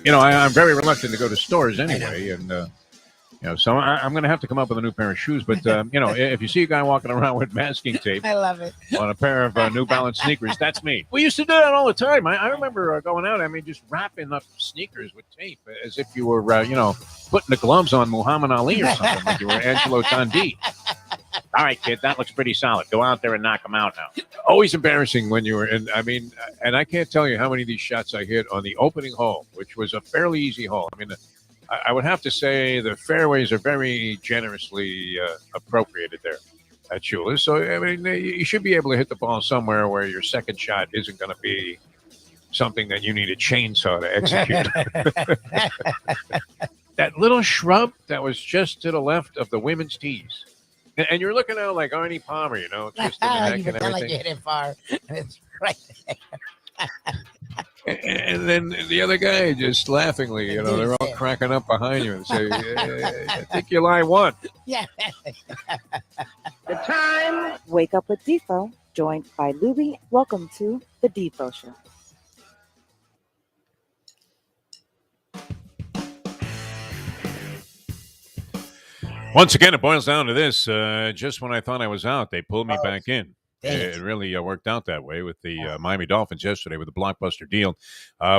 I'm very reluctant to go to stores anyway, and so I'm going to have to come up with a new pair of shoes. But if you see a guy walking around with masking tape, I love it, on a pair of New Balance sneakers, that's me. We used to do that all the time. I remember going out. I mean, just wrapping up sneakers with tape as if you were, putting the gloves on Muhammad Ali or something, like you were Angelo Dundee. All right, kid, that looks pretty solid. Go out there and knock them out now. Always embarrassing when you were in. I mean, and I can't tell you how many of these shots I hit on the opening hole, which was a fairly easy hole. I mean, I would have to say the fairways are very generously appropriated there at Shula. So, I mean, you should be able to hit the ball somewhere where your second shot isn't going to be something that you need a chainsaw to execute. That little shrub that was just to the left of the women's tees. And you're looking out like Arnie Palmer, twisting the neck you and everything. like you hit it far, and it's right there. And then the other guy just laughingly, they're all cracking up behind you and say, I think you lie one. Yeah. The time. Wake up with Defo, joined by Lubie. Welcome to the Defo Show. Once again, it boils down to this. Just when I thought I was out, they pulled me back in. It really worked out that way with the Miami Dolphins yesterday with a blockbuster deal,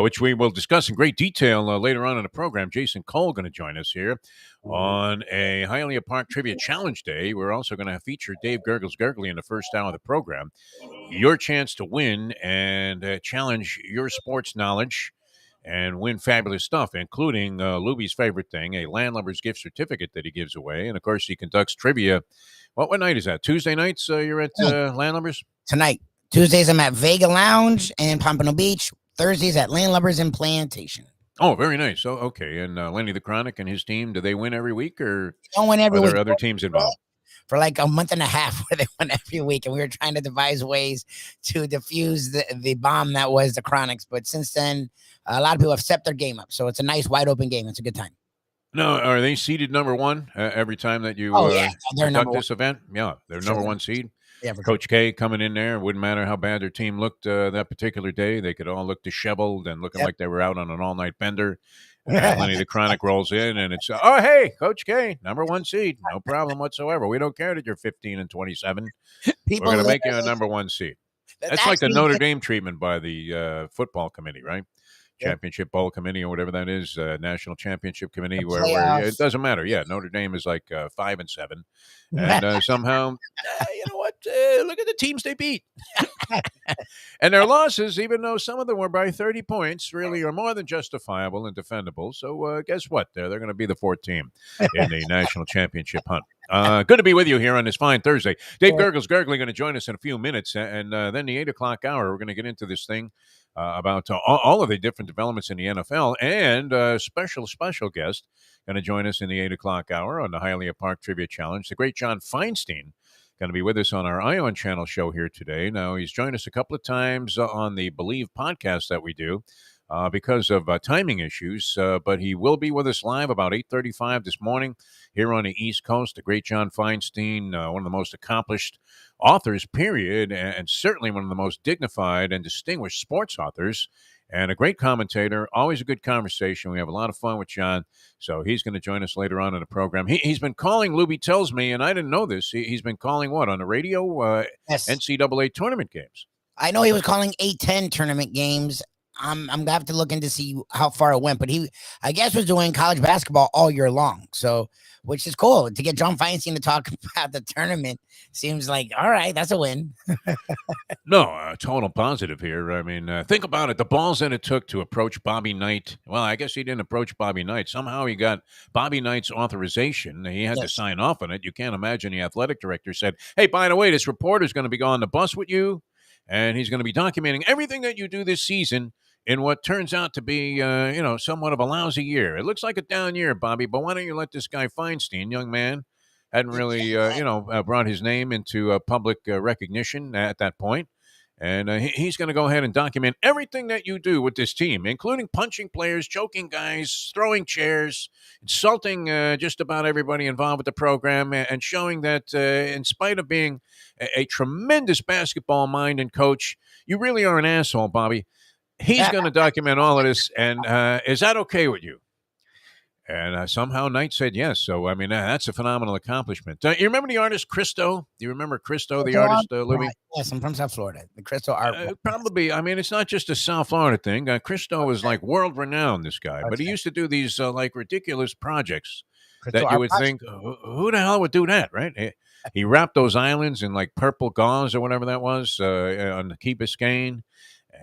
which we will discuss in great detail later on in the program. Jason Cole going to join us here on a Hialeah Park Trivia Challenge Day. We're also going to feature Dave Gurgles Gurgley in the first hour of the program. Your chance to win and challenge your sports knowledge and win fabulous stuff, including Lubie's favorite thing, a Landlubbers gift certificate that he gives away. And, of course, he conducts trivia. What night is that? Tuesday nights you're at Landlubbers? Tonight. Tuesdays I'm at Vega Lounge in Pompano Beach. Thursdays at Landlubbers in Plantation. Oh, very nice. Oh, okay. And Lenny the Chronic and his team, do they win every week, or don't win every are week. there other teams involved? For like a month and a half where they won every week, and we were trying to devise ways to defuse the bomb that was the Chronics. But since then, a lot of people have stepped their game up. So it's a nice, wide open game. It's a good time. No, are they seeded number one every time that you conduct this event? Yeah, they're number one seed. Yeah, Coach K coming in there. Wouldn't matter how bad their team looked that particular day. They could all look disheveled and looking like they were out on an all-night bender. Lenny the Chronic rolls in, and it's, oh, hey, Coach K, number one seed. No problem whatsoever. We don't care that you're 15-27. We're going to make you a number one seed. That's like the Notre Dame treatment by the football committee, right? Championship Bowl Committee or whatever that is, National Championship Committee, where it doesn't matter. Yeah, Notre Dame is like 5-7, and somehow, you know what? Look at the teams they beat, and their losses, even though some of them were by 30 points, really are more than justifiable and defendable. So guess what? They're going to be the fourth team in the National Championship hunt. Good to be with you here on this fine Thursday. Dave Gurgles Gurgley going to join us in a few minutes, and then the 8 o'clock hour, we're going to get into this thing about all of the different developments in the NFL, and special guest going to join us in the 8 o'clock hour on the Hialeah Park Trivia Challenge. The great John Feinstein going to be with us on our Ion Channel show here today. Now, he's joined us a couple of times on the Believe podcast that we do because of timing issues, but he will be with us live about 8:35 this morning here on the East Coast. The great John Feinstein, one of the most accomplished authors, period, and certainly one of the most dignified and distinguished sports authors, and a great commentator. Always a good conversation. We have a lot of fun with John, so he's going to join us later on in the program. He's been calling, Lubie tells me, and I didn't know this, he's been calling what, on the radio? Yes. NCAA tournament games. I know he was calling 8-10 tournament games. I'm gonna have to look in to see how far it went, but he, I guess, was doing college basketball all year long. So, which is cool to get John Feinstein to talk about the tournament. Seems like, all right, that's a win. No, total positive here. I mean, think about it. The balls that it took to approach Bobby Knight. Well, I guess he didn't approach Bobby Knight. Somehow he got Bobby Knight's authorization. He had to sign off on it. You can't imagine the athletic director said, hey, by the way, this reporter's going to be on the bus with you, and he's going to be documenting everything that you do this season in what turns out to be, somewhat of a lousy year. It looks like a down year, Bobby, but why don't you let this guy Feinstein, young man, hadn't really, brought his name into public recognition at that point. And he's going to go ahead and document everything that you do with this team, including punching players, choking guys, throwing chairs, insulting just about everybody involved with the program, and showing that in spite of being a tremendous basketball mind and coach, you really are an asshole, Bobby. He's going to document all of this. And is that okay with you? And somehow Knight said yes. So, I mean, that's a phenomenal accomplishment. You remember the artist Christo? Do you remember Christo, the artist, Lubie? Yes, I'm from South Florida. The Christo art. Probably. I mean, it's not just a South Florida thing. Christo is like world renowned, this guy. But he used to do these like ridiculous projects that you would think, who the hell would do that, right? He wrapped those islands in like purple gauze or whatever that was on the Key Biscayne.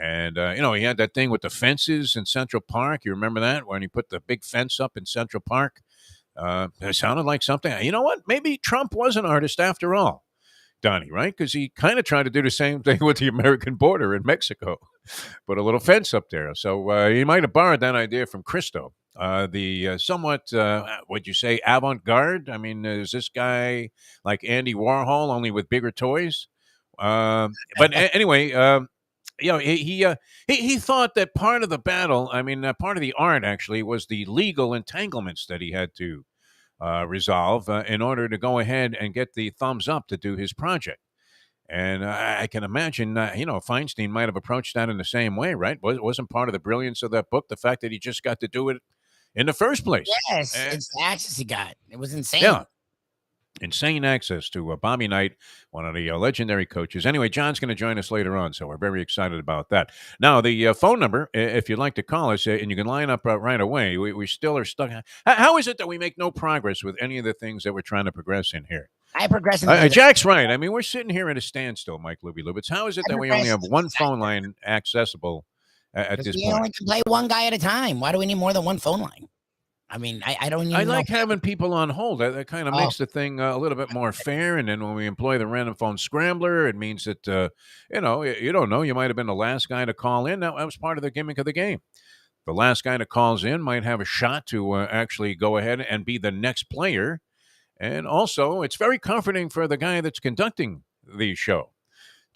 And, he had that thing with the fences in Central Park. You remember that when he put the big fence up in Central Park? It sounded like something. You know what? Maybe Trump was an artist after all, Donnie, right? Because he kind of tried to do the same thing with the American border in Mexico. Put a little fence up there. So he might have borrowed that idea from Christo. The somewhat, would you say, avant-garde? I mean, is this guy like Andy Warhol, only with bigger toys? But anyway... he thought that part of the battle, part of the art actually was the legal entanglements that he had to resolve in order to go ahead and get the thumbs up to do his project. And I can imagine, Feinstein might have approached that in the same way, right? Wasn't part of the brilliance of that book the fact that he just got to do it in the first place? Yes, it's the access he got. It was insane. Yeah. Insane access to Bobby Knight, one of the legendary coaches. Anyway, John's going to join us later on, so we're very excited about that. Now, the phone number, if you'd like to call us, and you can line up right away. We still are stuck. How is it that we make no progress with any of the things that we're trying to progress in here? I progress. Jack's right. I mean, we're sitting here at a standstill, Mike Lubitz. How is it that we only have one phone line accessible at this point? We only can play one guy at a time. Why do we need more than one phone line? I mean, I don't even like having people on hold. That kind of makes the thing a little bit more fair. And then when we employ the random phone scrambler, it means that, you don't know. You might have been the last guy to call in. That was part of the gimmick of the game. The last guy that calls in might have a shot to actually go ahead and be the next player. And also, it's very comforting for the guy that's conducting the show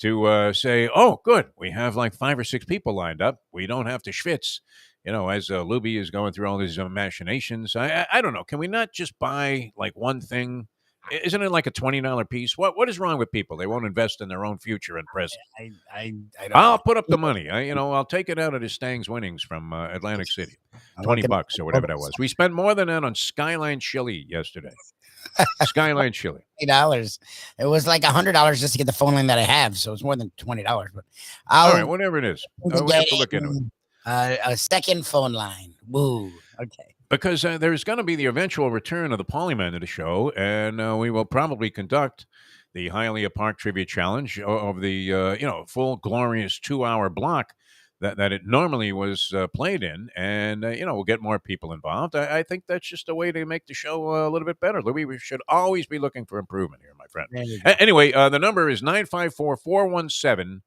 to say, oh, good, we have like 5 or 6 people lined up. We don't have to schwitz. As Lubie is going through all these machinations, I don't know. Can we not just buy like one thing? Isn't it like a $20 piece? What is wrong with people? They won't invest in their own future and present. I'll put up the money. I'll take it out of the Stangs winnings from Atlantic City, $20 or whatever that was. We spent more than that on Skyline Chili yesterday. Skyline Chili, $8. It was like $100 just to get the phone line that I have, so it's more than $20. But all right, whatever it is, we have to look into it. A second phone line. Woo. Okay. Because there's going to be the eventual return of the Polyman to the show, and we will probably conduct the Hialeah Park Trivia Challenge of the full glorious 2-hour block that it normally was played in, and we'll get more people involved. I think that's just a way to make the show a little bit better. Louis, we should always be looking for improvement here, my friend. Anyway, the number is 954-417-0070.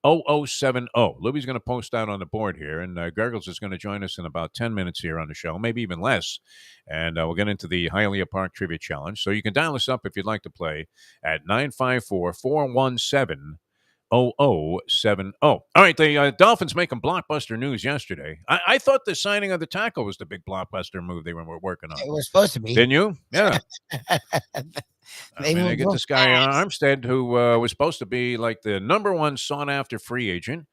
Lubie's going to post out on the board here, and Gurgles is going to join us in about 10 minutes here on the show, maybe even less. And we'll get into the Hialeah Park Trivia Challenge. So you can dial us up if you'd like to play at 954-417-0070. All right, the Dolphins making blockbuster news yesterday. I thought the signing of the tackle was the big blockbuster move they were working on. It was supposed to be. Didn't you? Yeah. They get this guy Armstead, who was supposed to be like the number one sought-after free agent,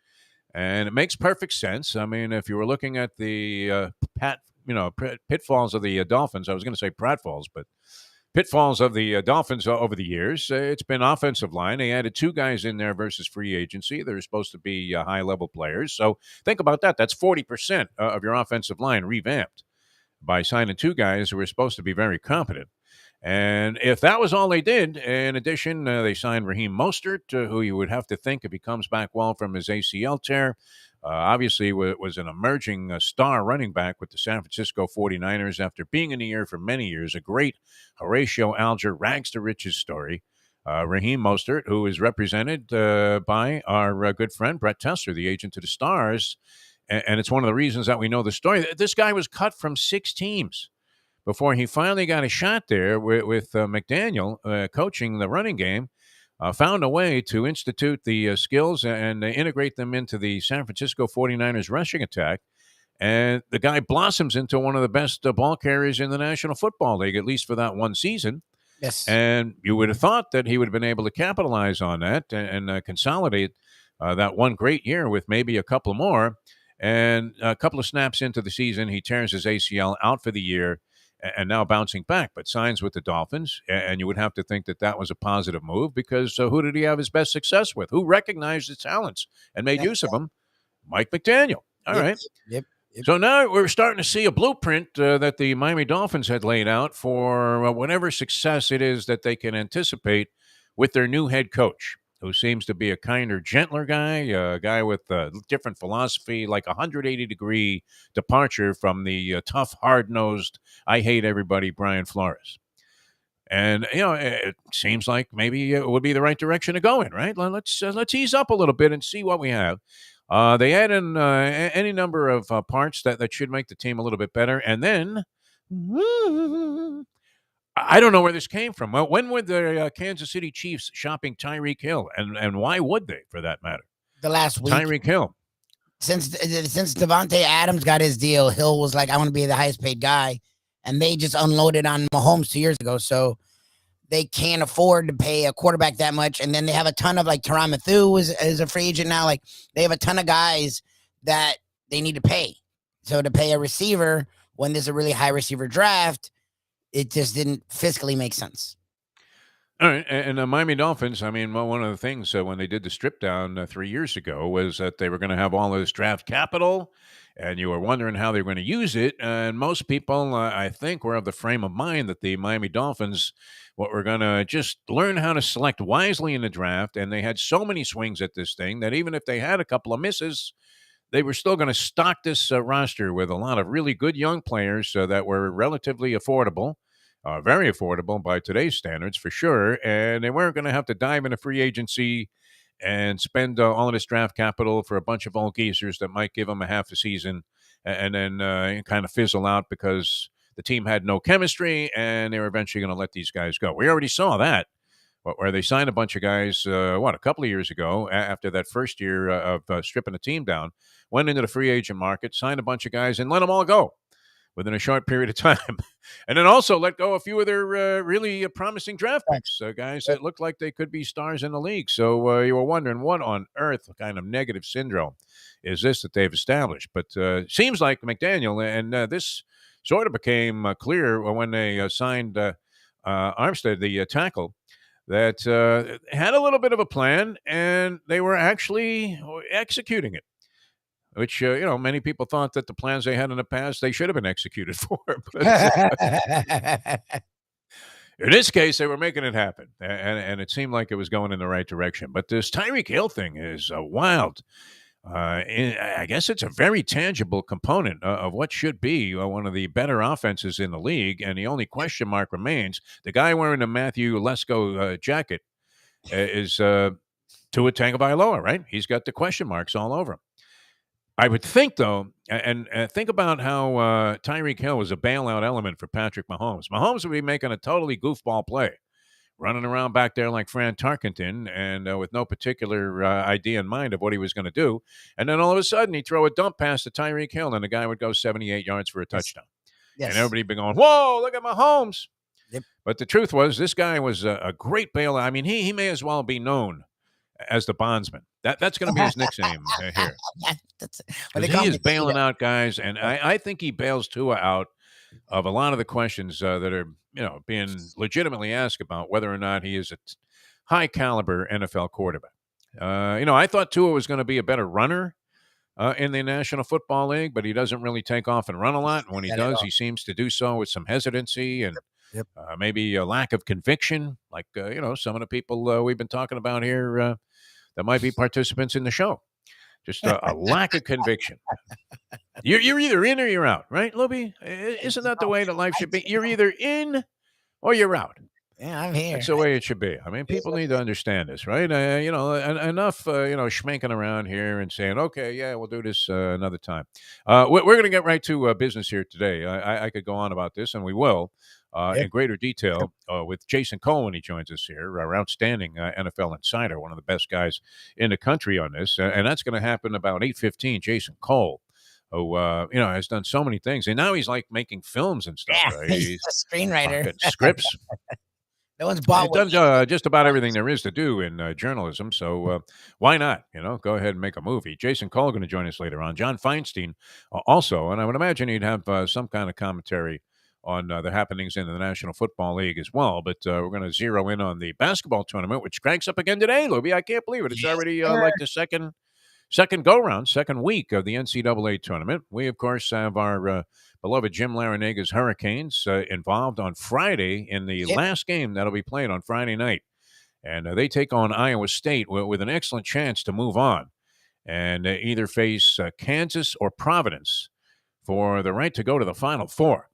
and it makes perfect sense. I mean, if you were looking at the pitfalls of the Dolphins, I was going to say pratfalls, but pitfalls of the Dolphins over the years, it's been offensive line. They added 2 guys in there versus free agency. They're supposed to be high-level players. So think about that. That's 40% of your offensive line revamped by signing 2 guys who were supposed to be very competent. And if that was all they did, in addition, they signed Raheem Mostert, who you would have to think if he comes back well from his ACL tear, obviously was an emerging star running back with the San Francisco 49ers after being in the air for many years. A great Horatio Alger rags to riches story. Raheem Mostert, who is represented by our good friend Brett Tesser, the agent to the Stars. And it's one of the reasons that we know the story. This guy was cut from 6 teams before he finally got a shot there with McDaniel coaching the running game. Found a way to institute the skills and integrate them into the San Francisco 49ers rushing attack. And the guy blossoms into one of the best ball carriers in the National Football League, at least for that one season. Yes. And you would have thought that he would have been able to capitalize on that and consolidate that one great year with maybe a couple more. And a couple of snaps into the season, he tears his ACL, out for the year, and now bouncing back, but signs with the Dolphins. And you would have to think that that was a positive move, because who did he have his best success with? Who recognized his talents and made use of them? Mike McDaniel. All right. Yep. So now we're starting to see a blueprint that the Miami Dolphins had laid out for whatever success it is that they can anticipate with their new head coach, who seems to be a kinder, gentler guy, a guy with a different philosophy, like a 180-degree departure from the tough, hard-nosed, I hate everybody, Brian Flores. And, it seems like maybe it would be the right direction to go in, right? Let's ease up a little bit and see what we have. They add in any number of parts that should make the team a little bit better. And then I don't know where this came from. Well, when were the Kansas City Chiefs shopping Tyreek Hill? And why would they, for that matter? The last week. Tyreek Hill. Since Devontae Adams got his deal, Hill was like, I want to be the highest paid guy. And they just unloaded on Mahomes 2 years ago. So they can't afford to pay a quarterback that much. And then they have a ton of, like, Tyrann Mathieu is a free agent now. Like, they have a ton of guys that they need to pay. So to pay a receiver when there's a really high receiver draft, it just didn't fiscally make sense. All right. And the Miami Dolphins, I mean, one of the things when they did the strip down 3 years ago was that they were going to have all this draft capital, and you were wondering how they were going to use it. And most people, I think, were of the frame of mind that the Miami Dolphins were going to just learn how to select wisely in the draft. And they had so many swings at this thing that even if they had a couple of misses, they were still going to stock this roster with a lot of really good young players that were relatively affordable. Very affordable by today's standards, for sure. And they weren't going to have to dive into free agency and spend all of this draft capital for a bunch of old geezers that might give them a half a season and then kind of fizzle out because the team had no chemistry and they were eventually going to let these guys go. We already saw that, where they signed a bunch of guys, a couple of years ago, after that first year of stripping the team down, went into the free agent market, signed a bunch of guys, and let them all go within a short period of time. And then also let go a few of their really promising draft picks, guys that looked like they could be stars in the league. So you were wondering, what on earth kind of negative syndrome is this that they've established? But seems like McDaniel, and this sort of became clear when they signed Armstead, the tackle, that had a little bit of a plan, and they were actually executing it. Which, many people thought that the plans they had in the past, they should have been executed for. But in this case, they were making it happen. And it seemed like it was going in the right direction. But this Tyreek Hill thing is wild. I guess it's a very tangible component of what should be one of the better offenses in the league. And the only question mark remains, the guy wearing the Matthew Lesko jacket is Tua Tagovailoa, right? He's got the question marks all over him. I would think, though, and think about how Tyreek Hill was a bailout element for Patrick Mahomes. Mahomes would be making a totally goofball play, running around back there like Fran Tarkenton and with no particular idea in mind of what he was going to do. And then all of a sudden, he'd throw a dump pass to Tyreek Hill, and the guy would go 78 yards for a touchdown. Yes. And everybody would be going, whoa, look at Mahomes. Yep. But the truth was, this guy was a great bailout. I mean, he may as well be known as the bondsman. That's going to be his nickname here. He is bailing out guys, and I think he bails Tua out of a lot of the questions that are being legitimately asked about whether or not he is a high caliber NFL quarterback. I thought Tua was going to be a better runner in the National Football League, but he doesn't really take off and run a lot. And when he does, he seems to do so with some hesitancy and maybe a lack of conviction, like some of the people we've been talking about here that might be participants in the show. Just a lack of conviction. You're either in or you're out, right, Lubie? Isn't that the way that life should be? You're either in or you're out. Yeah, I'm here. That's the way it should be. I mean, people need to understand this, right? Enough, schmanking around here and saying, okay, yeah, we'll do this another time. We're going to get right to business here today. I could go on about this, and we will. In greater detail with Jason Cole when he joins us here, our outstanding NFL insider, one of the best guys in the country on this. And that's going to happen about 8:15. Jason Cole, who, has done so many things. And now he's like making films and stuff. Yeah, he's a screenwriter. Scripts. That one's bought. It does just about everything there is to do in journalism. So why not? Go ahead and make a movie. Jason Cole going to join us later on. John Feinstein also, and I would imagine he'd have some kind of commentary on the happenings in the National Football League as well. But we're going to zero in on the basketball tournament, which cranks up again today, Lubie. I can't believe it. It's already like the second go-round, second week of the NCAA tournament. We, of course, have our beloved Jim Larranaga's Hurricanes involved on Friday in the last game that'll be played on Friday night. And they take on Iowa State with an excellent chance to move on and either face Kansas or Providence for the right to go to the Final Four.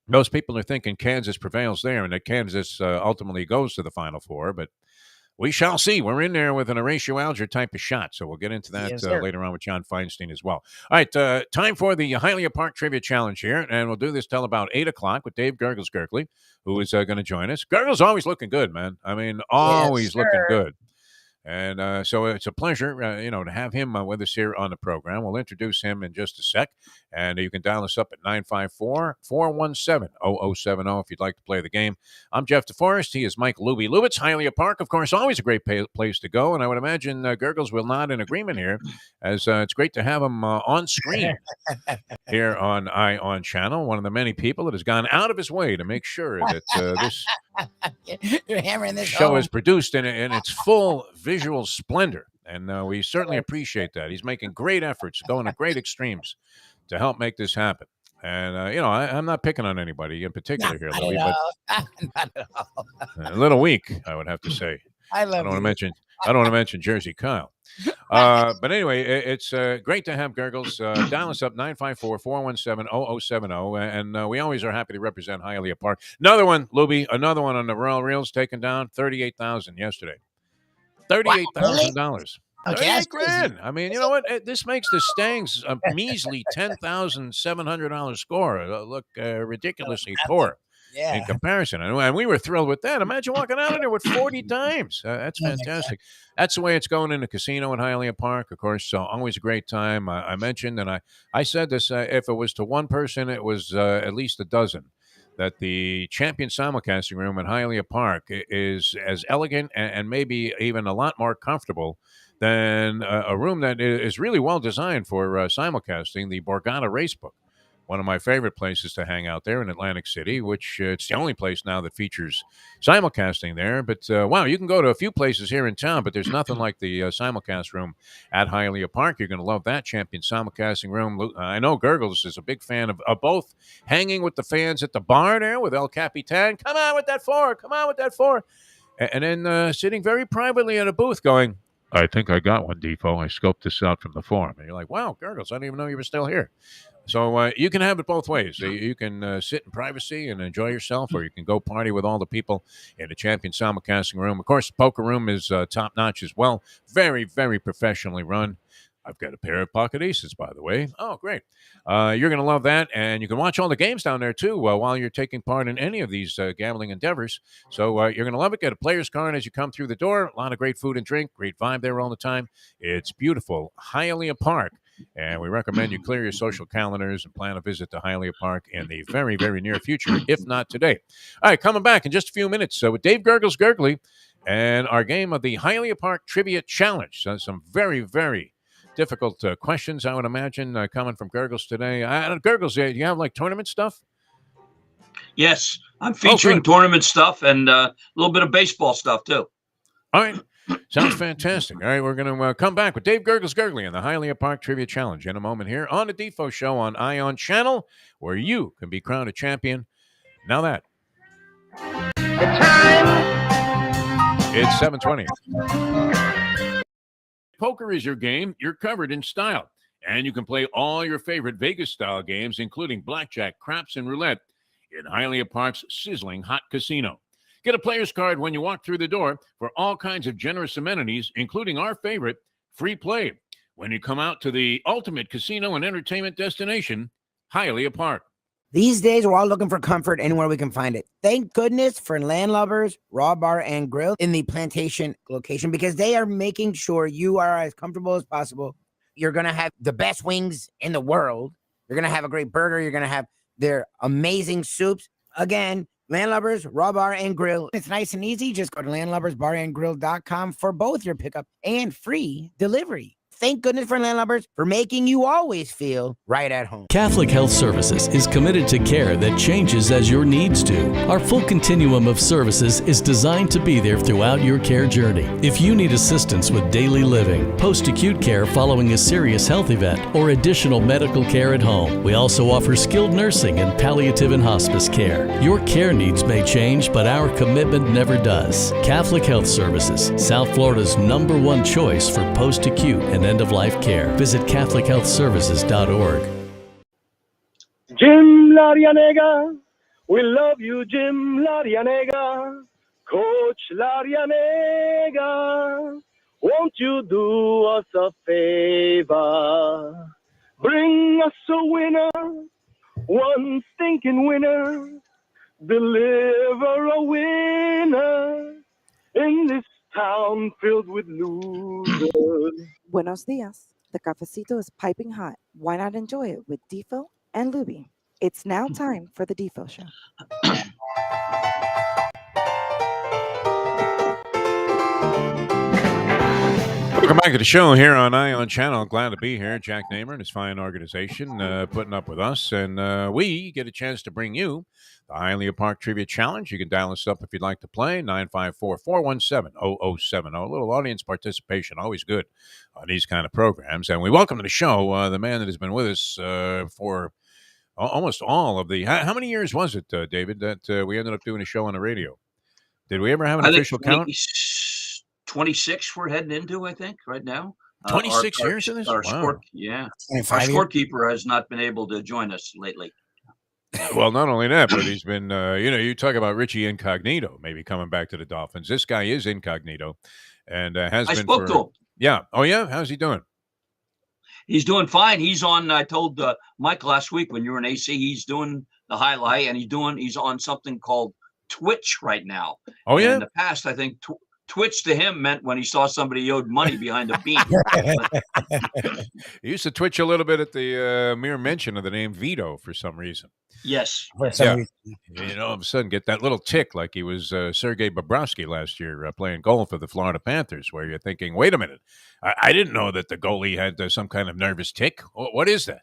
Most people are thinking Kansas prevails there and that Kansas ultimately goes to the Final Four, but we shall see. We're in there with an Horatio Alger type of shot, so we'll get into that later on with John Feinstein as well. All right, time for the Hialeah Park Trivia Challenge here, and we'll do this till about 8 o'clock with Dave Gergles-Gergley, who is going to join us. Gergles always looking good, man. I mean, always looking good. And so it's a pleasure, to have him with us here on the program. We'll introduce him in just a sec. And you can dial us up at 954-417-0070 if you'd like to play the game. I'm Jeff Deforrest. He is Mike Lubie. Lubitz, Hialeah Park, of course, always a great place to go. And I would imagine Gergles will nod in agreement here, as it's great to have him on screen here on ION Channel. One of the many people that has gone out of his way to make sure that this You're hammering this show is produced in its full visual splendor. And we certainly appreciate that. He's making great efforts, going to great extremes to help make this happen. And, I'm not picking on anybody in particular here, Louie, but not at all. a little weak, I would have to say. I don't want to mention Jersey Kyle. But anyway, it's great to have Gergles. Dial us up 954-417-0070. And we always are happy to represent Hialeah Park. Another one, Lubie, another one on the Royal Reels, taken down $38,000 yesterday. $38,000. Okay, $38,000. I mean, you know what? This makes the Stangs a measly $10,700 score look ridiculously poor in comparison. And we were thrilled with that. Imagine walking out of there with 40 times. That's fantastic. That's the way it's going in the casino in Hialeah Park. Of course, always a great time. I mentioned, and I said this, if it was to one person, it was at least a dozen, that the Champion Simulcasting Room in Hialeah Park is as elegant and maybe even a lot more comfortable than a room that is really well designed for simulcasting, the Borgata Racebook. One of my favorite places to hang out there in Atlantic City, which it's the only place now that features simulcasting there. But, wow, you can go to a few places here in town, but there's nothing like the simulcast room at Hialeah Park. You're going to love that Champion Simulcasting Room. I know Gergles is a big fan of both hanging with the fans at the bar there with El Capitan. Come on with that four. Come on with that four. And then sitting very privately at a booth going, I think I got one, Defo. I scoped this out from the forum. And you're like, wow, Gergles, I didn't even know you were still here. So you can have it both ways. You can sit in privacy and enjoy yourself, or you can go party with all the people in the Champion Simulcasting Room. Of course, the poker room is top-notch as well. Very, very professionally run. I've got a pair of pocket aces, by the way. Oh, great. You're going to love that. And you can watch all the games down there, too, while you're taking part in any of these gambling endeavors. So you're going to love it. Get a player's card as you come through the door. A lot of great food and drink. Great vibe there all the time. It's beautiful. Hialeah Park. And we recommend you clear your social calendars and plan a visit to Hialeah Park in the very, very near future, if not today. All right, coming back in just a few minutes with Dave Gergles-Gergley and our game of the Hialeah Park Trivia Challenge. So some very, very difficult questions, I would imagine, coming from Gergles today. Gergles, do you have like tournament stuff? Yes, I'm featuring tournament stuff and a little bit of baseball stuff, too. All right. Sounds fantastic. All right, we're going to come back with Dave Gergles-Gergley and the Hialeah Park Trivia Challenge in a moment here on the Defo Show on ION Channel, where you can be crowned a champion. Now that. The time. It's 7:20. Poker is your game. You're covered in style. And you can play all your favorite Vegas-style games, including blackjack, craps, and roulette, in Hialeah Park's sizzling hot casino. Get a player's card when you walk through the door for all kinds of generous amenities, including our favorite, free play, when you come out to the ultimate casino and entertainment destination, Hialeah Park. These days, we're all looking for comfort anywhere we can find it. Thank goodness for Landlubbers Raw Bar and Grill in the Plantation location, because they are making sure you are as comfortable as possible. You're going to have the best wings in the world. You're going to have a great burger. You're going to have their amazing soups. Again, Landlubbers Raw Bar and Grill. It's nice and easy. Just go to landlubbersbarandgrill.com for both your pickup and free delivery. Thank goodness for Landlubbers for making you always feel right at home. Catholic Health Services is committed to care that changes as your needs do. Our full continuum of services is designed to be there throughout your care journey. If you need assistance with daily living, post-acute care following a serious health event, or additional medical care at home, we also offer skilled nursing and palliative and hospice care. Your care needs may change, but our commitment never does. Catholic Health Services, South Florida's #1 choice for post-acute and end-of-life care. Visit CatholicHealthServices.org. Jim Larranaga, we love you, Jim Larranaga. Coach Larranaga, won't you do us a favor? Bring us a winner, one stinking winner. Deliver a winner in this town filled with losers. Buenos dias. The cafecito is piping hot. Why not enjoy it with Defo and Lubie? It's now time for the Defo Show. Welcome back to the show here on Ion Channel. Glad to be here. Jack Namer and his fine organization putting up with us. And we get a chance to bring you the Hialeah Park Trivia Challenge. You can dial us up if you'd like to play, 954-417-0070. A little audience participation, always good on these kind of programs. And we welcome to the show the man that has been with us for almost all of the... How many years was it, David, that we ended up doing a show on the radio? Did we ever have an official count? 26 we're heading into, I think, right now. 26 years of this? Our wow. Our scorekeeper has not been able to join us lately. Well, not only that, but he's been, you talk about Richie Incognito maybe coming back to the Dolphins. This guy is Incognito and has been. I spoke to him. Yeah. Oh, yeah? How's he doing? He's doing fine. He's on, I told Mike last week when you were in AC, he's doing the highlight and he's on something called Twitch right now. Oh, yeah? In the past, I think Twitch to him meant when he saw somebody owed money behind a beam. He used to twitch a little bit at the mere mention of the name Vito for some reason. Yes. All of a sudden get that little tick like he was Sergei Bobrovsky last year playing golf for the Florida Panthers, where you're thinking, wait a minute, I didn't know that the goalie had some kind of nervous tick. What is that?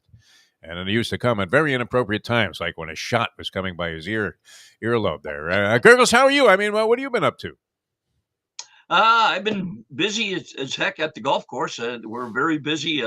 And it used to come at very inappropriate times, like when a shot was coming by his earlobe there. Gurgles, how are you? I mean, what have you been up to? I've been busy as heck at the golf course. We're very busy.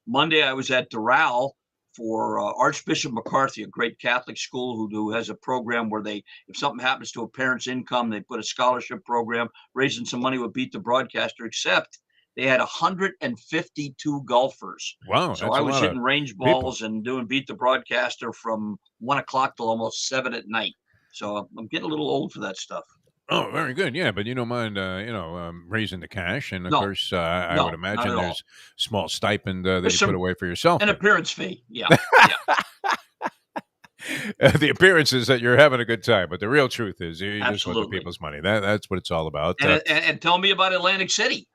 Monday, I was at Doral for Archbishop McCarthy, a great Catholic school who has a program where if something happens to a parent's income, they put a scholarship program, raising some money with Beat the Broadcaster, except they had 152 golfers. Wow. So I was hitting range balls and doing Beat the Broadcaster from 1 o'clock till almost 7 at night. So I'm getting a little old for that stuff. Oh, very good. Yeah, but you don't mind, raising the cash. And, of course, I would imagine there's small stipend that you put away for yourself. An appearance fee, yeah. The appearance is that you're having a good time, but the real truth is you just want the people's money. That's what it's all about. And tell me about Atlantic City.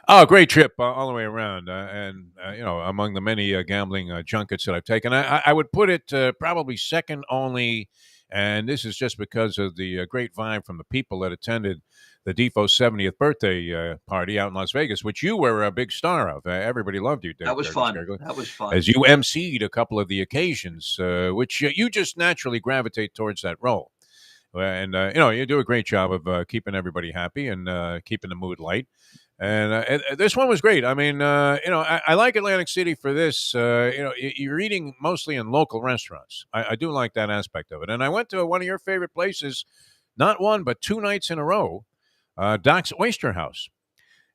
Oh, great trip all the way around. Among the many gambling junkets that I've taken, I would put it probably second only. And this is just because of the great vibe from the people that attended the Defo's 70th birthday party out in Las Vegas, which you were a big star of. Everybody loved you, Dave. That was fun. That was fun. As you emceed a couple of the occasions, which you just naturally gravitate towards that role. And, you do a great job of keeping everybody happy and keeping the mood light. And this one was great. I mean, I like Atlantic City for this. You're eating mostly in local restaurants. I do like that aspect of it. And I went to one of your favorite places, not one, but 2 nights in a row, Doc's Oyster House.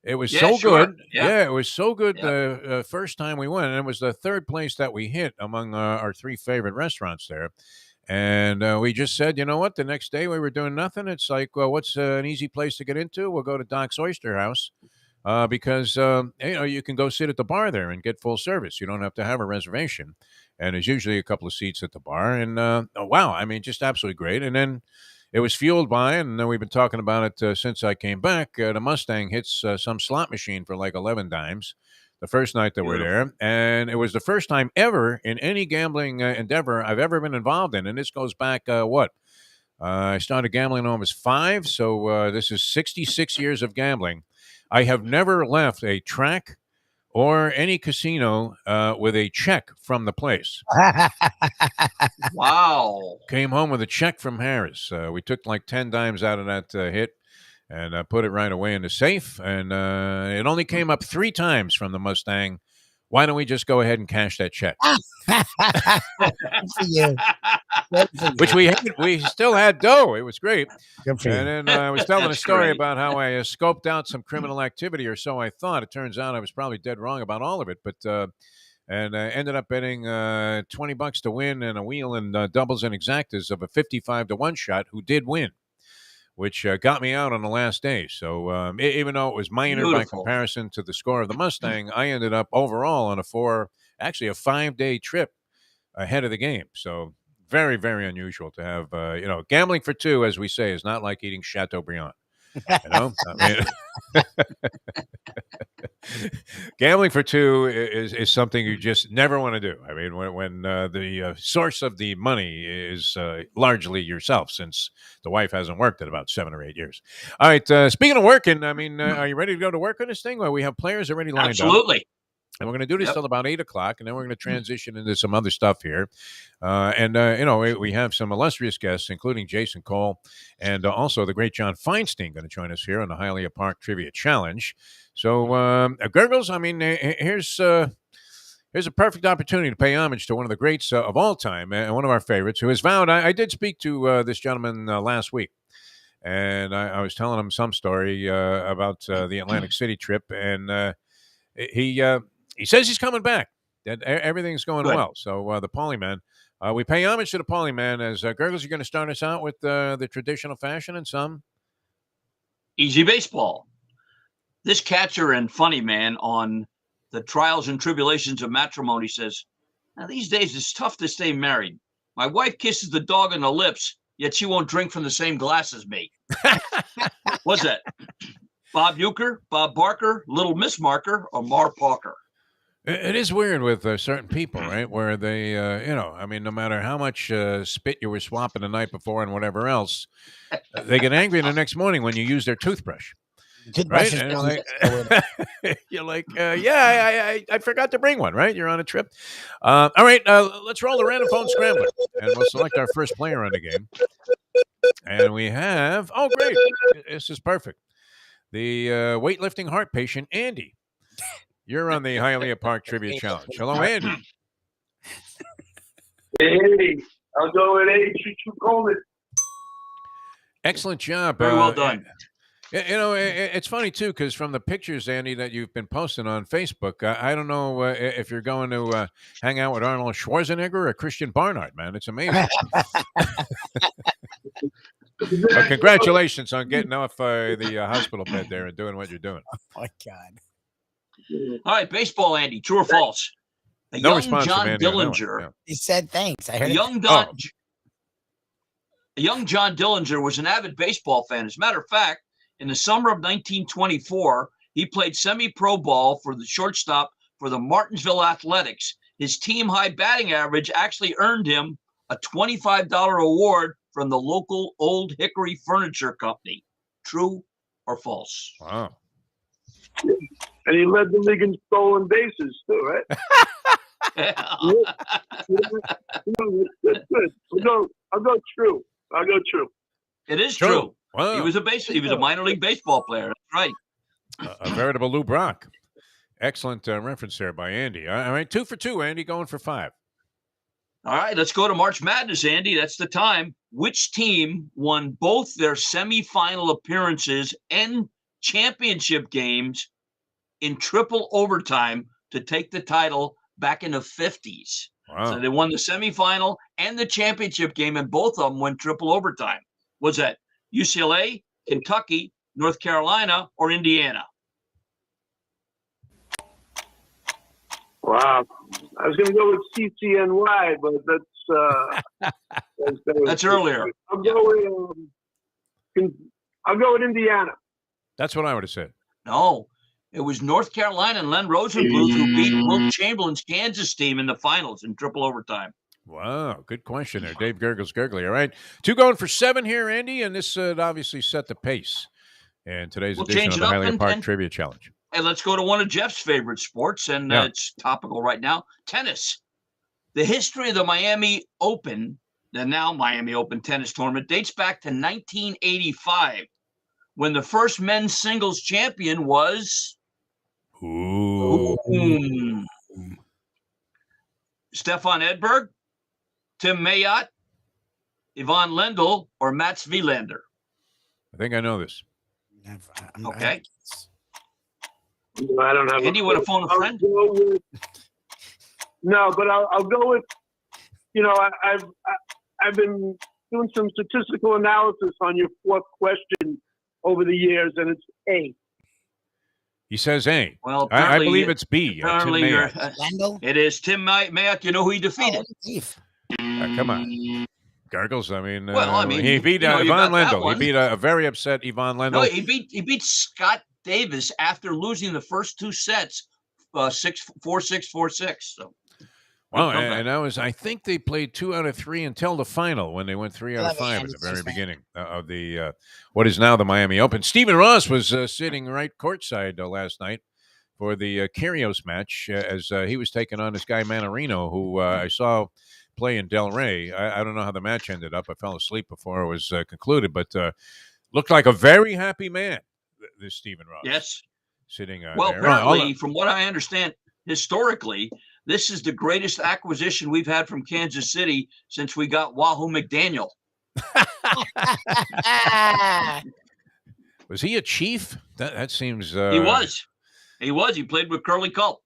It was so good. Yeah, it was so good the first time we went. And it was the third place that we hit among our 3 favorite restaurants there. And we just said, you know what? The next day we were doing nothing. It's like, well, what's an easy place to get into? We'll go to Doc's Oyster House because, you can go sit at the bar there and get full service. You don't have to have a reservation. And there's usually a couple of seats at the bar. And, wow, I mean, just absolutely great. And then it was fueled by, and then we've been talking about it since I came back, the Mustang hits some slot machine for like 11 dimes. The first night that we're there, and it was the first time ever in any gambling endeavor I've ever been involved in, and this goes back, I started gambling when I was 5, so this is 66 years of gambling. I have never left a track or any casino with a check from the place. Wow. Came home with a check from Harris. We took like 10 dimes out of that hit and put it right away in the safe. And it only came up 3 times from the Mustang. Why don't we just go ahead and cash that check? Good for you. Good for you. Which we still had dough. It was great. Good for you. And then I was telling a That's story great. about how I scoped out some criminal activity, or so I thought. It turns out I was probably dead wrong about all of it. But and I ended up betting $20 to win and a wheel and doubles and exactas of a 55 to 1 shot who did win, which got me out on the last day. So even though it was minor by comparison to the score of the Mustang, I ended up overall on a 5-day trip ahead of the game. So very, very unusual to have, gambling for 2, as we say, is not like eating Chateaubriand. You know, I mean, gambling for 2 is something you just never want to do. I mean, when the source of the money is largely yourself, since the wife hasn't worked in about 7 or 8 years. All right. Speaking of working, I mean, are you ready to go to work on this thing? Well, we have players already lined up. Absolutely. And we're going to do this till about 8 o'clock, and then we're going to transition into some other stuff here. We have some illustrious guests, including Jason Cole and also the great John Feinstein going to join us here on the Hialeah Park Trivia Challenge. So, Gurgles, I mean, here's a perfect opportunity to pay homage to one of the greats of all time, and one of our favorites, who has vowed. I did speak to this gentleman last week, and I was telling him some story about the Atlantic City trip, and he says he's coming back, that everything's going well. So the Polyman, we pay homage to the Polyman. As Gurgles, you're going to start us out with the traditional fashion and some easy baseball. This catcher and funny man on the trials and tribulations of matrimony says, now these days it's tough to stay married. My wife kisses the dog on the lips, yet she won't drink from the same glass as me. What's that? Bob Euchre, Bob Barker, Little Miss Marker, or Mar Parker? It is weird with certain people, right? Where they, I mean, no matter how much spit you were swapping the night before and whatever else, they get angry the next morning when you use their toothbrush. Right? You're like, I forgot to bring one, right? You're on a trip. All right, let's roll the random phone scrambler, and we'll select our first player on the game. And we have, oh, great. This is perfect. The weightlifting heart patient, Andy. You're on the Hialeah Park Trivia Challenge. Hello, Andy. Hey, I'll go with A. Excellent job. Very well done. It's funny, too, because from the pictures, Andy, that you've been posting on Facebook, I don't know if you're going to hang out with Arnold Schwarzenegger or Christian Barnard, man. It's amazing. Well, congratulations on getting off the hospital bed there and doing what you're doing. Oh, my God. All right, baseball, Andy. True or false? A no young response John from Andy Dillinger. Yeah. He said thanks. I heard A young John Dillinger was an avid baseball fan. As a matter of fact, in the summer of 1924, he played semi-pro ball for the shortstop for the Martinsville Athletics. His team-high batting average actually earned him a $25 award from the local Old Hickory Furniture Company. True or false? Wow. And he led the league in stolen bases too, right? Yeah. That's good. I'll go true. It is true. Wow. He was a minor league baseball player. That's right. A veritable Lou Brock. Excellent reference there by Andy. All right, 2 for 2, Andy, going for 5. All right, let's go to March Madness, Andy. That's the time. Which team won both their semifinal appearances and championship games in triple overtime to take the title back in the 50s? Wow. So they won the semifinal and the championship game, and both of them went triple overtime. Was that UCLA, Kentucky, North Carolina, or Indiana? Wow. I was going to go with CCNY, but That's earlier. I'll go with Indiana. That's what I would have said. No, it was North Carolina and Len Rosenbluth who beat Wilt Chamberlain's Kansas team in the finals in triple overtime. Wow, good question there. Dave Gurgles Gurgley. All right. 2 going for 7 here, Andy, and this obviously set the pace in today's edition of the Highland Park Trivia Challenge. And let's go to one of Jeff's favorite sports, and it's topical right now, tennis. The history of the Miami Open, the now Miami Open tennis tournament, dates back to 1985, when the first men's singles champion was Stefan Edberg, Tim Mayotte, Yvonne Lendl, or Mats Wilander. I think I know this. Okay. I don't have. Andy, you want to phone a friend? No, but I'll go with. I've been doing some statistical analysis on your fourth question over the years, and it's A. He says A. Well, I believe it's B. Apparently, it is Tim Mayotte. You know who he defeated? Come on. Gargles, he beat Yvonne Lendl. He beat a very upset Yvonne Lendl. No, he beat Scott Davis after losing the first 2 sets, 4-6, 4-6. So, wow, and that was, I think they played 2 out of 3 until the final when they went 3 out of 5 at the very beginning of the what is now the Miami Open. Stephen Ross was sitting right courtside last night for the Kyrgios match as he was taking on this guy Manarino, who I saw play in Del Rey. I don't know how the match ended up. I fell asleep before it was concluded, but looked like a very happy man, this Stephen Ross. Yes. Sitting there. Apparently, from what I understand, historically, this is the greatest acquisition we've had from Kansas City since we got Wahoo McDaniel. Was he a Chief? That seems... He was. He played with Curly Culp.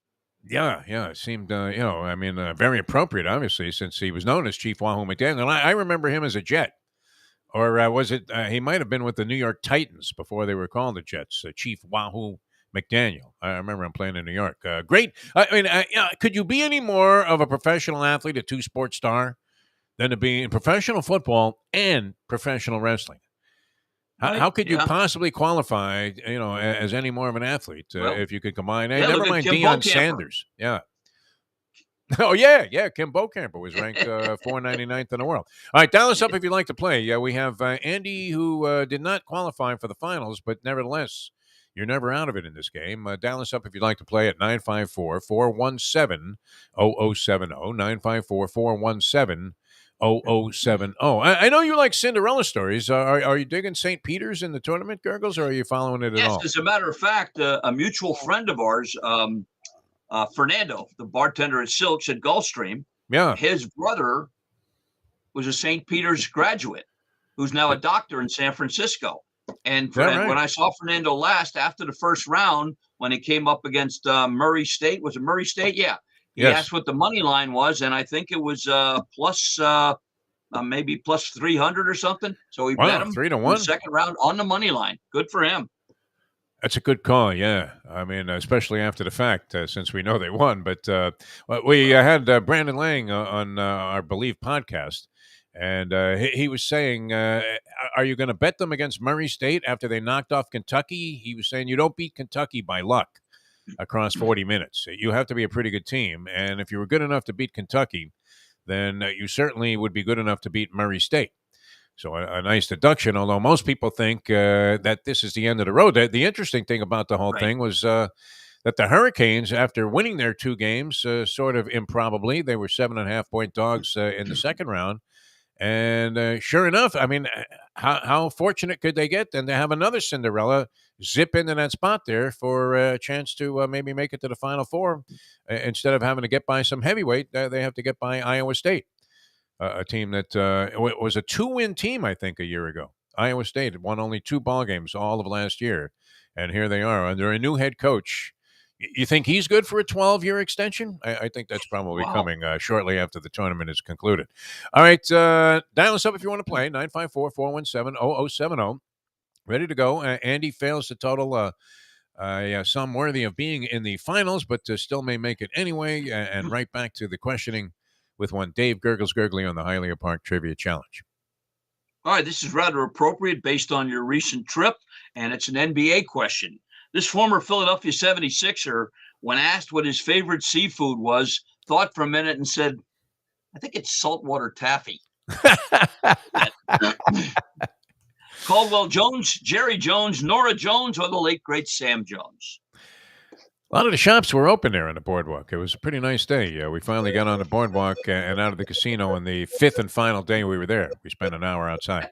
Yeah, it seemed, very appropriate, obviously, since he was known as Chief Wahoo McDaniel. I remember him as a Jet. Or was it, he might have been with the New York Titans before they were called the Jets, Chief Wahoo McDaniel. I remember him playing in New York. Great. Could you be any more of a professional athlete, a 2-sport star, than to be in professional football and professional wrestling? How could you possibly qualify, as any more of an athlete if you could combine? Hey, never mind Deion Sanders. Yeah. Oh, yeah. Kim Bokamper was ranked 499th in the world. All right, dial us up if you'd like to play. Yeah, we have Andy, who did not qualify for the finals, but nevertheless, you're never out of it in this game. Dial us up if you'd like to play at 954-417-0070, 954-417-0070. I know you like Cinderella stories. Are you digging St. Peter's in the tournament, Gurgles, or are you following it at all? Yes, as a matter of fact, a mutual friend of ours, Fernando, the bartender at Silks at Gulfstream, his brother was a St. Peter's graduate who's now a doctor in San Francisco. And when I saw Fernando last after the first round, when he came up against Murray State, was it Murray State? Yeah. He asked what the money line was, and I think it was maybe plus 300 or something. So he bet him 3-1 in the second round on the money line. Good for him. That's a good call, yeah. I mean, especially after the fact, since we know they won. But we had Brandon Lang on our Believe podcast, and he was saying, are you going to bet them against Murray State after they knocked off Kentucky? He was saying you don't beat Kentucky by luck across 40 minutes. You have to be a pretty good team, and if you were good enough to beat Kentucky, then you certainly would be good enough to beat Murray State. So a nice deduction, although most people think that this is the end of the road. The interesting thing about the whole thing was that the Hurricanes, after winning their 2 games, sort of improbably, they were 7.5-point dogs in the second round. And sure enough, I mean, how fortunate could they get then to have another Cinderella zip into that spot there for a chance to maybe make it to the Final Four instead of having to get by some heavyweight? They have to get by Iowa State, a team that was a 2-win team, I think, a year ago. Iowa State won only 2 ball games all of last year, and here they are under a new head coach. You think he's good for a 12-year extension? I think that's probably coming shortly after the tournament is concluded. All right, dial us up if you want to play, 954-417-0070. Ready to go. Andy fails to total some worthy of being in the finals, but still may make it anyway. And right back to the questioning with one Dave Gurgles Gurgley on the Hialeah Park Trivia Challenge. All right, this is rather appropriate based on your recent trip, and it's an NBA question. This former Philadelphia 76er, when asked what his favorite seafood was, thought for a minute and said, I think it's saltwater taffy. Caldwell Jones, Jerry Jones, Nora Jones, or the late, great Sam Jones. A lot of the shops were open there on the boardwalk. It was a pretty nice day. We finally got on the boardwalk and out of the casino on the fifth and final day we were there. We spent an hour outside.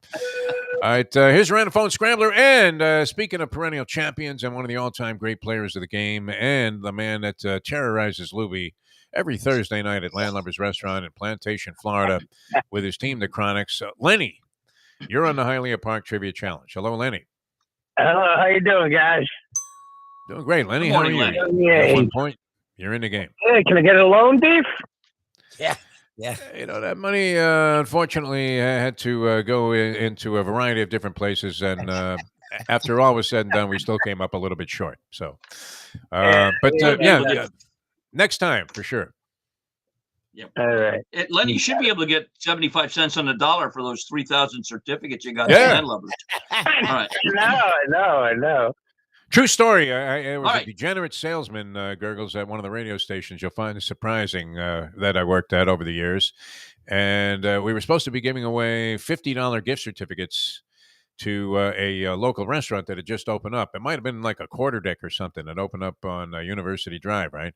All right, here's a random phone scrambler. And speaking of perennial champions and one of the all-time great players of the game and the man that terrorizes Lubie every Thursday night at Landlubbers Restaurant in Plantation, Florida with his team, the Chronics, Lenny, you're on the Hialeah Park Trivia Challenge. Hello, Lenny. Hello, how you doing, guys? Doing great, Lenny. Good morning, how are you? Lenny. At 1 point, you're in the game. Hey, can I get a loan, Beef? Yeah. That money, unfortunately, had to go into a variety of different places, and after all was said and done, we still came up a little bit short. So, yeah, next time for sure. Yep. All right. Lenny, you should be able to get 75 cents on the dollar for those 3,000 certificates you got. Yeah. Landlubbers. All right. I know. True story. I was a degenerate salesman, Gurgles, at one of the radio stations. You'll find it surprising that I worked at over the years. And we were supposed to be giving away $50 gift certificates to a local restaurant that had just opened up. It might have been like a quarter deck or something that opened up on University Drive, right?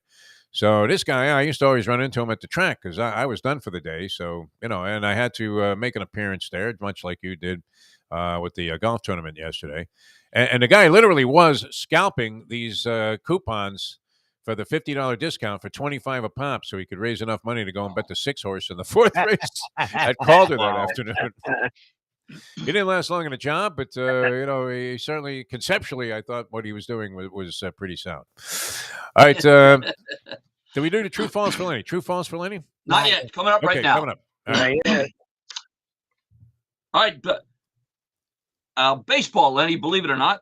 So this guy, I used to always run into him at the track because I was done for the day. So, and I had to make an appearance there, much like you did with the golf tournament yesterday. And the guy literally was scalping these coupons for the $50 discount for $25 a pop so he could raise enough money to go and bet the 6-horse in the 4th race at Calder that afternoon. He didn't last long in the job, but, he certainly, conceptually, I thought what he was doing was pretty sound. All right. Did we do the true false for Lenny? True false for Lenny? Not yet. Coming up right now. Coming up. All right. Baseball, Lenny, believe it or not.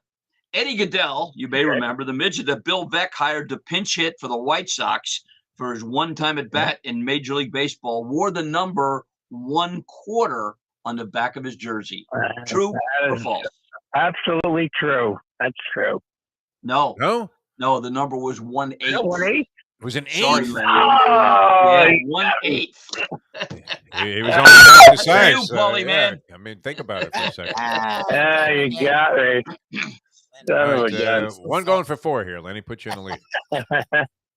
Eddie Goodell, you may remember, the midget that Bill Veeck hired to pinch hit for the White Sox for his one time at bat in Major League Baseball, wore the number 1/4 on the back of his jersey. True or false? Absolutely true. That's true. No. No? No, the number was 1/8. 1/8? It was an 8. Sorry, Lenny. Oh, 1/8. He was only half the size. You, Paulie, man. I mean, think about it for a second. Yeah, you got me. Right, one going for 4 here, Lenny. Put you in the lead.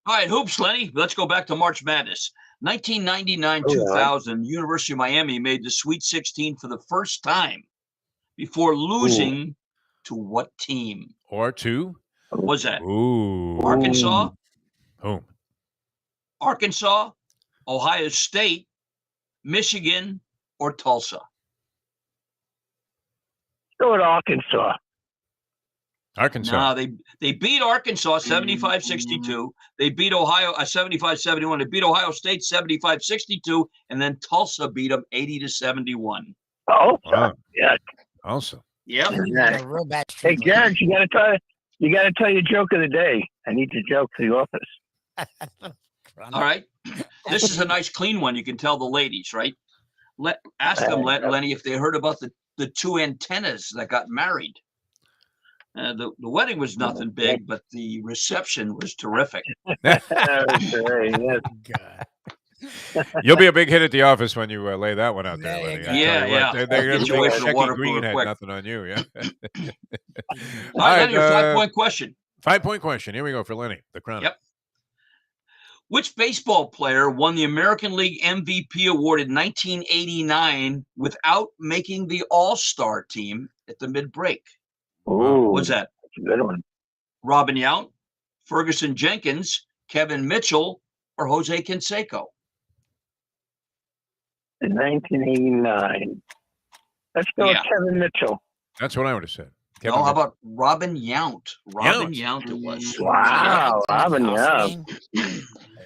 All right, hoops, Lenny. Let's go back to March Madness. 1999-2000, University of Miami made the Sweet 16 for the first time before losing to what team? Or 2? What was that? Ooh. Arkansas? Whom? Arkansas, Ohio State, Michigan, or Tulsa? Go with Arkansas. Arkansas. No, they beat Arkansas 75-62. They beat Ohio 75-71. They beat Ohio State 75-62, and then Tulsa beat them 80-71. Oh, wow. Yeah. Also. Yep. Hey, Jared, you got to tell your joke of the day. I need your joke for the office. All right. This is a nice, clean one. You can tell the ladies, right? Ask them, Lenny, if they heard about the 2 antennas that got married. The wedding was nothing big, but the reception was terrific. You'll be a big hit at the office when you lay that one out there, Lenny. Yeah. They're going to make Shecky Green had nothing on you, yeah? All right, Lenny, your 5-point question. 5-point question. Here we go for Lenny, the Chronic. Yep. Which baseball player won the American League MVP award in 1989 without making the All-Star team at the mid-break? Ooh, what's that? That's a good one. Robin Yount, Ferguson Jenkins, Kevin Mitchell, or Jose Canseco? In 1989. Let's go with Kevin Mitchell. That's what I would have said. Kevin Mitchell. How about Robin Yount? Robin Yount it was. Wow, Robin Yount.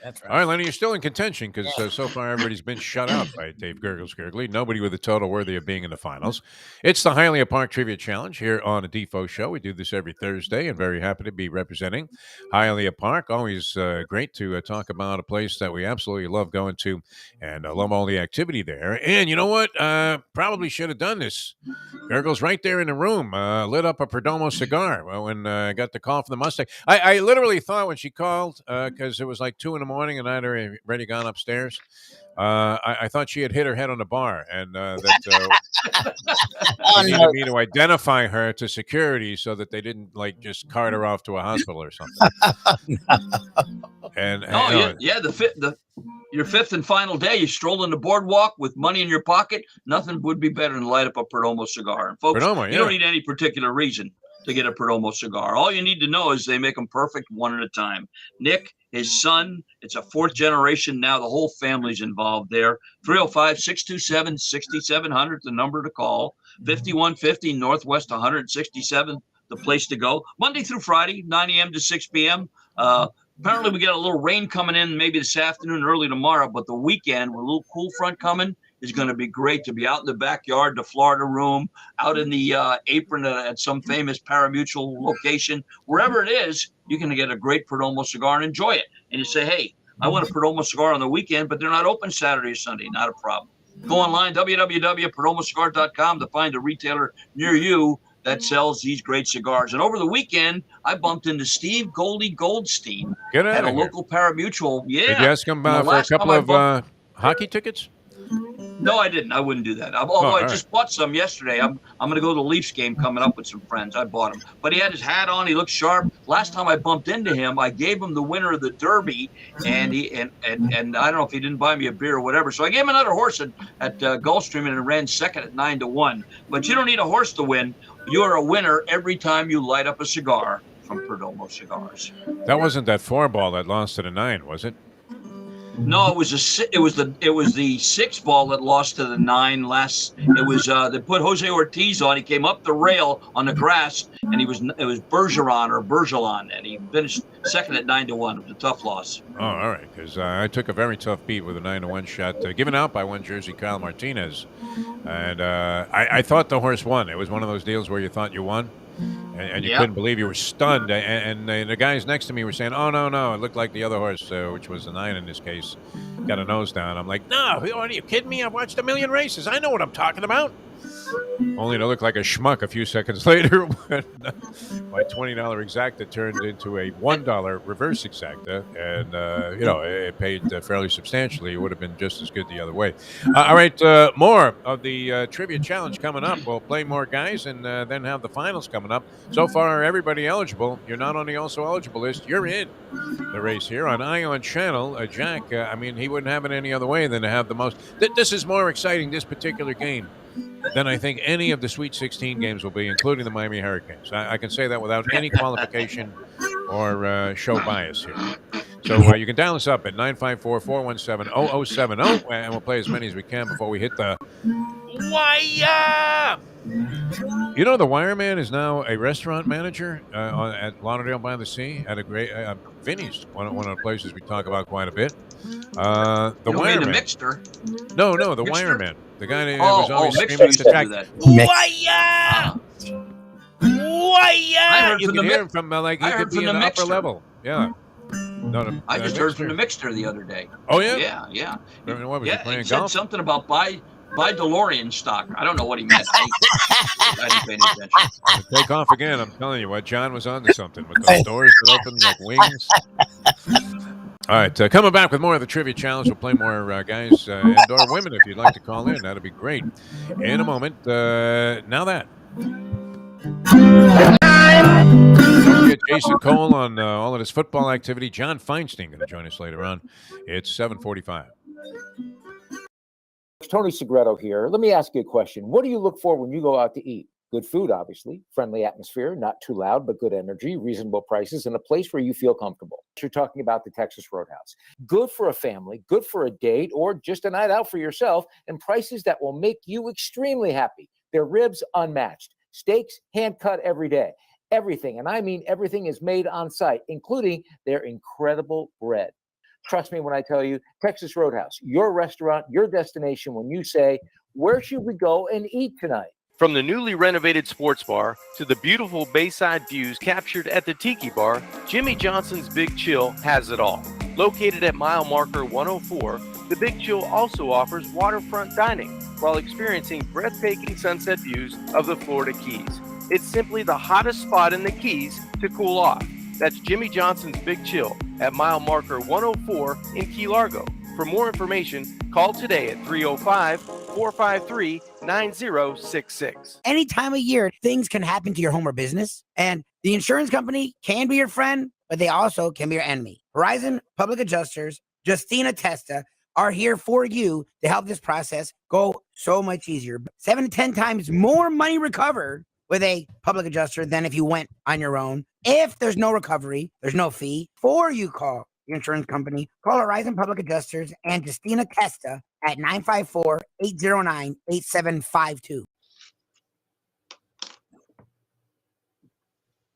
That's right. All right, Lenny, you're still in contention because so far everybody's been shut out by Dave Gurgles Gurgley. Nobody with a total worthy of being in the finals. It's the Hialeah Park Trivia Challenge here on the Defo Show. We do this every Thursday and very happy to be representing Hialeah Park. Always great to talk about a place that we absolutely love going to and love all the activity there. And you know what? Probably should have done this. Gurgles right there in the room, lit up a Perdomo cigar when I got the call from the Mustang. I literally thought when she called, because it was like 2 a.m, and I'd already gone upstairs. I thought she had hit her head on the bar, and that they needed me to identify her to security so that they didn't just cart her off to a hospital or something. Your fifth and final day, you stroll in the boardwalk with money in your pocket. Nothing would be better than light up a Perdomo cigar. And folks, you don't need any particular reason to get a Perdomo cigar. All you need to know is they make them perfect one at a time. Nick, his son, it's a fourth generation now. The whole family's involved there. 305-627-6700, the number to call. 5150 Northwest 167th, the place to go. Monday through Friday, 9 a.m. to 6 p.m. Apparently, we got a little rain coming in maybe this afternoon, early tomorrow, but the weekend with a little cool front coming is going to be great to be out in the backyard, the Florida room, out in the apron at some famous pari-mutuel location. Wherever it is, you're going to get a great Perdomo cigar and enjoy it. And you say, hey, I want a Perdomo cigar on the weekend, but they're not open Saturday or Sunday. Not a problem. Go online, www.perdomocigar.com, to find a retailer near you that sells these great cigars. And over the weekend, I bumped into Steve Goldie Goldstein at a local pari-mutuel. Yeah. Did you ask him for a couple of hockey tickets? No, I didn't. I wouldn't do that. Although I just bought some yesterday. I'm going to go to the Leafs game coming up with some friends. I bought him. But he had his hat on. He looked sharp. Last time I bumped into him, I gave him the winner of the Derby, and I don't know if he didn't buy me a beer or whatever. So I gave him another horse at Gulfstream, and it ran second at 9-1. But you don't need a horse to win. You're a winner every time you light up a cigar from Perdomo Cigars. That wasn't that 4-ball that lost to the 9, was it? No, it was the 6-ball that lost to the 9 last. It was they put Jose Ortiz on. He came up the rail on the grass, and it was Bergeron, and he finished second at 9-1. It was a tough loss. Oh, all right, because I took a very tough beat with a 9-1 shot given out by one Jersey Kyle Martinez, and I thought the horse won. It was one of those deals where you thought you won. And you couldn't believe, you were stunned. And the guys next to me were saying, oh, no, it looked like the other horse, which was the 9 in this case, got a nose down. I'm like, no, are you kidding me? I've watched a million races. I know what I'm talking about. Only to look like a schmuck a few seconds later when my $20 exacta turned into a $1 reverse exacta. And, it paid fairly substantially. It would have been just as good the other way. All right, more of the Trivia Challenge coming up. We'll play more guys and then have the finals coming up. So far, everybody eligible. You're not on the also eligible list. You're in the race here on Ion Channel. Jack, he wouldn't have it any other way than to have the most. This is more exciting, this particular game, than I think any of the Sweet 16 games will be, including the Miami Hurricanes. I can say that without any qualification or show bias here. So you can dial us up at 954-417-0070, and we'll play as many as we can before we hit the wire. You know, the Wireman is now a restaurant manager at Lauderdale by the Sea at a great Vinny's, one of the places we talk about quite a bit. The Wireman. The Mixter? No, the Wireman. The guy that was always screaming at the track. Wire! Wire! You can hear him from he could be in the upper level. Yeah. I just heard from the Mixter the other day. Oh, yeah? Yeah. What was he playing he golf? said something about buy DeLorean stock. I don't know what he meant. I didn't pay any attention. Take off again. I'm telling you what, John was onto something with those doors that open like wings. All right, coming back with more of the Trivia Challenge. We'll play more guys and/or women if you'd like to call in. That'd be great. In a moment. Now that. Don't get Jason Cole on all of his football activity. John Feinstein going to join us later on. It's 7:45. Tony Segreto here. Let me ask you a question. What do you look for when you go out to eat? Good food, obviously, friendly atmosphere, not too loud, but good energy, reasonable prices, and a place where you feel comfortable. You're talking about the Texas Roadhouse. Good for a family, good for a date, or just a night out for yourself, and prices that will make you extremely happy. Their ribs unmatched, steaks hand cut every day. Everything, and I mean everything, is made on site, including their incredible bread. Trust me when I tell you, Texas Roadhouse, your restaurant, your destination when you say, where should we go and eat tonight? From the newly renovated sports bar to the beautiful bayside views captured at the Tiki Bar, Jimmy Johnson's Big Chill has it all. Located at mile marker 104, the Big Chill also offers waterfront dining while experiencing breathtaking sunset views of the Florida Keys. It's simply the hottest spot in the Keys to cool off. That's Jimmy Johnson's Big Chill at mile marker 104 in Key Largo. For more information, call today at 305-453-9066. Any time of year, things can happen to your home or business, and the insurance company can be your friend, but they also can be your enemy. Horizon Public Adjusters, Justina Testa, are here for you to help this process go so much easier. 7 to 10 times more money recovered with a public adjuster than if you went on your own. If there's no recovery, there's no fee. Before you call your insurance company, call Horizon Public Adjusters and Justina Testa at 954-809-8752.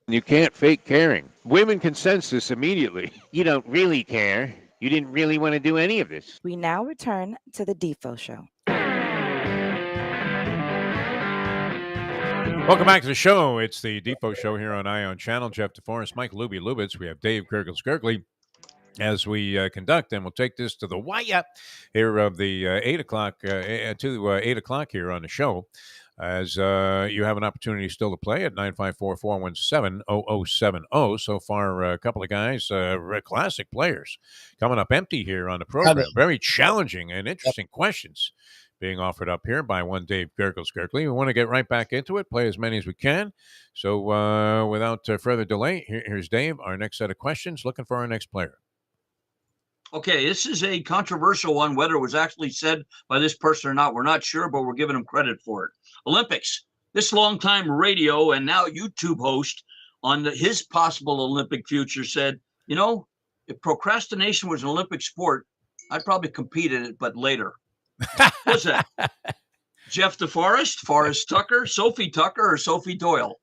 You can't fake caring. Women can sense this immediately. You don't really care. You didn't really want to do any of this. We now return to the Defo Show. Welcome back to the show. It's the Defo Show here on Ion Channel. Jeff Deforrest, Mike Lubie, Lubitz. We have Dave Gergels-Gergley as we conduct, and we'll take this to the wire here of the 8 o'clock here on the show. As you have an opportunity still to play at 954-417-0070. So far, a couple of guys, classic players, coming up empty here on the program. Very challenging and interesting questions being offered up here by one Dave Gergels-Gergley. We want to get right back into it, play as many as we can. So without further delay, here's Dave, our next set of questions, looking for our next player. Okay, this is a controversial one, whether it was actually said by this person or not. We're not sure, but we're giving him credit for it. Olympics. This longtime radio and now YouTube host on his possible Olympic future said, you know, if procrastination was an Olympic sport, I'd probably compete in it, but later. What's that? Jeff Deforrest, Forrest Tucker, Sophie Tucker, or Sophie Doyle?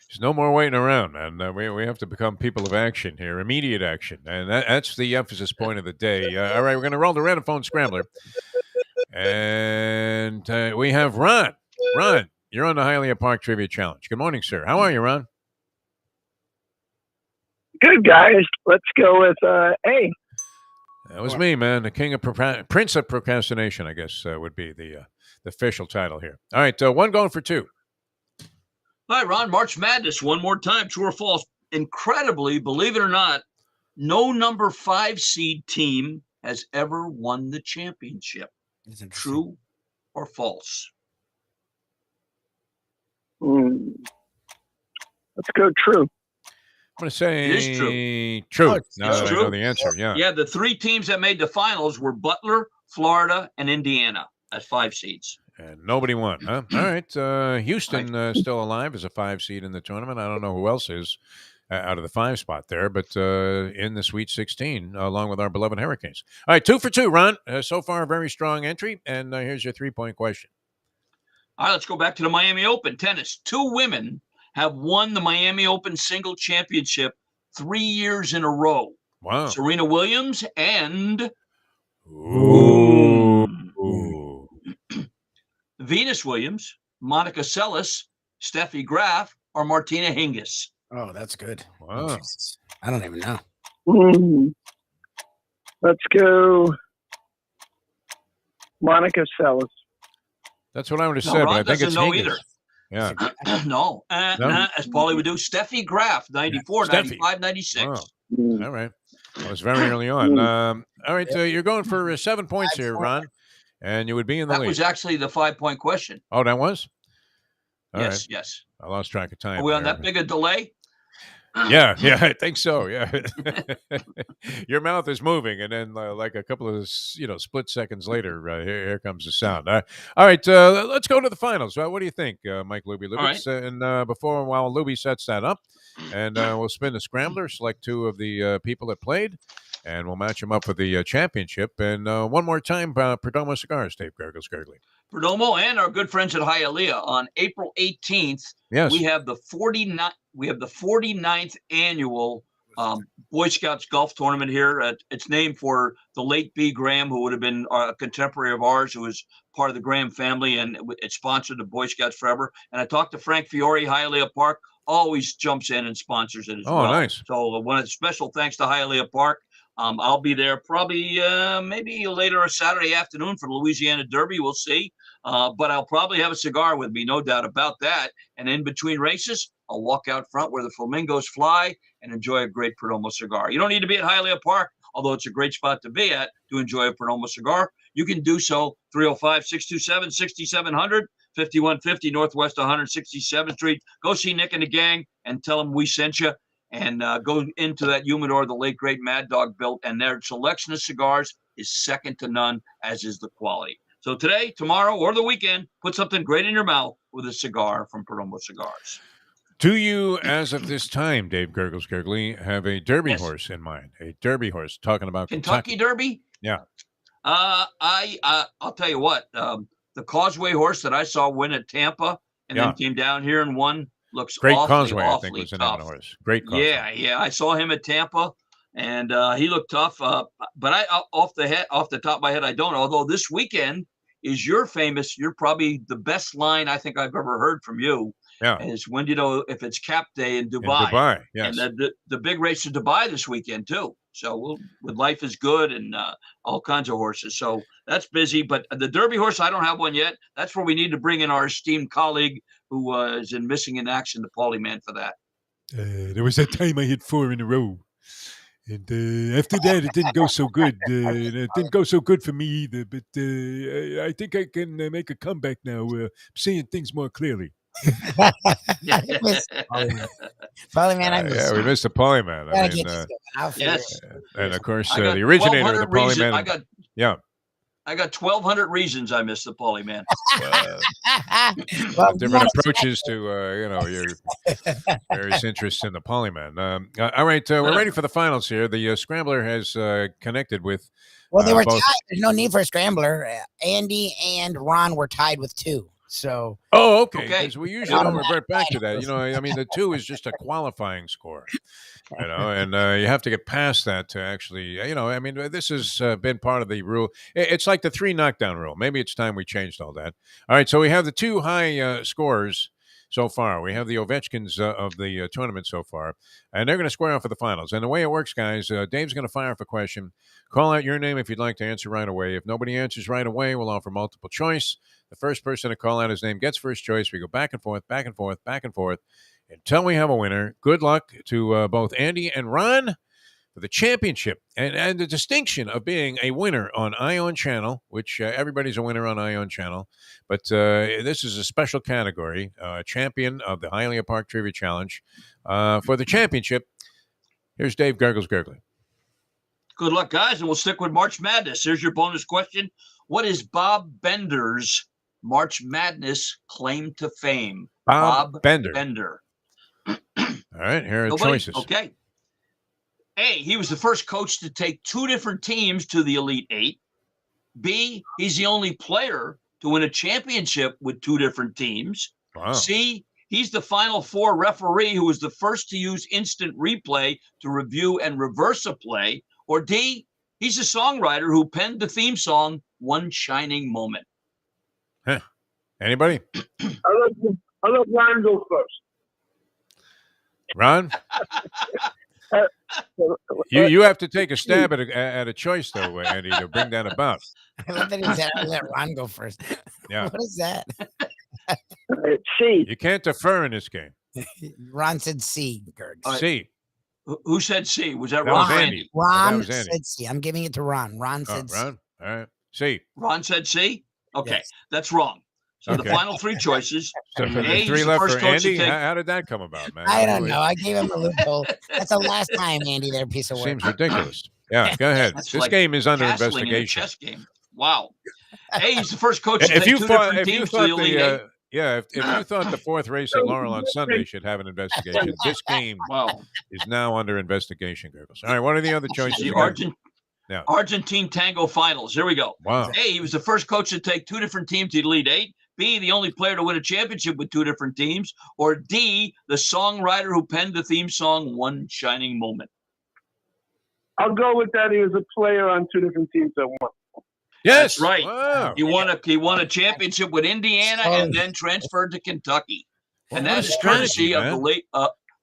There's no more waiting around, man. We have to become people of action here, immediate action. And that's the emphasis point of the day. All right, we're going to roll the random phone scrambler. And we have Ron. Ron, you're on the Hialeah Park Trivia Challenge. Good morning, sir. How are you, Ron? Good, guys. Let's go with A. That was me, man. The king of Prince of Procrastination, I guess, would be the official title here. All right, one going for two. All right, Ron, March Madness, one more time, true or false. Incredibly, believe it or not, no number 5 seed team has ever won the championship. True or false? Let's go true. I'm going to say it is true. True. Oh, now that I know the answer, yeah. Yeah, the 3 teams that made the finals were Butler, Florida, and Indiana as 5 seeds. And nobody won, huh? All right. Houston still alive as a 5 seed in the tournament. I don't know who else is out of the 5 spot there, but in the Sweet 16, along with our beloved Hurricanes. All right, 2 for 2, Ron. So far, a very strong entry. And here's your 3-point question. All right, let's go back to the Miami Open. Tennis. 2 women have won the Miami Open single championship 3 years in a row. Wow. Serena Williams and Venus Williams, Monica Seles, Steffi Graf, or Martina Hingis. Oh, that's good. Wow. Oh, I don't even know. Let's go Monica Seles. That's what I would have said, but I think it's Hingis. Either. Yeah. No. As Paulie would do, Steffi Graf, 94, 95, 96. Wow. All right. That was very early on. All right, you're going for 7 points here, Ron, and you would be in the lead. That was actually the 5-point question. Oh, that was? All yes, right. yes. I lost track of time. Are we on that big a delay? Yeah, I think so. Yeah, your mouth is moving, and then like a couple of split seconds later, here comes the sound. All right, let's go to the finals. What do you think, Mike Lubie? Right. And while Lubie sets that up, and we'll spin the scrambler, select 2 of the people that played, and we'll match them up for the championship. And one more time, Perdomo Cigars, Dave Gergels-Gergley. Perdomo and our good friends at Hialeah on April 18th. Yes, we have the 49th annual Boy Scouts golf tournament here. It's named for the late B. Graham, who would have been a contemporary of ours, who was part of the Graham family, and it sponsored the Boy Scouts forever. And I talked to Frank Fiore, Hialeah Park, always jumps in and sponsors it as well. Oh, nice. So one special thanks to Hialeah Park. I'll be there probably maybe later Saturday afternoon for the Louisiana Derby. We'll see. But I'll probably have a cigar with me, no doubt about that. And in between races, I'll walk out front where the flamingos fly and enjoy a great Perdomo cigar. You don't need to be at Hialeah Park. although it's a great spot to be at to enjoy a Perdomo cigar. You can do so 305-627-6700, 5150 Northwest 167th Street. Go see Nick and the gang and tell them we sent you. And go into that humidor the late, great Mad Dog built. And their selection of cigars is second to none, as is the quality. So today, tomorrow, or the weekend, put something great in your mouth with a cigar from Perdomo Cigars. Do you, as of this time, Dave Gurgles Gurgley, have a Derby horse in mind? A Derby horse, talking about Kentucky Derby? Yeah. I'll tell you what, the Causeway horse that I saw win at Tampa and then came down here and won looks Great awfully, Causeway, I think, was the name of the horse. Great Causeway. Yeah. I saw him at Tampa, and he looked tough. But I off the top of my head, I don't. Although this weekend is you're probably the best line I think I've ever heard from you. Yeah. And it's when if it's Cap Day in Dubai. In Dubai, yes. And the big race to Dubai this weekend too. So with Life is Good and all kinds of horses. So that's busy. But the Derby horse, I don't have one yet. That's where we need to bring in our esteemed colleague who is missing in action, the Paulie Man, for that. There was that time I hit 4 in a row. And after that, it didn't go so good. It didn't go so good for me either. But I think I can make a comeback now, seeing things more clearly. Paulie Man, I miss yeah, we missed the Paulie Man. I mean, yes. And of course, the originator of the Paulie Man. I got 1,200 reasons I miss the Paulie Man. Different approaches to your various interests in the Paulie Man. All right, we're ready for the finals here. The Scrambler has connected with. Well, they were tied. There's no need for a Scrambler. Andy and Ron were tied with 2. So. Oh, okay. Because we usually don't revert back to that. I mean, the 2 is just a qualifying score. And you have to get past that to actually, I mean, this has been part of the rule. It's like the 3 knockdown rule. Maybe it's time we changed all that. All right, so we have the 2 high scores so far. We have the Ovechkins of the tournament so far, and they're going to square off for the finals. And the way it works, guys, Dave's going to fire off a question. Call out your name if you'd like to answer right away. If nobody answers right away, we'll offer multiple choice. The first person to call out his name gets first choice. We go back and forth, back and forth, back and forth until we have a winner. Good luck to both Andy and Ron for the championship and the distinction of being a winner on Ion Channel, which everybody's a winner on Ion Channel. But this is a special category, champion of the Hialeah Park Trivia Challenge. For the championship, here's Dave Gurgles Gurgley. Good luck, guys, and we'll stick with March Madness. Here's your bonus question. What is Bob Bender's March Madness claim to fame? Bob Bender. All right, here are the choices. Okay. A, he was the first coach to take 2 different teams to the Elite 8. B, he's the only player to win a championship with 2 different teams. Wow. C, he's the Final Four referee who was the first to use instant replay to review and reverse a play. Or D, he's a songwriter who penned the theme song, One Shining Moment. Huh. Anybody? I'll let Ron go first. Ron? You have to take a stab at a choice, though, Andy, to bring that about. I love that he said, I'll let Ron go first. Yeah. What is that? C. You can't defer in this game. Ron said C, Gerg. C. Who said C? Was that That Ron? was Andy. Ron That was Andy. said C. I'm giving it to Ron. Ron said C. Ron? All right. C. Ron said C? Okay, Yes. That's wrong. So the final 3 choices. So A, the he's 3 the left first for coach to Andy? take- How did that come about, man? I don't know. I gave him a loophole. That's the last time, Andy, there, piece of work. Seems ridiculous. Yeah, go ahead. That's This like game is under castling in a investigation. chess game. Wow. A, he's the first coach to If take you 2 thought, different if you teams to thought the Elite 8. if you thought the 4th race at Laurel on Sunday should have an investigation, this game Wow. is now under investigation, Gurgles. All right, what are the other choices? The again? Argentine Tango Finals. Here we go. Wow. A, he was the first coach to take 2 different teams to the Elite 8. B, the only player to win a championship with 2 different teams. Or D, the songwriter who penned the theme song, One Shining Moment. I'll go with that. He was a player on 2 different teams at once. Yes. That's right. Wow. He won a championship with Indiana and then transferred to Kentucky. And What that a is courtesy strategy, of the man. late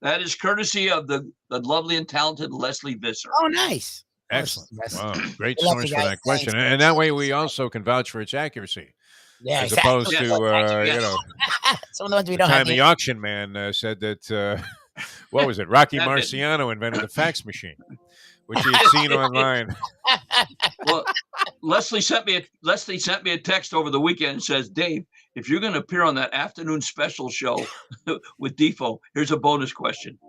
that is courtesy of the lovely and talented Leslie Visser. Oh, nice. Excellent. Yes. Wow. Great Good luck, source you for guys. that question. Thanks. And that way we also can vouch for its accuracy. Yeah, As exactly. opposed to, some of the ones we the don't time have. the auction man said that, what was it? Rocky Marciano invented the fax machine. which he had seen online. Well, Leslie sent me a text over the weekend and says, Dave, if you're going to appear on that afternoon special show with Defo, here's a bonus question.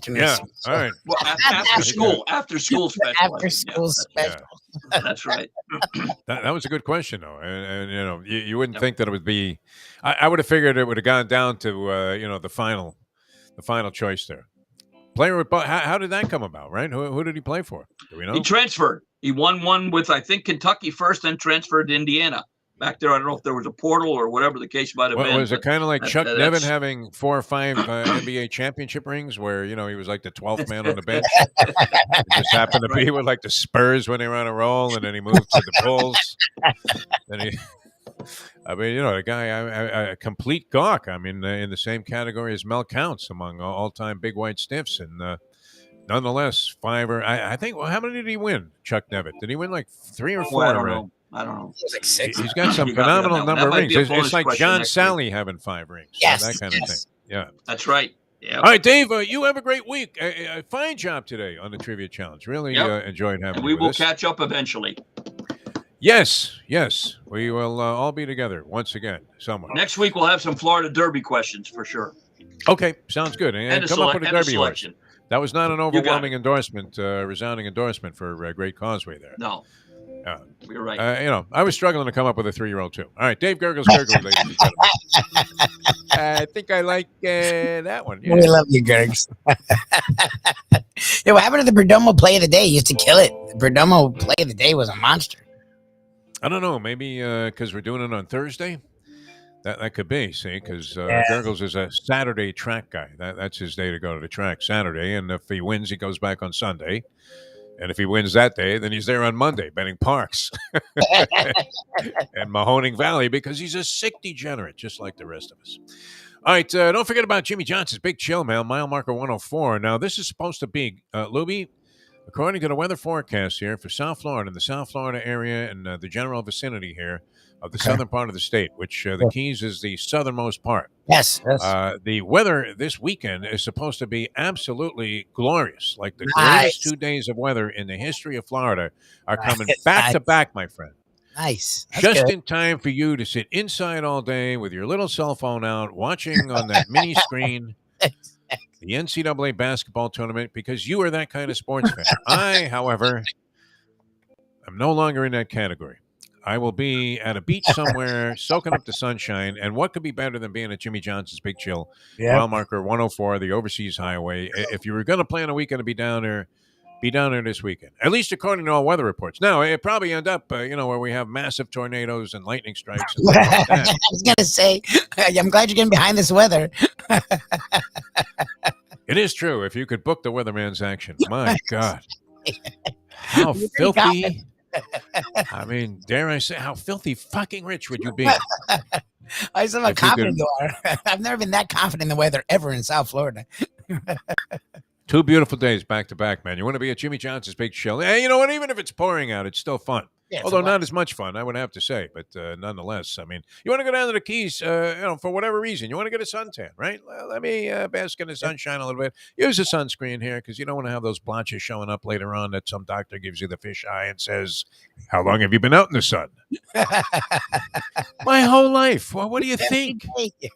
Yeah, all right. Well, after school special. After school special. Yeah. That's right. That was a good question, though, and you wouldn't think that it would be. I would have figured it would have gone down to the final choice there. Player with how did that come about? Right? Who did he play for? Do we know? He transferred. He won one with I think Kentucky first, then transferred to Indiana. Back there, I don't know if there was a portal or whatever the case might have been. Was it kind of like Chuck Nevin having 4 or 5 NBA championship rings where, he was like the 12th man on the bench? It just happened to be with like the Spurs when they were on a roll, and then he moved to the Bulls. The guy, a complete gawk. I mean, in the same category as Mel Counts among all-time big white stiffs. And nonetheless, 5 or I think, how many did he win, Chuck Nevin? Did he win like 3 or 4? I don't know. Like 6. He's got some phenomenal number of rings. It's like John Sally having 5 rings. Yes. That kind of thing. Yeah. That's right. Yeah. All right, Dave, you have a great week. A fine job today on the Trivia Challenge. Really enjoyed having you we with will us. catch up eventually. Yes. We will all be together once again somewhere. Next week, we'll have some Florida Derby questions for sure. Okay, sounds good. And come up with a Derby horse. That was not an overwhelming endorsement, resounding endorsement for Great Causeway there. No. You're right. I was struggling to come up with a 3-year-old too. All right, Dave Gurgles, ladies and gentlemen. I think I like that one. Yeah. We love you, Gurgs. What happened to the Perdomo play of the day? He used to kill it. The Perdomo play of the day was a monster. I don't know. Maybe because we're doing it on Thursday. That could be, see, because Gurgles is a Saturday track guy. That's his day to go to the track, Saturday. And if he wins, he goes back on Sunday. And if he wins that day, then he's there on Monday betting parks and Mahoning Valley because he's a sick degenerate, just like the rest of us. All right, don't forget about Jimmy Johnson's Big Chill, man, mile marker 104. Now, this is supposed to be, Lubie, according to the weather forecast here for South Florida, in the South Florida area and the general vicinity here of the southern part of the state, which the Keys is the southernmost part. Yes. The weather this weekend is supposed to be absolutely glorious. Like the greatest 2 days of weather in the history of Florida are coming back to back, my friend. Nice. That's just good. in time for you to sit inside all day with your little cell phone out, watching on that mini screen the NCAA basketball tournament because you are that kind of sports fan. I, however, am no longer in that category. I will be at a beach somewhere, soaking up the sunshine, and what could be better than being at Jimmy Johnson's Big Chill, mile marker 104, the Overseas Highway. If you were going to plan a weekend to be down there this weekend, at least according to all weather reports. Now, it probably end up, where we have massive tornadoes and lightning strikes. And like that. I was going to say, I'm glad you're getting behind this weather. It is true. If you could book the weatherman's action, my God, how filthy. I mean, dare I say, how filthy fucking rich would you be? I saw how confident you are. I've never been that confident in the weather ever in South Florida. 2 beautiful days back to back, man. You want to be at Jimmy Johnson's Big Chill. Hey, you know what? Even if it's pouring out, it's still fun. Yeah, although not as much fun, I would have to say. But nonetheless, I mean, you want to go down to the Keys, for whatever reason. You want to get a suntan, right? Well, let me bask in the sunshine a little bit. Use a sunscreen here because you don't want to have those blotches showing up later on that some doctor gives you the fish eye and says, how long have you been out in the sun? My whole life. Well, what do you think?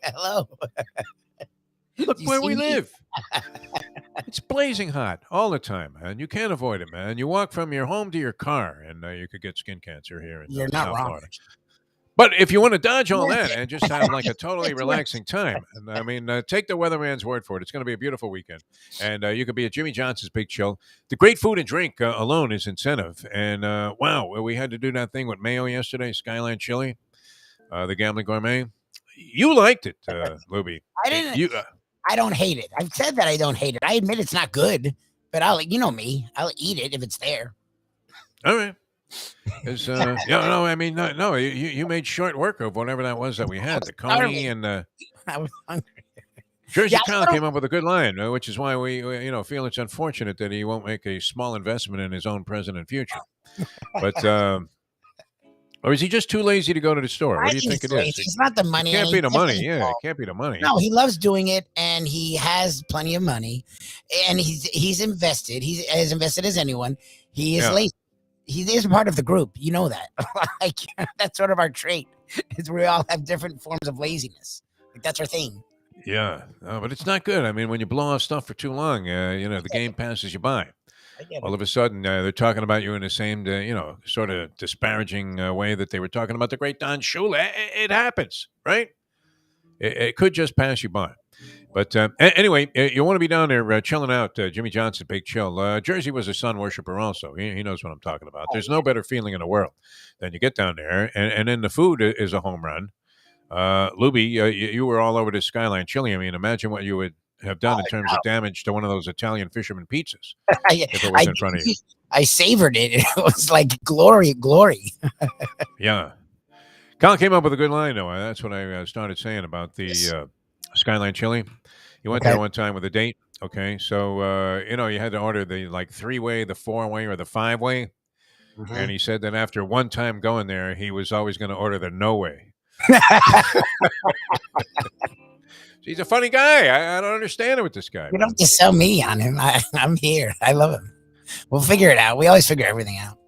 Hello. Look where we live. It's blazing hot all the time, man. You can't avoid it, man. You walk from your home to your car, and you could get skin cancer here in South Florida. But if you want to dodge all that and just have like a totally relaxing time, and I mean, take the weatherman's word for it. It's going to be a beautiful weekend, and you could be at Jimmy Johnson's Big Chill. The great food and drink alone is incentive. And wow, we had to do that thing with Mayo yesterday, Skyline Chili, the Gambling Gourmet. You liked it, Lubie. I didn't. I don't hate it. I've said that I don't hate it. I admit it's not good, but you know me. I'll eat it if it's there. All right. You made short work of whatever that was that we had. The Coney and I was hungry. Jersey Kyle came up with a good line, which is why we feel it's unfortunate that he won't make a small investment in his own present and future. But Or is he just too lazy to go to the store? What do you think it is? It's not the money. It can't be the money. Yeah, it can't be the money. No, he loves doing it, and he has plenty of money, and he's invested. He's as invested as anyone. He is lazy. He is part of the group. You know that. Like, that's sort of our trait. Is we all have different forms of laziness. Like, that's our thing. Yeah, but it's not good. I mean, when you blow off stuff for too long, the game passes you by. All of a sudden, they're talking about you in the same, sort of disparaging way that they were talking about the great Don Shula. It happens, right? It could just pass you by. But anyway, you want to be down there chilling out. Jimmy Johnson, big chill. Jersey was a sun worshiper also. He knows what I'm talking about. There's no better feeling in the world than you get down there. And then the food is a home run. Lubie, you were all over the Skyline Chili. I mean, imagine what you would have done in terms of damage to one of those Italian fisherman pizzas if it was in front of you. I savored it. It was like glory. Yeah. Colin came up with a good line, though. That's what I started saying about the Skyline Chili. You went there one time with a date. Okay. So, you had to order the 3-way, the 4-way, or the 5-way. Mm-hmm. And he said that after one time going there, he was always going to order the no way. He's a funny guy. I don't understand it with this guy. You don't have to sell me on him. I'm here. I love him. We'll figure it out. We always figure everything out.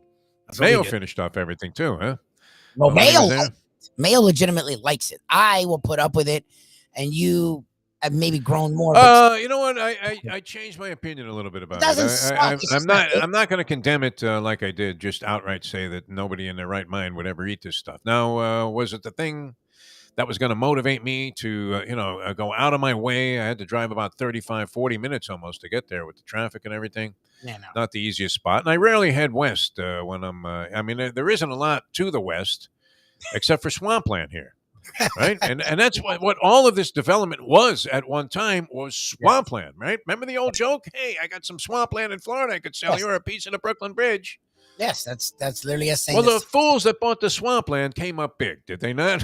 Mayo finished off everything too, huh? Well, Mayo legitimately likes it. I will put up with it, and you have maybe grown more. You know what? I changed my opinion a little bit about it. I'm not going to condemn it like I did. Just outright say that nobody in their right mind would ever eat this stuff. Now, was it the thing that was going to motivate me to, go out of my way? I had to drive about 35, 40 minutes almost to get there with the traffic and everything. Yeah, no. Not the easiest spot. And I rarely head west when I'm, there isn't a lot to the west except for swampland here. Right. And that's what all of this development was at one time was swampland. Right. Remember the old joke? Hey, I got some swampland in Florida. I could sell you a piece of the Brooklyn Bridge. Yes, that's literally a saying. Well, the fools that bought the swampland came up big, did they not?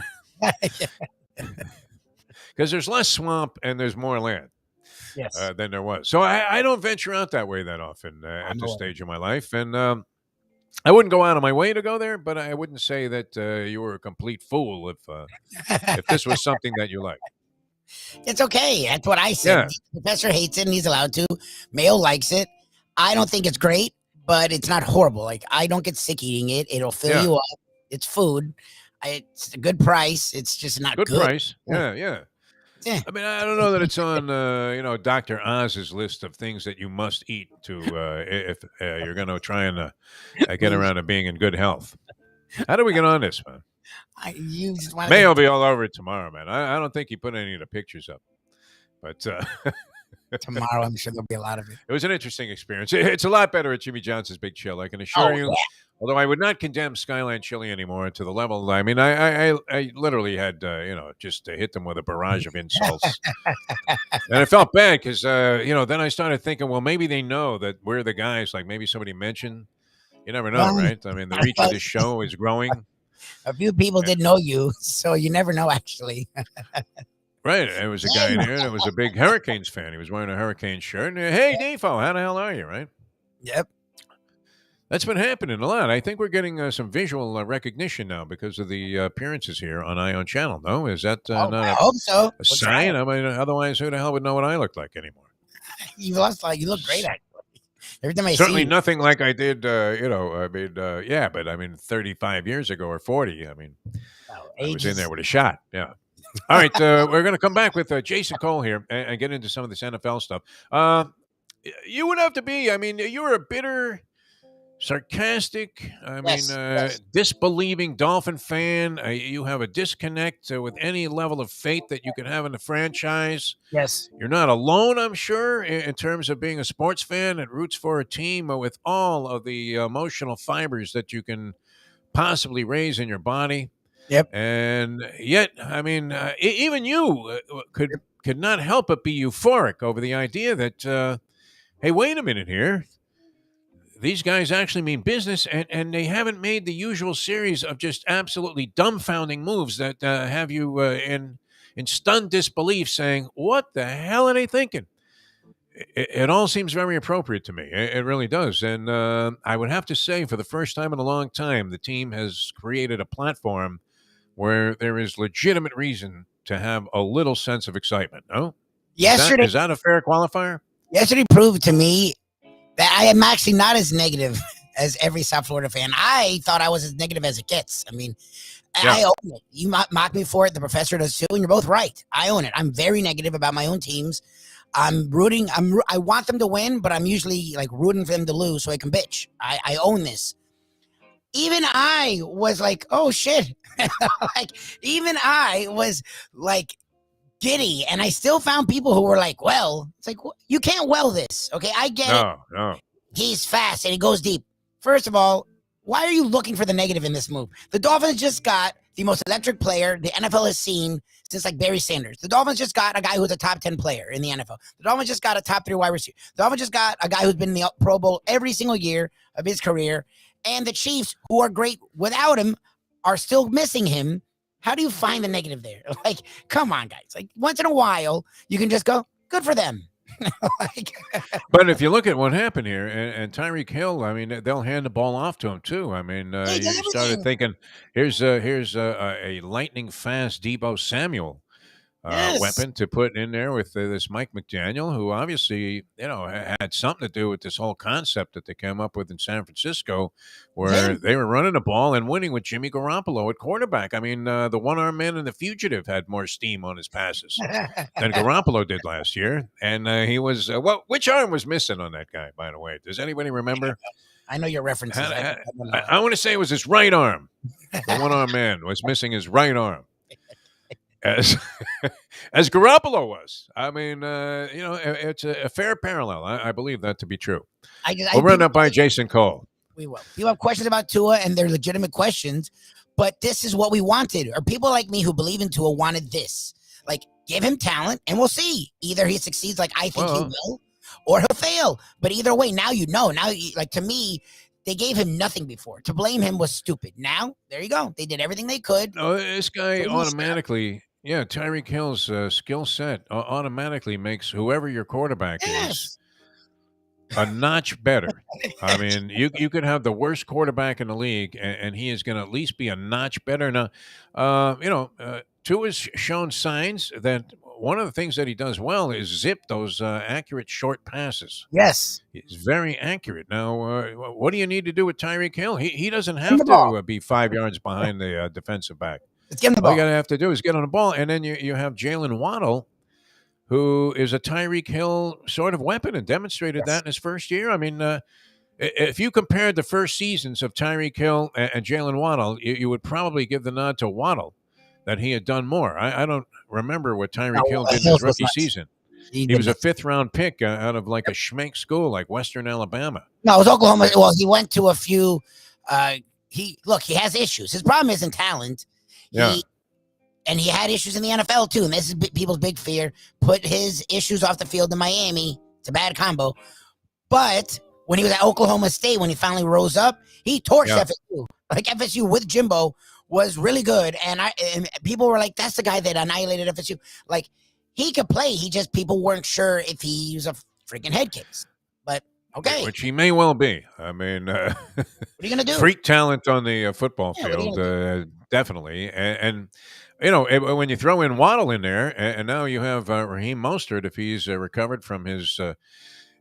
Because there's less swamp and there's more land than there was. So I don't venture out that way that often at this stage of my life. And I wouldn't go out of my way to go there, but I wouldn't say that you were a complete fool if this was something that you liked. It's okay. That's what I said. Yeah. The professor hates it and he's allowed to. Mayo likes it. I don't think it's great, but it's not horrible. Like, I don't get sick eating it. It'll fill you up. It's food. It's a good price. It's just not good. Good price. Yeah. I mean, I don't know that it's on, Dr. Oz's list of things that you must eat if you're going to try and get around to being in good health. How do we get on this, man? Mayo will be all over it tomorrow, man. I don't think he put any of the pictures up, but tomorrow I'm sure there'll be a lot of it. It was an interesting experience. It's a lot better at Jimmy Johnson's Big Chill, I can assure you. Yeah. Although I would not condemn Skyline Chili anymore to the level. I mean, I literally had just to hit them with a barrage of insults, and I felt bad because then I started thinking, well, maybe they know that we're the guys. Like maybe somebody mentioned. You never know, right? I mean, the reach of this show is growing. A few people didn't know you, so you never know, actually. Right. There was a guy in here that was a big Hurricanes fan. He was wearing a Hurricanes shirt. And, hey, Defo, how the hell are you, right? Yep. That's been happening a lot. I think we're getting some visual recognition now because of the appearances here on Ion Channel. No, is that not a sign? I mean, otherwise, who the hell would know what I look like anymore? You look great, actually. Every time I certainly nothing like I did. But I mean, 35 years ago or 40. I mean, I was in there with a shot. Yeah. All right, we're going to come back with Jason Cole here and get into some of this NFL stuff. You would have to be. I mean, you're a bitter, sarcastic, disbelieving Dolphin fan. You have a disconnect with any level of faith that you can have in the franchise. Yes. You're not alone, I'm sure, in terms of being a sports fan that roots for a team with all of the emotional fibers that you can possibly raise in your body. Yep. And yet, I mean, even you could not help but be euphoric over the idea that, hey, wait a minute here. These guys actually mean business, and they haven't made the usual series of just absolutely dumbfounding moves that have you in stunned disbelief saying, what the hell are they thinking? it all seems very appropriate to me. It really does. And I would have to say, for the first time in a long time, the team has created a platform where there is legitimate reason to have a little sense of excitement. No? Yesterday, is that a fair qualifier? Yesterday proved to me that I am actually not as negative as every South Florida fan. I thought I was as negative as it gets. I mean, I own it. You mock me for it. The professor does too, and you're both right. I own it. I'm very negative about my own teams. I'm rooting. I want them to win, but I'm usually like rooting for them to lose so I can bitch. I own this. Even I was like, oh shit. Like, even I was like giddy, and I still found people who were like, well, it's like, you can't well this. Okay, I get it. No. He's fast and he goes deep. First of all, why are you looking for the negative in this move? The Dolphins just got the most electric player the NFL has seen since like Barry Sanders. The Dolphins just got a guy who's a top 10 player in the NFL. The Dolphins just got a top 3 wide receiver. The Dolphins just got a guy who's been in the Pro Bowl every single year of his career. And the Chiefs, who are great without him, are still missing him. How do you find the negative there? Like, come on, guys. Like, once in a while, you can just go, good for them. But if you look at what happened here, and Tyreek Hill, I mean, they'll hand the ball off to him too. I mean, you started thinking, here's a lightning fast Deebo Samuel weapon to put in there with this Mike McDaniel, who obviously, had something to do with this whole concept that they came up with in San Francisco, where they were running the ball and winning with Jimmy Garoppolo at quarterback. I mean, the one-arm man and the fugitive had more steam on his passes than Garoppolo did last year. And he was, which arm was missing on that guy, by the way? Does anybody remember? I know your references. I want to say it was his right arm. The one-arm man was missing his right arm. As Garoppolo was. I mean, it's a fair parallel. I believe that to be true. We'll run that by Jason Cole. We will. You have questions about Tua, and they're legitimate questions, but this is what we wanted. Or people like me who believe in Tua wanted this. Like, give him talent, and we'll see. Either he succeeds like I think he will, or he'll fail. But either way, now you know. Now, like, to me, they gave him nothing before. To blame him was stupid. Now, there you go. They did everything they could. No, this guy automatically... Yeah, Tyreek Hill's skill set automatically makes whoever your quarterback is a notch better. I mean, you could have the worst quarterback in the league, and he is going to at least be a notch better. Now, Tua's shown signs that one of the things that he does well is zip those accurate short passes. Yes. He's very accurate. Now, what do you need to do with Tyreek Hill? He doesn't have to be 5 yards behind the defensive back. All you got to have to do is get on the ball. And then you have Jalen Waddle, who is a Tyreek Hill sort of weapon and demonstrated that in his first year. I mean, if you compared the first seasons of Tyreek Hill and Jalen Waddle, you would probably give the nod to Waddle that he had done more. I don't remember what Tyreek Hill did in his rookie season. He was a 5th-round pick out of like a schmink school like Western Alabama. No, it was Oklahoma. Well, he went to a few. He has issues. His problem isn't talent. Yeah. And he had issues in the NFL too. And this is people's big fear. Put his issues off the field in Miami. It's a bad combo. But when he was at Oklahoma State, when he finally rose up, he torched FSU. Like FSU with Jimbo was really good. And people were like, that's the guy that annihilated FSU. Like, he could play. People weren't sure if he was a freaking head case. But okay. Which he may well be. I mean, what are you going to do? Freak talent on the football field. Definitely. And when you throw in Waddle in there, and now you have Raheem Mostert, if he's recovered from his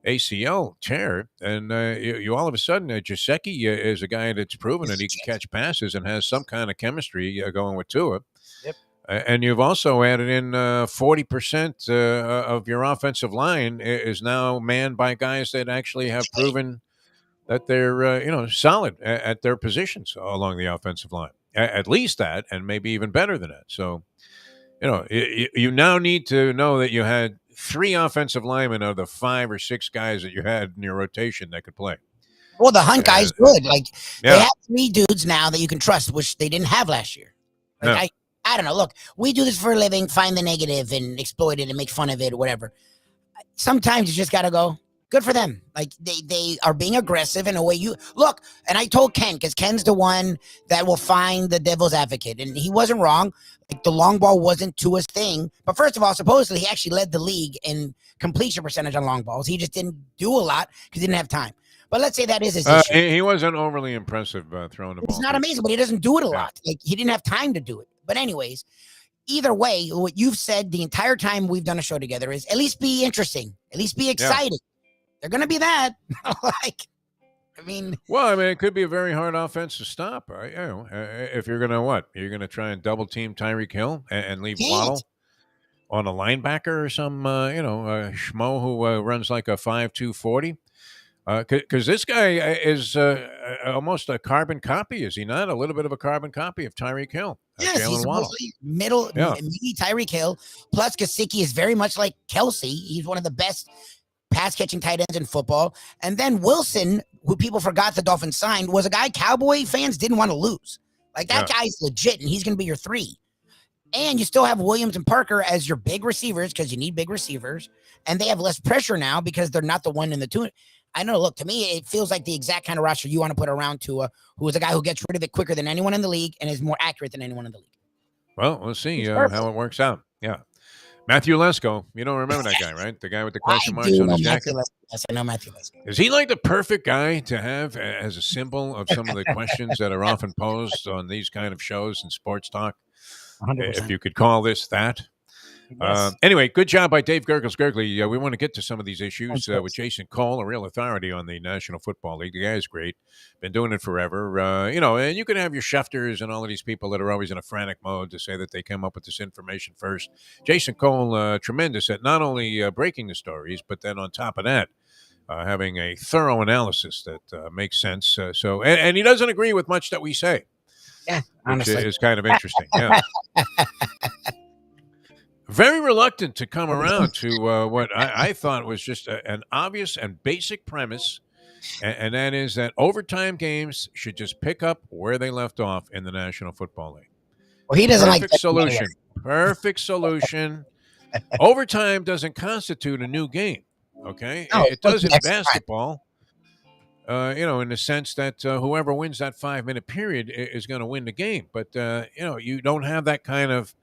ACL tear, and you all of a sudden, Gesicki is a guy that's proven that he can catch passes and has some kind of chemistry going with Tua. Yep. And you've also added in 40% of your offensive line is now manned by guys that actually have proven that they're solid at their positions along the offensive line. At least that, and maybe even better than that. So, you now need to know that you had 3 offensive linemen of the 5 or 6 guys that you had in your rotation that could play. Well, the Hunt guy's good. Like, they have 3 dudes now that you can trust, which they didn't have last year. Like, I don't know. Look, we do this for a living, find the negative and exploit it and make fun of it or whatever. Sometimes you just got to go, good for them. Like they are being aggressive in a way you look. And I told Ken, because Ken's the one that will find the devil's advocate, and he wasn't wrong. Like the long ball wasn't Tua's thing, but first of all, supposedly he actually led the league in completion percentage on long balls. He just didn't do a lot because he didn't have time. But let's say that is his issue. He wasn't overly impressive throwing the ball. It's not amazing, but he doesn't do it a lot. Like he didn't have time to do it. But anyways, either way, what you've said the entire time we've done a show together is at least be interesting, at least be exciting. They're going to be that. Well, I mean, it could be a very hard offense to stop. Right? If you're going to what? You're going to try and double team Tyreek Hill and leave Waddle on a linebacker or some, schmo who runs like a 5.2 40. Because this guy is almost a carbon copy, is he not? A little bit of a carbon copy of Tyreek Hill. Yes, he's mostly mini Tyreek Hill. Plus, Gesicki is very much like Kelsey. He's one of the best pass-catching tight ends in football. And then Wilson, who people forgot the Dolphins signed, was a guy Cowboy fans didn't want to lose. Like, that guy's legit, and he's going to be your 3. And you still have Williams and Parker as your big receivers because you need big receivers. And they have less pressure now because they're not the 1 and the 2. I know, look, to me, it feels like the exact kind of roster you want to put around Tua, who is a guy who gets rid of it quicker than anyone in the league and is more accurate than anyone in the league. Well, we'll see how it works out. Yeah. Matthew Lesko. You don't remember that guy, right? The guy with the question marks on his jacket? Yes, I know Matthew Lesko. Is he like the perfect guy to have as a symbol of some of the questions that are often posed on these kind of shows and sports talk? 100%. If you could call this that. Yes. Anyway, good job by Dave Gurgles Gurgley. We want to get to some of these issues with Jason Cole, a real authority on the National Football League. The guy's great. Been doing it forever. And you can have your Schefters and all of these people that are always in a frantic mode to say that they came up with this information first. Jason Cole, tremendous at not only breaking the stories, but then on top of that, having a thorough analysis that makes sense. And he doesn't agree with much that we say. Yeah, honestly. Which is kind of interesting. Yeah. Very reluctant to come around to what I thought was just an obvious and basic premise, and that is that overtime games should just pick up where they left off in the National Football League. Well, he doesn't Perfect solution. Perfect solution. Overtime doesn't constitute a new game, okay? No, it does in basketball, in the sense that whoever wins that 5-minute period is going to win the game. But, you don't have that kind of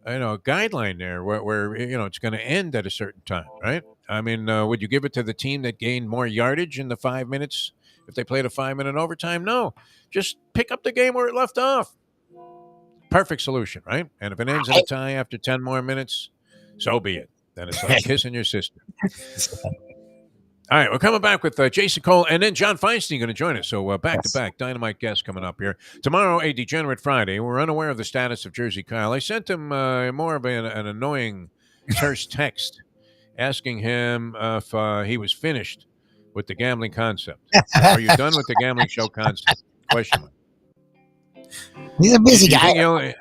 guideline there where it's going to end at a certain time, right? I mean, would you give it to the team that gained more yardage in the 5 minutes if they played a 5-minute overtime? No, just pick up the game where it left off. Perfect solution, right? And if it ends in a tie after 10 more minutes, so be it. Then it's like kissing your sister. All right, we're coming back with Jason Cole and then John Feinstein going to join us. So back-to-back dynamite guests coming up here. Tomorrow, a Degenerate Friday. We're unaware of the status of Jersey Kyle. I sent him more of an annoying, terse text asking him if he was finished with the gambling concept. Are you done with the gambling show concept? Question mark. He's a busy guy.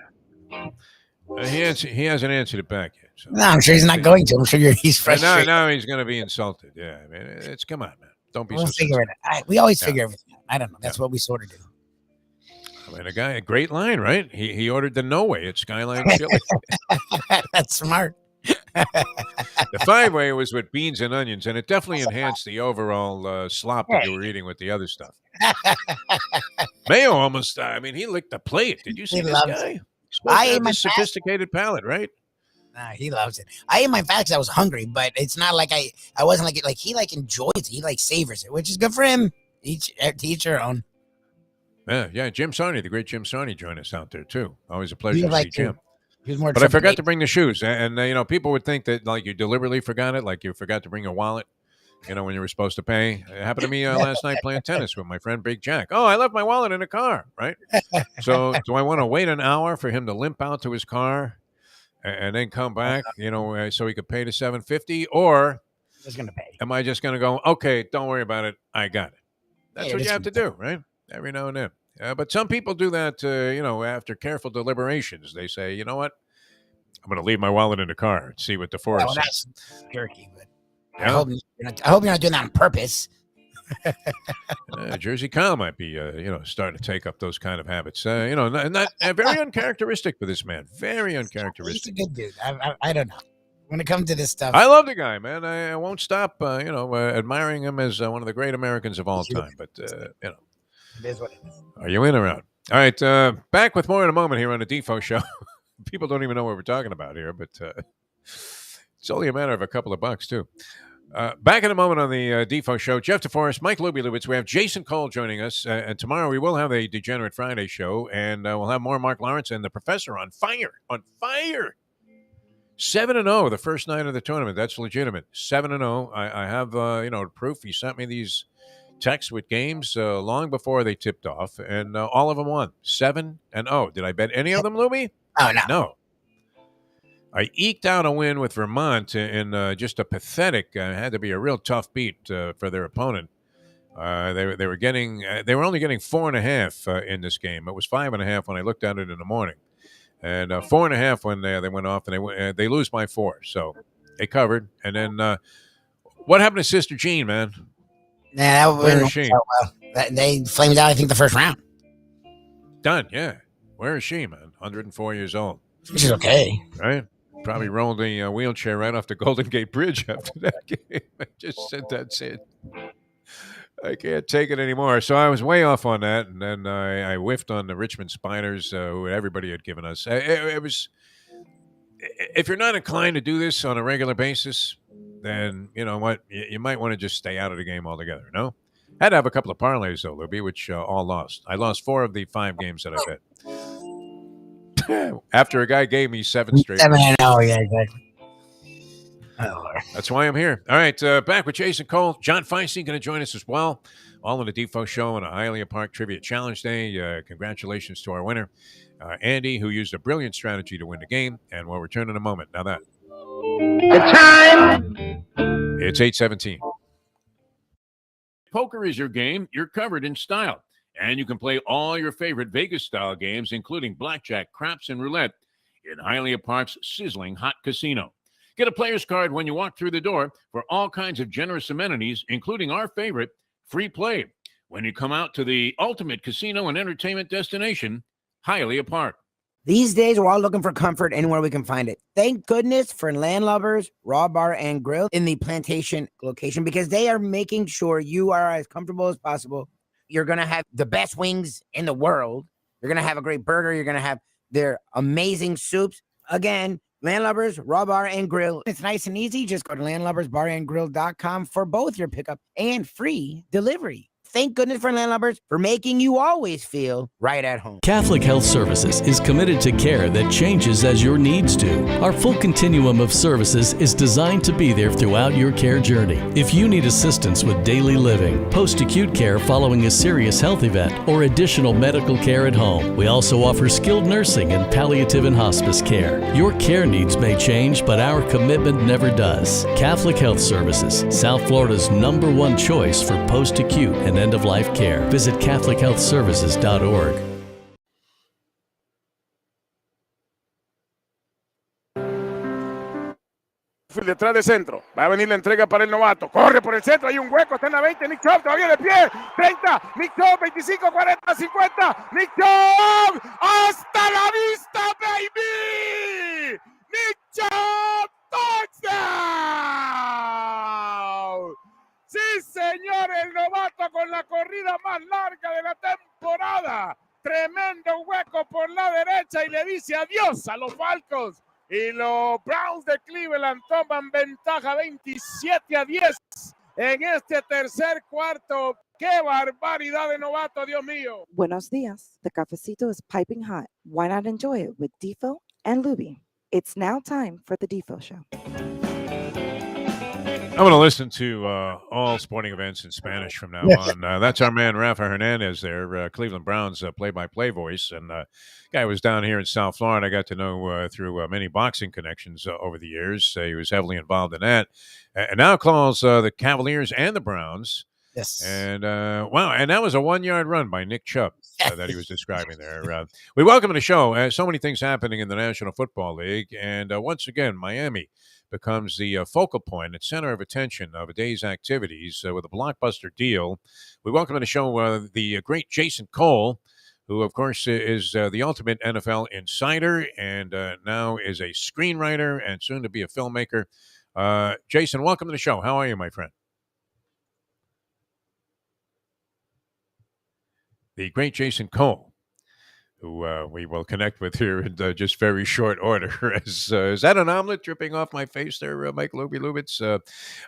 He hasn't answered it back yet. So. No, I'm sure he's not going to. I'm sure he's frustrated. Now he's going to be insulted. Yeah, I mean, come on, man. Don't be so figure it out. We always figure everything out. I don't know. That's what we sort of do. I mean, a great line, right? He ordered the No Way at Skyline Chili. That's smart. The 5-way was with beans and onions, and it definitely enhanced the overall slop that you were eating with the other stuff. Mayo almost, he licked the plate. Did you see this guy? I ate my sophisticated palate, right? Nah, he loves it. I ate my fat because I was hungry, but it's not like I wasn't like he enjoys it. He savors it, which is good for him. Each your own. Yeah. Jim Sarney, the great Jim Sarney, joined us out there too. Always a pleasure to see Jim. He was more. But I forgot to bring the shoes, and people would think that like you deliberately forgot it, like you forgot to bring your wallet. When you were supposed to pay. It happened to me last night playing tennis with my friend Big Jack. Oh, I left my wallet in the car, right? So do I want to wait an hour for him to limp out to his car and then come back, so he could pay the $7.50, or am I just going to go, okay, don't worry about it, I got it? That's what you have to do, right? Every now and then. But some people do that, after careful deliberations. They say, you know what? I'm going to leave my wallet in the car and see what Deforrest says. That's jerky, but yeah. I hope you're not doing that on purpose. Jersey Kyle might be, starting to take up those kind of habits. Not very uncharacteristic for this man. Very uncharacteristic. He's a good dude. I don't know. when it comes to this stuff. I love the guy, man. I won't stop, admiring him as one of the great Americans of all time. But, it is what it is. Are you in or out? All right, back with more in a moment here on the Defo Show. People don't even know what we're talking about here, but it's only a matter of a couple of bucks, too. Back in a moment on the Defo Show. Jeff Deforrest, Mike Lubie, Lubitz. We have Jason Cole joining us. And tomorrow we will have a Degenerate Friday show. And we'll have more Mark Lawrence and the professor on fire. On fire! 7-0 the first night of the tournament. That's legitimate. 7-0. I have proof. He sent me these texts with games long before they tipped off, and all of them won. 7-0. Did I bet any of them, Lubie? Oh, no. No. I eked out a win with Vermont in just a pathetic. Had to be a real tough beat for their opponent. They were only getting 4.5 in this game. It was 5.5 when I looked at it in the morning. And 4.5 when they went off, and they lose by 4. So they covered. And then what happened to Sister Jean, man? Yeah, where is she? They flamed out, I think, the first round. Done, yeah. Where is she, man? 104 years old. She's okay. Right? Probably rolled a wheelchair right off the Golden Gate Bridge after that game. I just said that's it. I can't take it anymore. So I was way off on that, and then I whiffed on the Richmond Spiders, who everybody had given us. It was, if you're not inclined to do this on a regular basis, then you know what, you might want to just stay out of the game altogether. No, had to have a couple of parlays though, Lubie, which all lost. I lost 4 of the 5 games that I bet. After a guy gave me 7 straight. 7-0, yeah, exactly. Oh, that's why I'm here. All right, back with Jason Cole. John Feinstein going to join us as well. All in the Defo Show on a Hialeah Park Trivia Challenge Day. Congratulations to our winner, Andy, who used a brilliant strategy to win the game. And we'll return in a moment. Now that. The time. It's 8:17. Poker is your game. You're covered in style. And you can play all your favorite Vegas-style games, including blackjack, craps, and roulette in Hialeah Park's sizzling hot casino. Get a player's card when you walk through the door for all kinds of generous amenities, including our favorite, free play, when you come out to the ultimate casino and entertainment destination, Hialeah Park. These days, we're all looking for comfort anywhere we can find it. Thank goodness for Landlubbers Raw Bar and Grill in the Plantation location, because they are making sure you are as comfortable as possible. You're going to have the best wings in the world. You're going to have a great burger. You're going to have their amazing soups. Again, Landlubbers Raw Bar and Grill. It's nice and easy. Just go to landlubbersbarandgrill.com for both your pickup and free delivery. Thank goodness for Landlubbers for making you always feel right at home. Catholic Health Services is committed to care that changes as your needs do. Our full continuum of services is designed to be there throughout your care journey. If you need assistance with daily living, post-acute care following a serious health event, or additional medical care at home, we also offer skilled nursing and palliative and hospice care. Your care needs may change, but our commitment never does. Catholic Health Services, South Florida's #1 choice for post-acute and end-of-life care. Visit CatholicHealthServices.org. Detrás de centro, va a venir la entrega para el novato, corre por el centro, hay un hueco, está en la 20, Nick Chubb todavía de pie, 30, Nick Chubb, 25, 40, 50, Nick Chubb, hasta la vista, baby, Nick Chubb, touchdown, sí señor, el novato con la corrida más larga de la temporada, tremendo hueco por la derecha y le dice adiós a los Falcons. Y los Browns de Cleveland toman ventaja 27-10 en este tercer cuarto. ¡Qué barbaridad de novato, Dios mío! Buenos días. The cafecito is piping hot. Why not enjoy it with Defo and Lubie? It's now time for the Defo Show. I'm going to listen to all sporting events in Spanish from now on. That's our man, Rafa Hernandez there, Cleveland Browns play-by-play voice. And guy was down here in South Florida. I got to know through many boxing connections over the years. He was heavily involved in that. And now calls the Cavaliers and the Browns. Yes. And, wow, and that was a 1-yard run by Nick Chubb that he was describing there. We welcome to the show. So many things happening in the National Football League. And once again, Miami becomes the focal point and center of attention of a day's activities with a blockbuster deal. We welcome to the show the great Jason Cole, who, of course, is the ultimate NFL insider and now is a screenwriter and soon to be a filmmaker. Jason, welcome to the show. How are you, my friend? The great Jason Cole, who we will connect with here in just very short order. Is that an omelet dripping off my face there, Mike Lubitz? All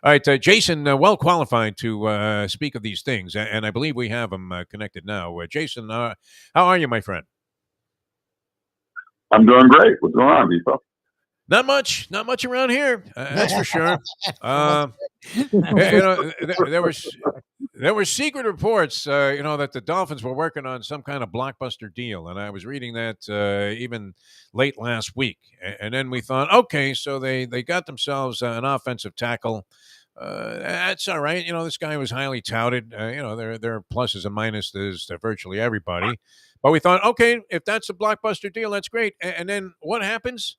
right, Jason, well qualified to speak of these things, and I believe we have him connected now. Jason, how are you, my friend? I'm doing great. What's going on, Defo? Not much around here. That's for sure. There were secret reports, that the Dolphins were working on some kind of blockbuster deal, and I was reading that even late last week. And then we thought, okay, so they got themselves an offensive tackle. That's all right. This guy was highly touted. There are pluses and minuses to virtually everybody. But we thought, okay, if that's a blockbuster deal, that's great. And then what happens?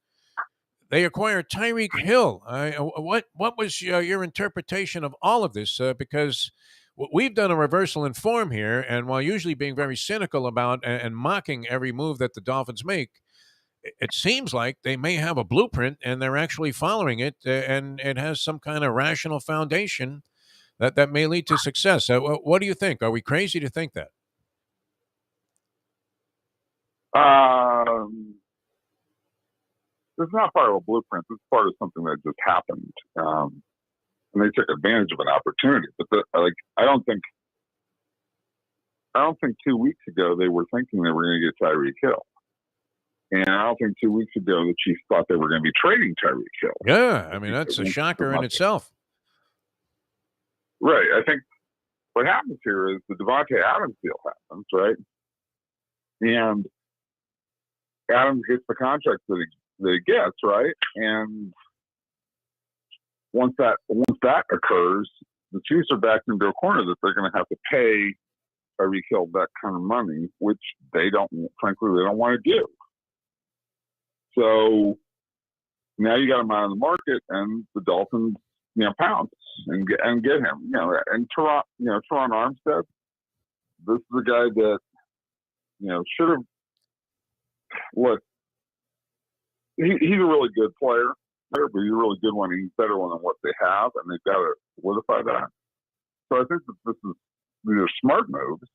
They acquired Tyreek Hill. What was your interpretation of all of this? Because we've done a reversal in form here, and while usually being very cynical about and mocking every move that the Dolphins make, it seems like they may have a blueprint, and they're actually following it, and it has some kind of rational foundation that may lead to success. What do you think? Are we crazy to think that? This is not part of a blueprint. This is part of something that just happened, and they took advantage of an opportunity. But I don't think 2 weeks ago they were thinking they were going to get Tyreek Hill, and I don't think 2 weeks ago the Chiefs thought they were going to be trading Tyreek Hill. Yeah, I mean that's a shocker in itself. Right. I think what happens here is the Devontae Adams deal happens, right, and Adams gets the contract that he gets, right? And once that occurs, the Chiefs are backed into a corner that they're going to have to pay Tyreek Hill that kind of money, which frankly, they don't want to do. So now you got him out of the market, and the Dolphins, pounce and get him. And Teron Armstead, this is a guy that should have. Look, he's a really good player, but he's a really good one. He's better one than what they have, and they've got to solidify that. So I think that these are smart moves.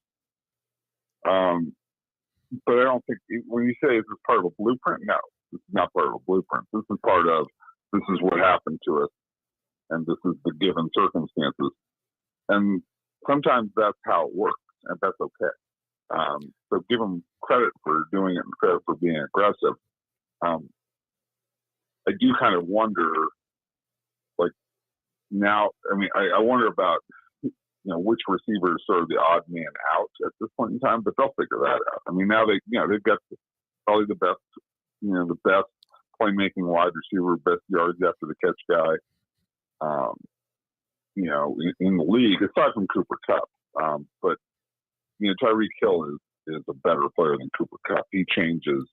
But I don't think when you say is this part of a blueprint, no, this is not part of a blueprint. This is what happened to us, and this is the given circumstances. And sometimes that's how it works, and that's okay. So give them credit for doing it and credit for being aggressive. I do kind of wonder, now, I wonder about, which receiver is sort of the odd man out at this point in time, but they'll figure that out. Now they've got probably the best playmaking wide receiver, best yards after the catch guy, in the league, aside from Cooper Kupp. But Tyreek Hill is a better player than Cooper Kupp. He changes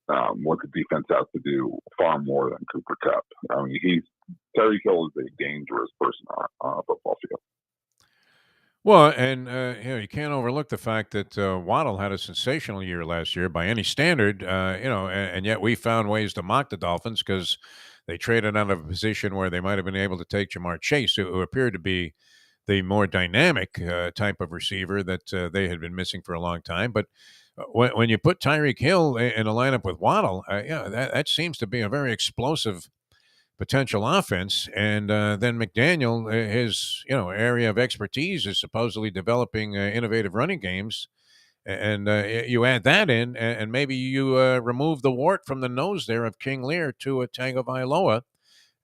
what the defense has to do far more than Cooper Kupp. Tyreek Hill is a dangerous person on a football field. Well, and you can't overlook the fact that Waddle had a sensational year last year by any standard. And yet we found ways to mock the Dolphins because they traded out of a position where they might have been able to take Jamar Chase, who appeared to be the more dynamic type of receiver that they had been missing for a long time. But when you put Tyreek Hill in a lineup with Waddle, that seems to be a very explosive potential offense. And then McDaniel, his area of expertise is supposedly developing innovative running games. And you add that in, and maybe you remove the wart from the nose there of King Lear to a Tagovailoa,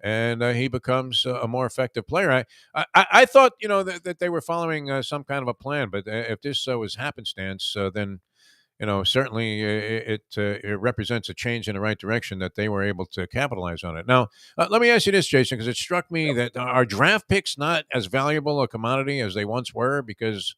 and he becomes a more effective player. I thought that they were following some kind of a plan, but if this was happenstance, then certainly it represents a change in the right direction that they were able to capitalize on it. Now, let me ask you this, Jason, because it struck me that are draft picks not as valuable a commodity as they once were, because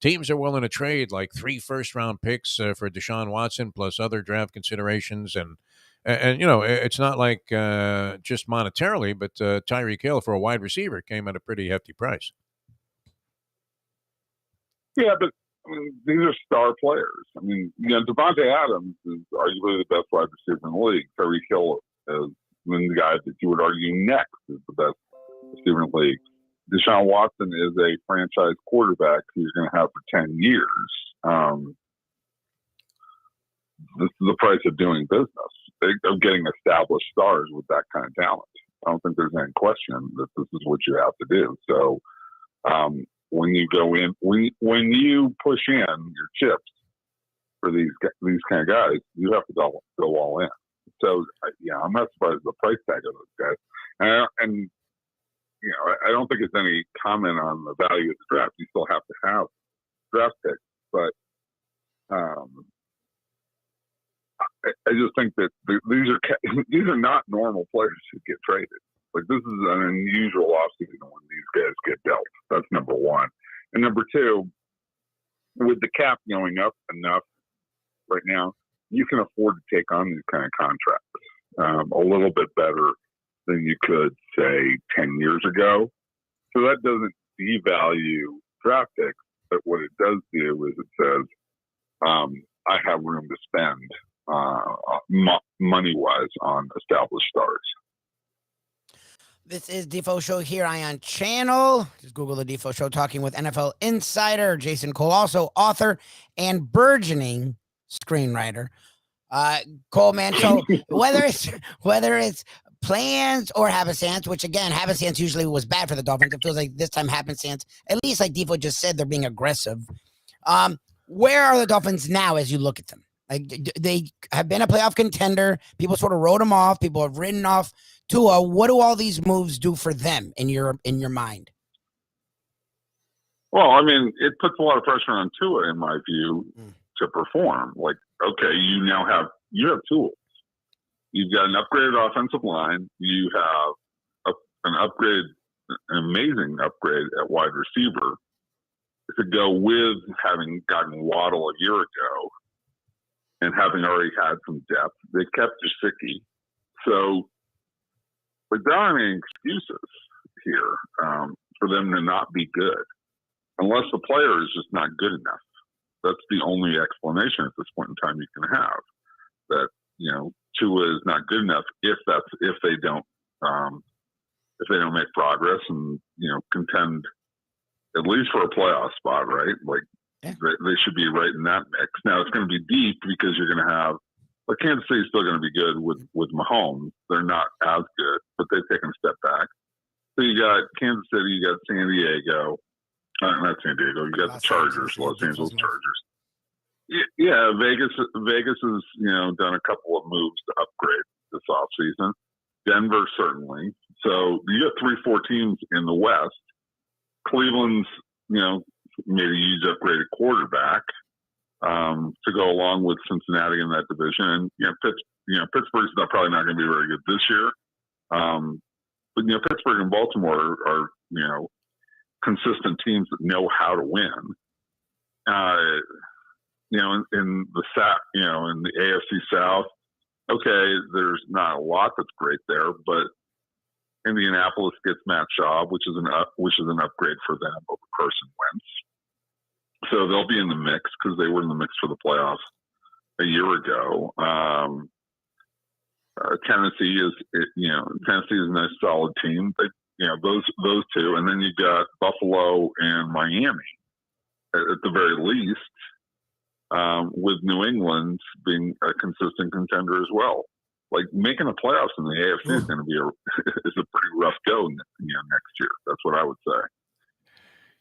teams are willing to trade like 3 first-round picks for Deshaun Watson plus other draft considerations, and it's not like just monetarily, but Tyreek Hill for a wide receiver came at a pretty hefty price. Yeah, but these are star players. I mean, Devontae Adams is arguably the best wide receiver in the league. Tyreek Hill is the guy that you would argue next is the best receiver in the league. Deshaun Watson is a franchise quarterback who you're going to have for 10 years. This is the price of doing business, of getting established stars with that kind of talent. I don't think there's any question that this is what you have to do. So when you go in, when you push in your chips for these kind of guys, you have to go all in. So I'm not surprised at the price tag of those guys. And I don't think it's any comment on the value of the draft. You still have to have draft picks, but I just think that these are not normal players who get traded. Like, this is an unusual offseason when these guys get dealt. That's number one. And number two, with the cap going up enough right now, you can afford to take on these kind of contracts a little bit better than you could, say, 10 years ago. So that doesn't devalue draft picks, but what it does do is it says, I have room to spend money-wise on established stars. This is Defo Show here, Ion Channel. Just Google the Defo Show, talking with NFL insider Jason Cole, also author and burgeoning screenwriter. Cole, man, so whether it's plans or happenstance, which again, happenstance usually was bad for the Dolphins. It feels like this time happenstance, at least like Defo just said, they're being aggressive. Where are the Dolphins now as you look at them? Like, they have been a playoff contender. People sort of wrote them off. People have written off Tua. What do all these moves do for them in your mind? Well, I mean, it puts a lot of pressure on Tua, in my view, to perform. Like, okay, you have tools. You've got an upgraded offensive line. You have an amazing upgrade at wide receiver to go with having gotten Waddle a year ago and having already had some depth. They kept Gesicki. So, but there aren't any excuses here for them to not be good, unless the player is just not good enough. That's the only explanation at this point in time you can have, that Tua is not good enough if they don't make progress and contend at least for a playoff spot, right? Like, they should be right in that mix. Now it's going to be deep because you're going to have, like, Kansas City's still going to be good with Mahomes. They're not as good, but they've taken a step back. So you got Kansas City, you got San Diego, not San Diego. You got the Chargers, Los Angeles Chargers. Yeah, Vegas has done a couple of moves to upgrade this offseason. Denver certainly. So you got 3-4 teams in the West. Cleveland's made a huge upgraded quarterback to go along with Cincinnati in that division. And Pittsburgh's probably not going to be very good this year. But Pittsburgh and Baltimore are consistent teams that know how to win. In the AFC South, okay, there's not a lot that's great there, but Indianapolis gets Matt Schaub, which is an upgrade for them over Carson Wentz. So they'll be in the mix because they were in the mix for the playoffs a year ago. Tennessee is a nice solid team. But, those two, and then you got Buffalo and Miami at the very least, with New England being a consistent contender as well. Like, making the playoffs in the AFC is going to be a pretty rough go next year. That's what I would say.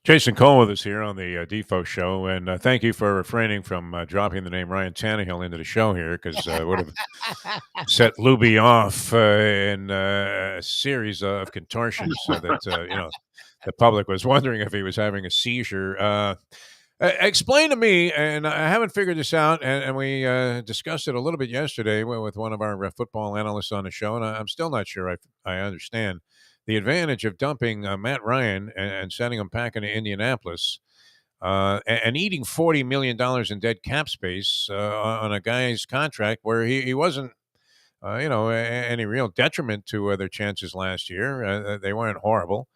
Jason Cole with us here on the Defo Show, and thank you for refraining from dropping the name Ryan Tannehill into the show here, because would have set Lubie off in a series of contortions, so that the public was wondering if he was having a seizure. Explain to me, and I haven't figured this out, and we discussed it a little bit yesterday with one of our football analysts on the show, and I'm still not sure I understand the advantage of dumping Matt Ryan and sending him back into Indianapolis and eating $40 million in dead cap space on a guy's contract where he wasn't, any real detriment to their chances last year. They weren't horrible.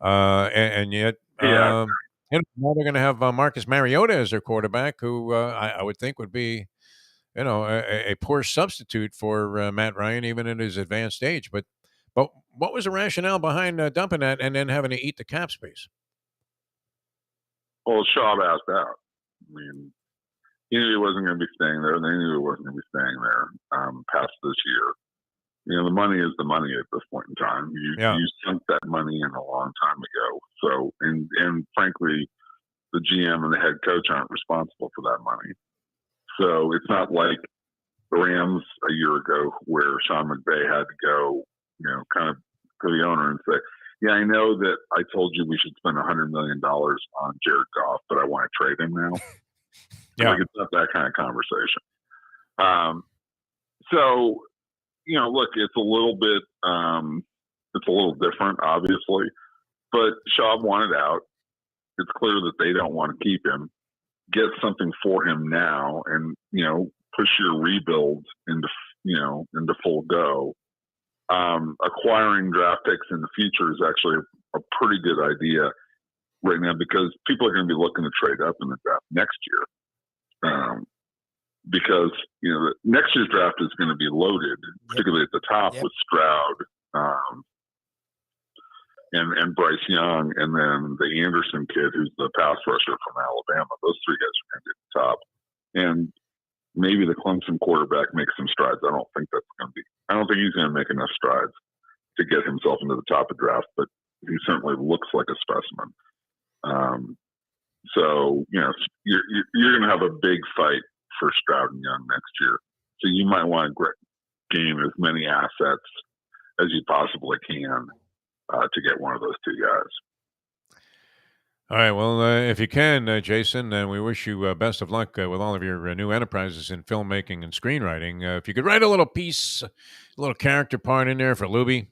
And yet... Now they're going to have Marcus Mariota as their quarterback, who I would think would be, a poor substitute for Matt Ryan, even at his advanced age. But what was the rationale behind dumping that and then having to eat the cap space? Well, Schaub asked out. I mean, he knew he wasn't going to be staying there. They knew he wasn't going to be staying there past this year. The money is the money at this point in time. You sunk that money in a long time ago. So, and frankly, the GM and the head coach aren't responsible for that money. So it's not like the Rams a year ago where Sean McVay had to go, kind of to the owner and say, yeah, I know that I told you we should spend $100 million on Jared Goff, but I want to trade him now. Like, it's not that kind of conversation. So, look, it's a little bit, it's a little different, obviously, but Schaub wanted out. It's clear that they don't want to keep him. Get something for him now, and push your rebuild into full go. Acquiring draft picks in the future is actually a pretty good idea right now because people are going to be looking to trade up in the draft next year. Because next year's draft is going to be loaded, particularly at the top with Stroud and Bryce Young, and then the Anderson kid, who's the pass rusher from Alabama. Those three guys are going to be at the top, and maybe the Clemson quarterback makes some strides. I don't think he's going to make enough strides to get himself into the top of draft, but he certainly looks like a specimen. So you're going to have a big fight for Stroud and Young next year. So you might want to gain as many assets as you possibly can to get one of those two guys. All right. Well, if you can, Jason, and we wish you best of luck with all of your new enterprises in filmmaking and screenwriting. If you could write a little piece, a little character part in there for Lubie.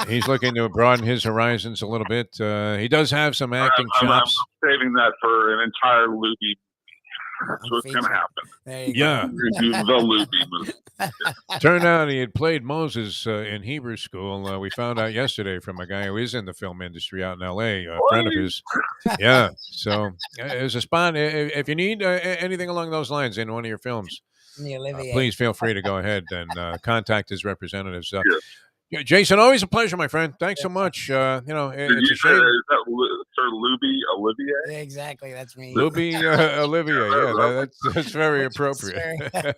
He's looking to broaden his horizons a little bit. He does have some acting chops. I'm saving that for an entire Lubie. That's what's going to happen. Yeah. Do the Lubie movie. Turned out he had played Moses in Hebrew school. We found out yesterday from a guy who is in the film industry out in L.A., a friend of his. Yeah. So there's a spot. If you need anything along those lines in one of your films, please feel free to go ahead and contact his representatives. Jason, always a pleasure, my friend. Thanks so much. It's a shame. Is that Sir Lubie Olivier? Exactly, that's me. Lubie Olivier. Yeah, that's very appropriate. Sir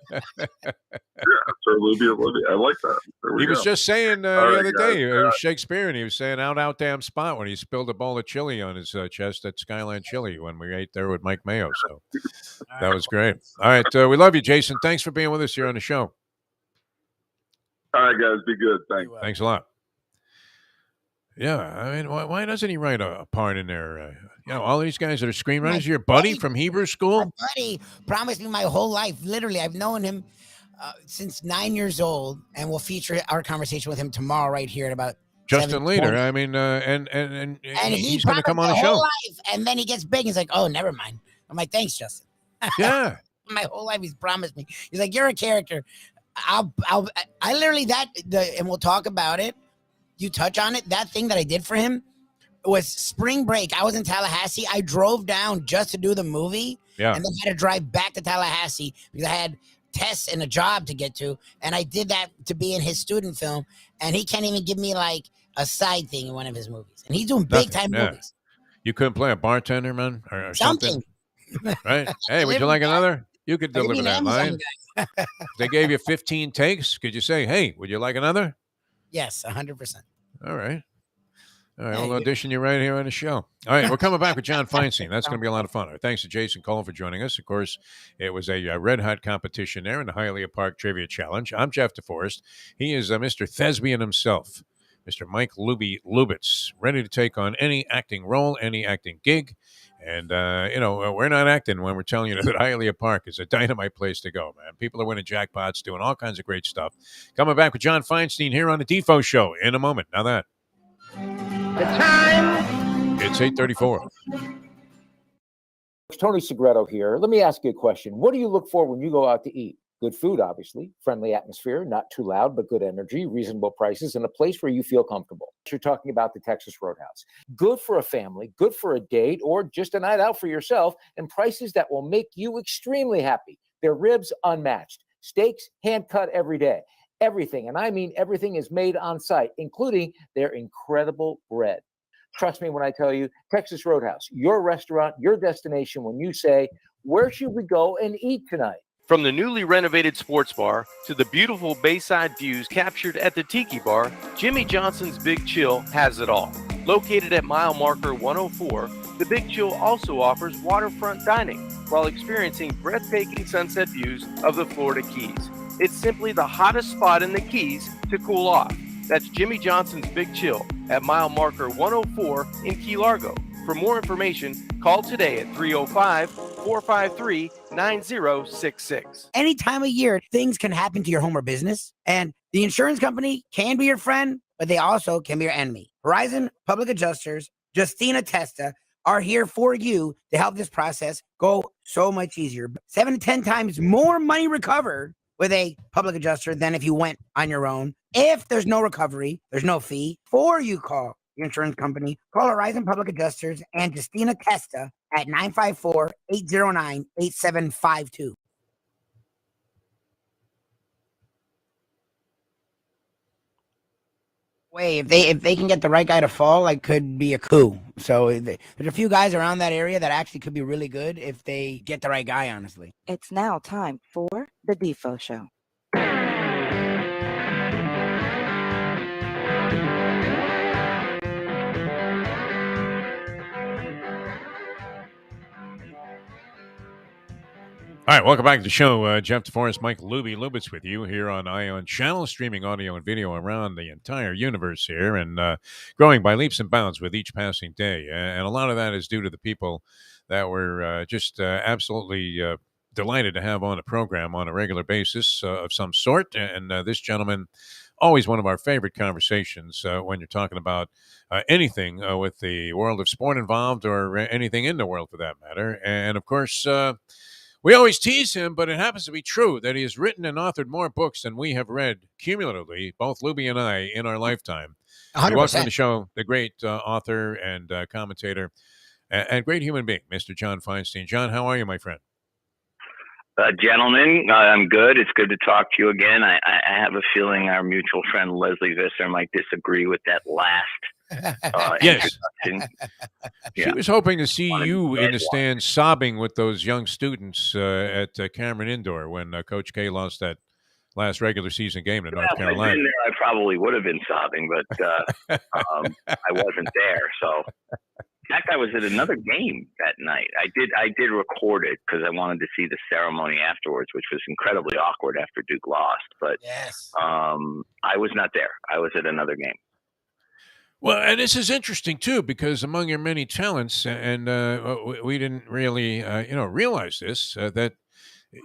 Lubie Olivier. I like that. He was just saying the other day, Shakespeare, and he was saying out damn spot when he spilled a bowl of chili on his chest at Skyline Chili when we ate there with Mike Mayo. So that was great. All right, we love you, Jason. Thanks for being with us here on the show. All right, guys, be good. Thanks. Thanks a lot. Yeah, I mean, why doesn't he write a part in there? All these guys that are screenwriters. Your buddy from Hebrew school? My buddy promised me my whole life. Literally, I've known him since 9 years old, and we'll feature our conversation with him tomorrow right here at about Justin Leader. I mean, and he's going to come on the show. Life, and then he gets big. And he's like, oh, never mind. I'm like, thanks, Justin. Yeah. My whole life, he's promised me. He's like, you're a character. I literally and we'll talk about it. You touch on it. That thing that I did for him was spring break. I was in Tallahassee. I drove down just to do the movie. Yeah. And then had to drive back to Tallahassee because I had tests and a job to get to. And I did that to be in his student film. And he can't even give me like a side thing in one of his movies. And he's doing big time movies. You couldn't play a bartender, man, or something. Right? Hey, would you like another? You could deliver that line. They gave you 15 takes. Could you say, hey, would you like another? Yes, 100%. All right. I'll audition you right here on the show. All right, we're coming back with John Feinstein. That's going to be a lot of fun. Thanks to Jason Cole for joining us. Of course, it was a red-hot competition there in the Hialeah Park Trivia Challenge. I'm Jeff Deforrest. He is Mr. Thespian himself, Mr. Mike Lubitz, ready to take on any acting role, any acting gig. And, we're not acting when we're telling you that Hialeah Park is a dynamite place to go, man. People are winning jackpots, doing all kinds of great stuff. Coming back with John Feinstein here on the Defo Show in a moment. Now that. The time. It's 8:34. Tony Segreto here. Let me ask you a question. What do you look for when you go out to eat? Good food, obviously, friendly atmosphere, not too loud, but good energy, reasonable prices, and a place where you feel comfortable. You're talking about the Texas Roadhouse. Good for a family, good for a date, or just a night out for yourself, and prices that will make you extremely happy. Their ribs unmatched. Steaks hand-cut every day. Everything, and I mean everything, is made on site, including their incredible bread. Trust me when I tell you, Texas Roadhouse, your restaurant, your destination when you say, where should we go and eat tonight? From the newly renovated sports bar to the beautiful bayside views captured at the Tiki Bar, Jimmy Johnson's Big Chill has it all. Located at mile marker 104, the Big Chill also offers waterfront dining while experiencing breathtaking sunset views of the Florida Keys. It's simply the hottest spot in the Keys to cool off. That's Jimmy Johnson's Big Chill at mile marker 104 in Key Largo. For more information, call today at 305-453-9066. Any time of year, things can happen to your home or business, and the insurance company can be your friend, but they also can be your enemy. Horizon Public Adjusters, Justina Testa, are here for you to help this process go so much easier. 7 to 10 times more money recovered with a public adjuster than if you went on your own. If there's no recovery, there's no fee. Before you call your insurance company, call Horizon Public Adjusters and Justina Testa at 954-809-8752. If they can get the right guy to fall, like, could be a coup. So there's a few guys around that area that actually could be really good if they get the right guy, honestly. It's now time for the Defo Show. All right, welcome back to the show. Jeff Deforrest, Mike Lubitz with you here on Ion Channel, streaming audio and video around the entire universe here, and growing by leaps and bounds with each passing day. And a lot of that is due to the people that we're just absolutely delighted to have on the program on a regular basis of some sort. And this gentleman, always one of our favorite conversations when you're talking about anything with the world of sport involved, or anything in the world for that matter. And of course, we always tease him, but it happens to be true that he has written and authored more books than we have read cumulatively, both Lubie and I, in our lifetime. 100%. Welcome to the show, the great author and commentator and great human being, Mr. John Feinstein. John, how are you, my friend? Gentlemen, I'm good. It's good to talk to you again. I have a feeling our mutual friend Leslie Visser might disagree with that last yes. introduction. She was hoping to see you in the stands sobbing with those young students at Cameron Indoor when Coach K lost that last regular season game to North Carolina. If I'd been there, I probably would have been sobbing, but I wasn't there. So, in fact, I was at another game that night. I did record it because I wanted to see the ceremony afterwards, which was incredibly awkward after Duke lost. But yes. I was not there. I was at another game. Well, and this is interesting, too, because among your many talents, and we didn't really, realize this, that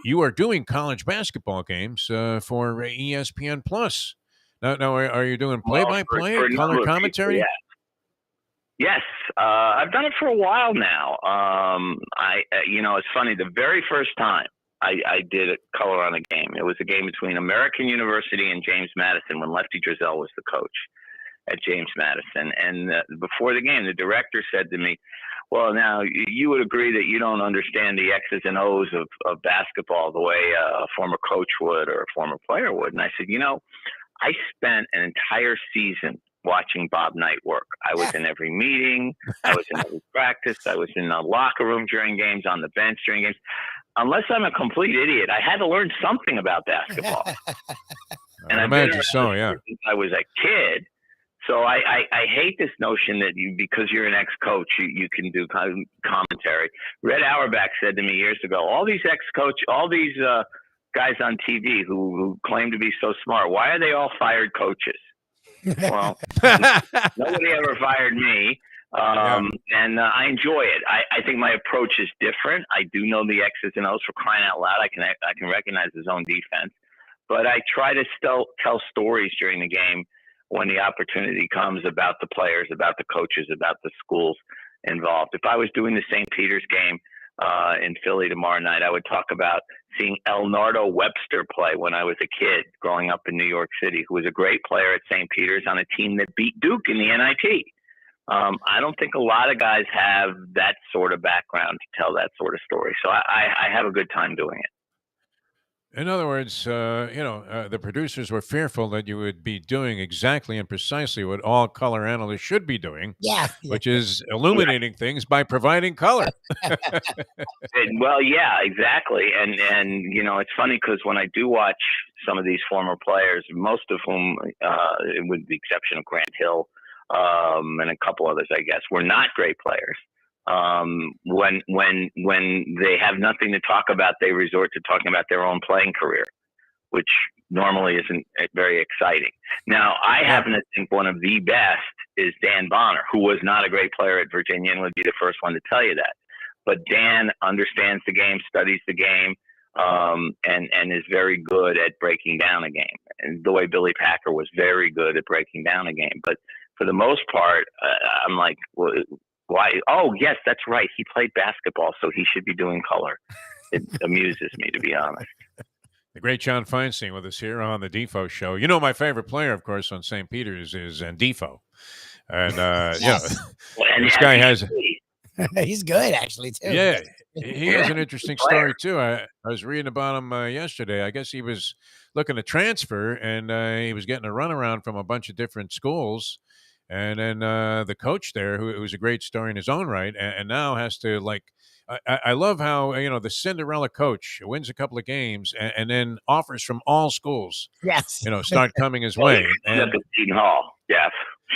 you are doing college basketball games for ESPN Plus. Now, are you doing play-by-play, color commentary? People, yeah. Yes, I've done it for a while now. It's funny. The very first time I did a color on a game, it was a game between American University and James Madison when Lefty Drizel was the coach at James Madison. And before the game, the director said to me, well, now you would agree that you don't understand the X's and O's of basketball the way a former coach would or a former player would. And I said, I spent an entire season watching Bob Knight work. I was in every meeting. I was in every practice. I was in the locker room during games, on the bench during games. Unless I'm a complete idiot, I had to learn something about basketball. And I imagine so, yeah. Since I was a kid. So I hate this notion that because you're an ex-coach, you can do commentary. Red Auerbach said to me years ago, all these guys on TV who claim to be so smart, why are they all fired coaches? Well, nobody ever fired me, and I enjoy it. I think my approach is different. I do know the X's and O's, for crying out loud. I can recognize the zone defense, but I try to still tell stories during the game when the opportunity comes, about the players, about the coaches, about the schools involved. If I was doing the St. Peter's game in Philly tomorrow night. I would talk about seeing Elnardo Webster play when I was a kid growing up in New York City, who was a great player at St. Peter's on a team that beat Duke in the NIT. I don't think a lot of guys have that sort of background to tell that sort of story. So I have a good time doing it. In other words, the producers were fearful that you would be doing exactly and precisely what all color analysts should be doing, which is illuminating things by providing color. Well, yeah, exactly. And it's funny because when I do watch some of these former players, most of whom, with the exception of Grant Hill and a couple others, I guess, were not great players. When they have nothing to talk about, they resort to talking about their own playing career, which normally isn't very exciting. Now, I happen to think one of the best is Dan Bonner, who was not a great player at Virginia and would be the first one to tell you that. But Dan understands the game, studies the game, and is very good at breaking down a game. And the way Billy Packer was very good at breaking down a game. But for the most part, I'm like, well, why? Oh, yes, that's right. He played basketball, so he should be doing color. It amuses me, to be honest. The great John Feinstein with us here on the Defo Show. You know, my favorite player, of course, on St. Peter's is Defo. And, this guy has... He's good, actually, too. Yeah, he has an interesting story, too. I was reading about him yesterday. I guess he was looking to transfer, and he was getting a runaround from a bunch of different schools. And then the coach there, who was a great story in his own right, and now has to, like, I love how, the Cinderella coach wins a couple of games and then offers from all schools, start coming his way. And Seton Hall,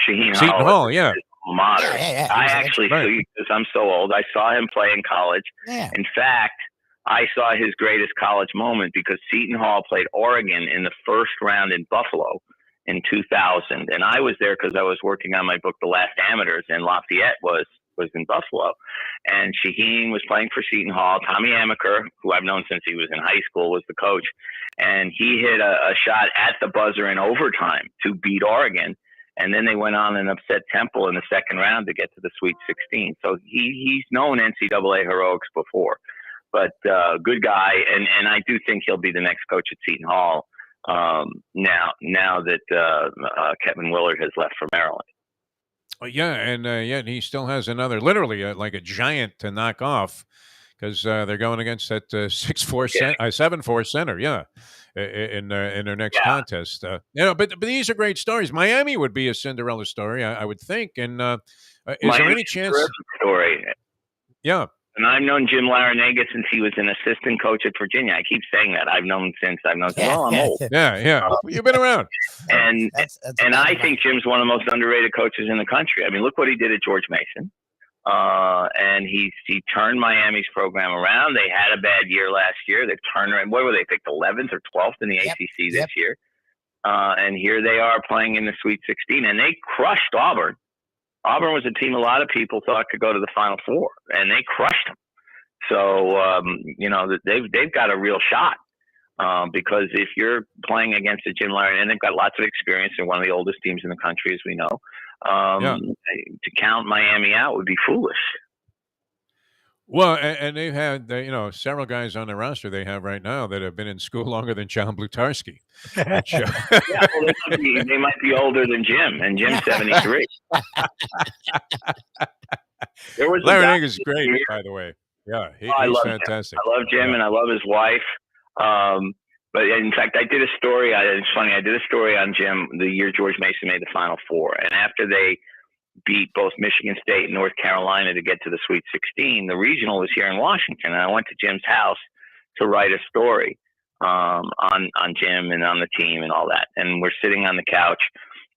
Shaheen Seton Hall, yeah. Modern. I actually, because I'm so old, I saw him play in college. Yeah. In fact, I saw his greatest college moment because Seton Hall played Oregon in the first round in Buffalo in 2000. And I was there because I was working on my book, The Last Amateurs, and Lafayette was in Buffalo. And Shaheen was playing for Seton Hall. Tommy Amaker, who I've known since he was in high school, was the coach. And he hit a shot at the buzzer in overtime to beat Oregon. And then they went on and upset Temple in the second round to get to the Sweet 16. So he's known NCAA heroics before, but good guy. And I do think he'll be the next coach at Seton Hall now that Kevin Willard has left for Maryland. Yeah, and he still has another, literally like a giant to knock off because they're going against that 7'4" center. Yeah. In their next contest, but these are great stories. Miami would be a Cinderella story, I would think. And is there any chance? Story. Yeah. And I've known Jim Larranaga since he was an assistant coach at Virginia. I keep saying that. I've known since. I'm old. Yeah. You've been around. And I think Jim's one of the most underrated coaches in the country. I mean, look what he did at George Mason. And he turned Miami's program around. They had a bad year last year. They've turned around. What were they, picked 11th or 12th in the ACC this year? And here they are playing in the Sweet 16, and they crushed Auburn. Auburn was a team a lot of people thought could go to the Final Four, and they crushed them. So, they've got a real shot. Because if you're playing against a Jim Larranaga, and they've got lots of experience, they're one of the oldest teams in the country, as we know. To count Miami out would be foolish. Well, and they've had several guys on the roster they have right now that have been in school longer than John Blutarski. Which, they might be older than Jim, and Jim's 73. Larranaga's great, by the way. Yeah, he's fantastic. I love Jim, and I love his wife. But in fact, I did a story. It's funny. I did a story on Jim the year George Mason made the Final Four, and after they beat both Michigan State and North Carolina to get to the Sweet 16, the regional was here in Washington, and I went to Jim's house to write a story on Jim and on the team and all that. And we're sitting on the couch,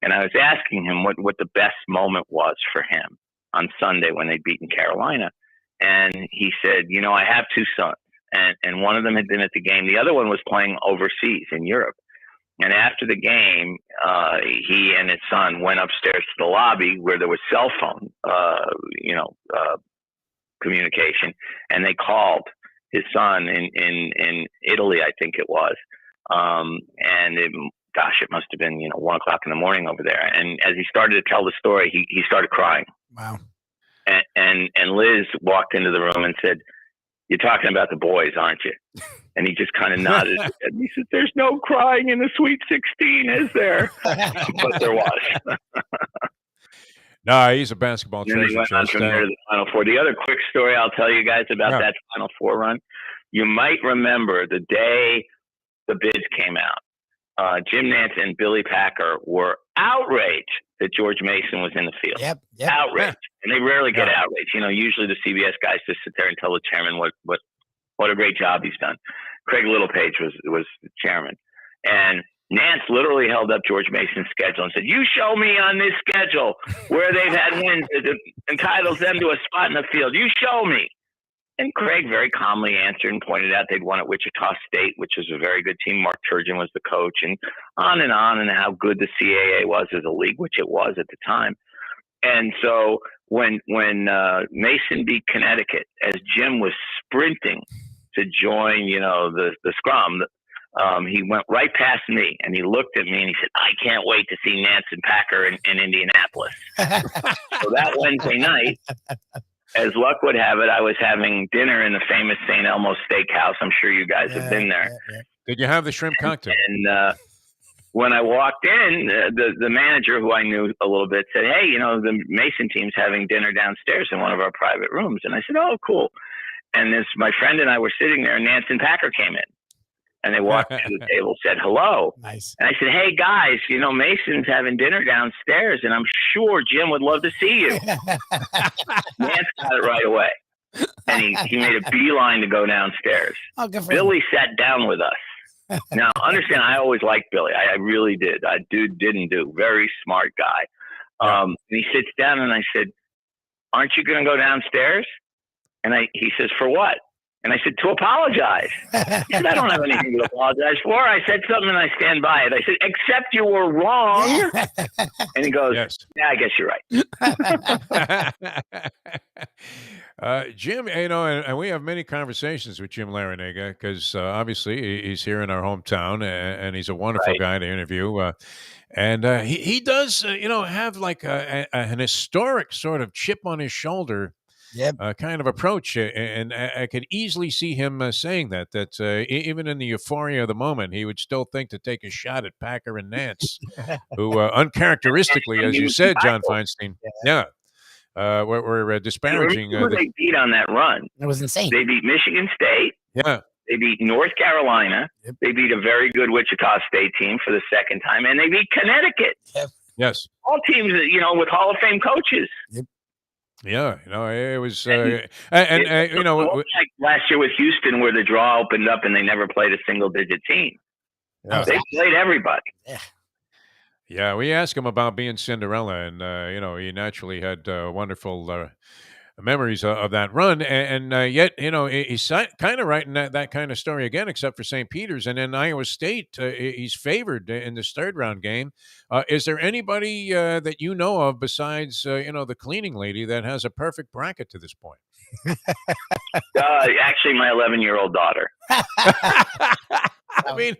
and I was asking him what the best moment was for him on Sunday when they'd beaten Carolina, and he said, I have two sons. And one of them had been at the game. The other one was playing overseas in Europe. And after the game, he and his son went upstairs to the lobby where there was cell phone, communication. And they called his son in Italy, I think it was. It must have been, 1 o'clock in the morning over there. And as he started to tell the story, he started crying. Wow. And Liz walked into the room and said, You're talking about the boys, aren't you? And he just kind of nodded. And he said, there's no crying in the Sweet 16, is there? But there was. No, he's a basketball treasure. Then he went on from there to the Final Four. The other quick story I'll tell you guys about that Final Four run, you might remember the day the bids came out. Jim Nantz and Billy Packer were outraged that George Mason was in the field. Yep. Outraged. And they rarely get outraged. You know, usually the CBS guys just sit there and tell the chairman what a great job he's done. Craig Littlepage was the chairman. And Nantz literally held up George Mason's schedule and said, you show me on this schedule where they've had wins that entitles them to a spot in the field. You show me. And Craig very calmly answered and pointed out they'd won at Wichita State, which was a very good team. Mark Turgeon was the coach, and and how good the CAA was as a league, which it was at the time. And so when Mason beat Connecticut, as Jim was sprinting to join, the scrum, he went right past me and he looked at me and he said, I can't wait to see Nantz and Packer in Indianapolis. So that Wednesday night, as luck would have it, I was having dinner in the famous St. Elmo's Steakhouse. I'm sure you guys have been there. Did you have the shrimp cocktail? And when I walked in, the manager, who I knew a little bit, said, hey, the Mason team's having dinner downstairs in one of our private rooms. And I said, oh, cool. And my friend and I were sitting there, and Nantz and Packer came in. And they walked to the table, said hello. Nice. And I said, hey, guys, Mason's having dinner downstairs, and I'm sure Jim would love to see you. Nantz got it right away. And he made a beeline to go downstairs. Oh, good for Billy sat down with us. Now, understand, I always liked Billy. I really did. Didn't do. Very smart guy. And he sits down, and I said, aren't you going to go downstairs? And he says, for what? And I said, to apologize. He said, I don't have anything to apologize for. I said something and I stand by it. I said, except you were wrong. And he goes, yeah, I guess you're right. Jim, and we have many conversations with Jim Larranaga because obviously he's here in our hometown and he's a wonderful guy to interview. And he does, have like an historic sort of chip on his shoulder. Kind of approach, and I could easily see him saying that even in the euphoria of the moment, he would still think to take a shot at Packer and Nantz, who uncharacteristically, as you said, John Feinstein, we're disparaging. They beat on that run. It was insane. They beat Michigan State. Yeah. They beat North Carolina. They beat a very good Wichita State team for the second time, and they beat Connecticut. Yes. All teams, with Hall of Fame coaches. Yeah, it was, like last year with Houston, where the draw opened up and they never played a single-digit team. Yeah. They played everybody. Yeah, we asked him about being Cinderella, and he naturally had wonderful memories of that run, and yet he's kind of writing that kind of story again, except for St. Peter's, and in Iowa State, he's favored in this third round game. Is there anybody that you know of besides the cleaning lady that has a perfect bracket to this point? Actually, my 11-year-old daughter. I mean,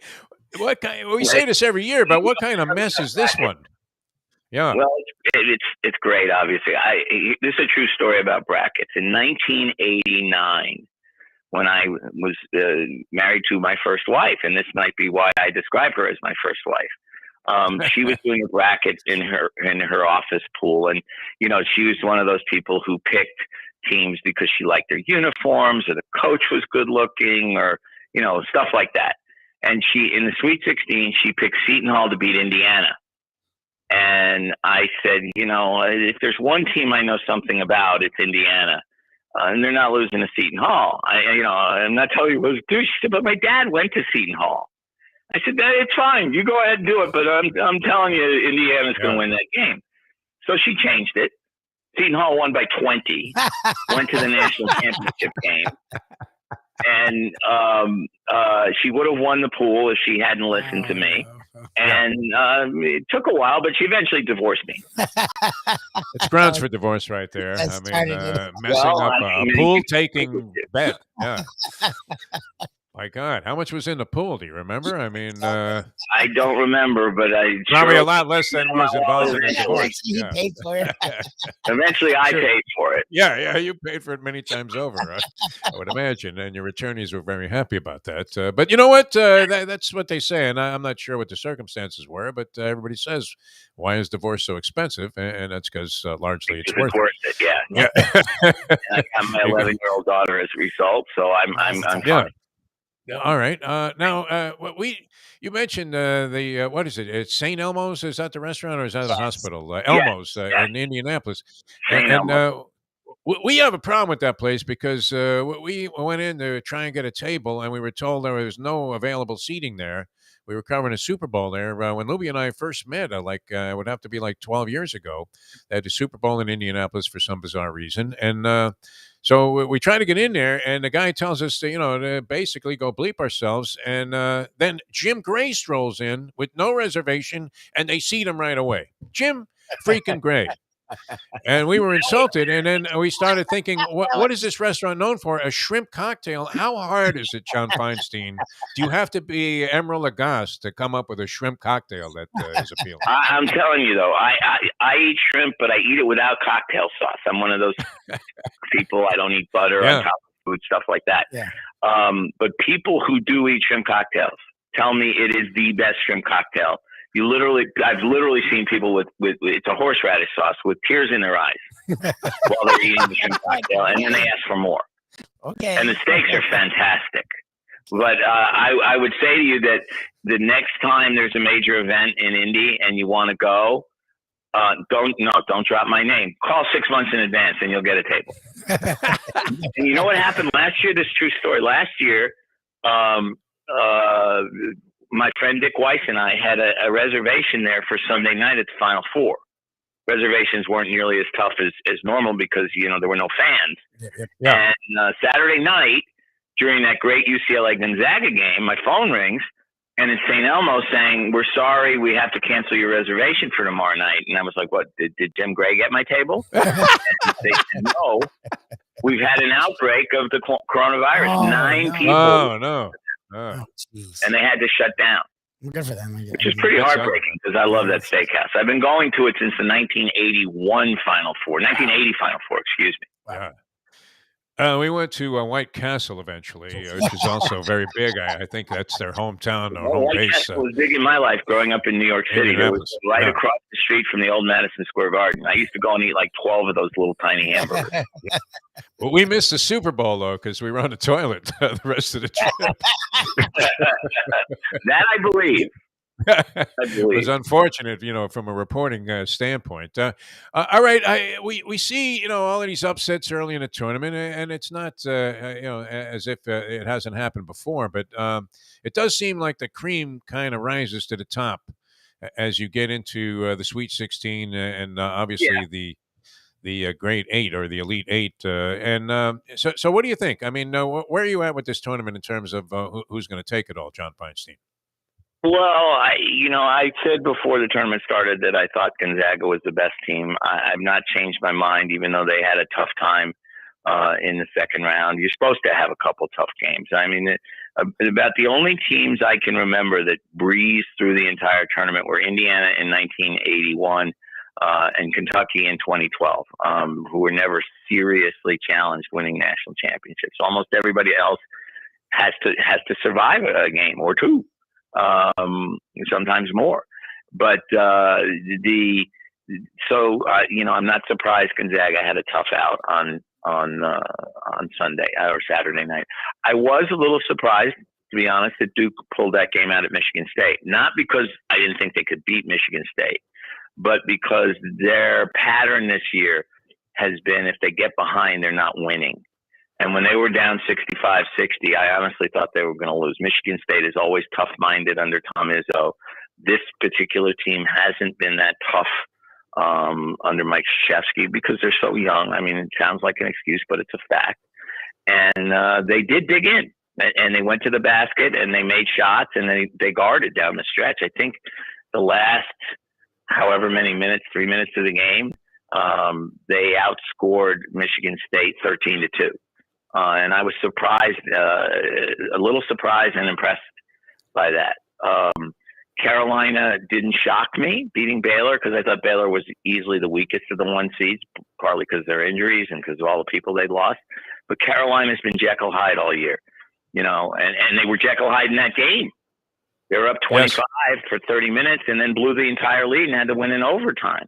we say this every year, but what kind of mess is this one? Yeah. Well, it's great, obviously. This is a true story about brackets. In 1989, when I was married to my first wife, and this might be why I describe her as my first wife, she was doing a bracket in her office pool, and she was one of those people who picked teams because she liked their uniforms, or the coach was good looking, or stuff like that. And she, in the Sweet 16, she picked Seton Hall to beat Indiana. And I said, if there's one team I know something about, it's Indiana. And they're not losing to Seton Hall. I'm not telling you what to do. She said, but my dad went to Seton Hall. I said, it's fine. You go ahead and do it. But I'm telling you, Indiana's going to win that game. So she changed it. Seton Hall won by 20, went to the national championship game. And she would have won the pool if she hadn't listened to me. And it took a while, but she eventually divorced me. It's grounds for divorce right there. Messing up a pool-taking bet. Yeah. My God. How much was in the pool? Do you remember? I mean, I don't remember, but probably a lot less than was involved in the divorce. He paid for it. Eventually, I Sure. paid for it. Yeah, you paid for it many times over. I would imagine, and your attorneys were very happy about that. But you know what? That's what they say, and I'm not sure what the circumstances were, but everybody says, "Why is divorce so expensive?" And that's because largely it's worth it. Yeah. And I got my 11-year-old daughter as a result, so I'm fine. All right. Now, you mentioned the what is it? It's St. Elmo's. Is that the restaurant or is that the hospital? Elmo's in Indianapolis. And we have a problem with that place because we went in to try and get a table, and we were told there was no available seating there. We were covering a Super Bowl there when Lubie and I first met. It would have to be like 12 years ago. They had a Super Bowl in Indianapolis for some bizarre reason, and so we try to get in there, and the guy tells us to basically go bleep ourselves, and then Jim Gray strolls in with no reservation, and they seat him right away. Jim freaking Gray. And we were insulted, and then we started thinking, what is this restaurant known for? A shrimp cocktail. How hard is it, John Feinstein? Do you have to be Emeril Lagasse to come up with a shrimp cocktail that is appealing? I'm telling you, though, I eat shrimp, but I eat it without cocktail sauce. I'm one of those people. I don't eat butter on top of food, stuff like that. Yeah. But people who do eat shrimp cocktails tell me it is the best shrimp cocktail. I've literally seen people with it's a horseradish sauce with tears in their eyes while they're eating the shrimp cocktail, and then they ask for more. Okay. And the steaks are fantastic. But I would say to you that the next time there's a major event in Indy and you want to go, don't drop my name. Call 6 months in advance and you'll get a table. And you know what happened last year? This true story. Last year, my friend Dick Weiss and I had a reservation there for Sunday night at the Final Four. Reservations weren't nearly as tough as normal because, there were no fans. Yeah. And Saturday night, during that great UCLA Gonzaga game, my phone rings, and it's St. Elmo saying, "We're sorry, we have to cancel your reservation for tomorrow night." And I was like, "What, did Jim Gray get my table?" And they said, "No, we've had an outbreak of the coronavirus. 9 people. Oh, no. And they had to shut down." Good for them. Which is pretty heartbreaking because I love that steakhouse. I've been going to it since the 1980 Final Four, excuse me. Wow. We went to White Castle eventually, which is also very big. I think that's their hometown or home White base. Castle was big in my life growing up in New York City. It was right across the street from the old Madison Square Garden. I used to go and eat like 12 of those little tiny hamburgers. Well, we missed the Super Bowl, though, because we were on the toilet the rest of the trip. That I believe. It was unfortunate, from a reporting standpoint. All right, we see, all of these upsets early in the tournament, and it's not, as if it hasn't happened before, but it does seem like the cream kind of rises to the top as you get into the Sweet 16 and obviously the Great Eight or the Elite Eight. So what do you think? I mean, where are you at with this tournament in terms of who's going to take it all, John Feinstein? Well, I said before the tournament started that I thought Gonzaga was the best team. I've not changed my mind, even though they had a tough time in the second round. You're supposed to have a couple tough games. I mean, about the only teams I can remember that breezed through the entire tournament were Indiana in 1981 and Kentucky in 2012, who were never seriously challenged winning national championships. Almost everybody else has to survive a game or two. Sometimes more, but I'm not surprised Gonzaga had a tough out on Sunday or Saturday night. I was a little surprised, to be honest, that Duke pulled that game out at Michigan State. Not because I didn't think they could beat Michigan State, but because their pattern this year has been if they get behind, they're not winning. And when they were down 65-60, I honestly thought they were going to lose. Michigan State is always tough-minded under Tom Izzo. This particular team hasn't been that tough under Mike Krzyzewski because they're so young. I mean, it sounds like an excuse, but it's a fact. And they did dig in, and they went to the basket, and they made shots, and they guarded down the stretch. I think the last however many minutes, 3 minutes of the game, they outscored Michigan State 13-2. And I was surprised, a little surprised and impressed by that. Carolina didn't shock me beating Baylor because I thought Baylor was easily the weakest of the 1 seeds, partly because of their injuries and because of all the people they lost. But Carolina's been Jekyll Hyde all year, and they were Jekyll Hyde in that game. They were up 25 for 30 minutes and then blew the entire lead and had to win in overtime.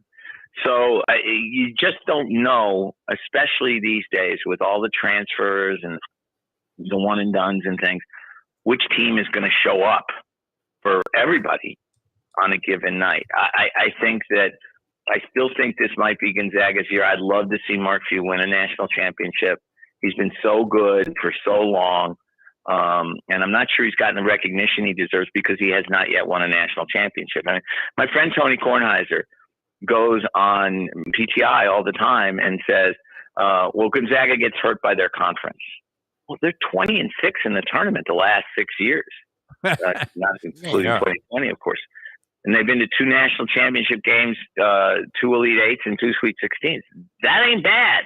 So you just don't know, especially these days with all the transfers and the one and dones and things, which team is going to show up for everybody on a given night. I still think this might be Gonzaga's year. I'd love to see Mark Few win a national championship. He's been so good for so long. And I'm not sure he's gotten the recognition he deserves because he has not yet won a national championship. I mean, my friend Tony Kornheiser goes on PTI all the time and says, well, Gonzaga gets hurt by their conference. Well, they're 20-6 in the tournament the last 6 years, not including 2020, of course. And they've been to 2 national championship games, 2 Elite Eights, and 2 Sweet 16s. That ain't bad.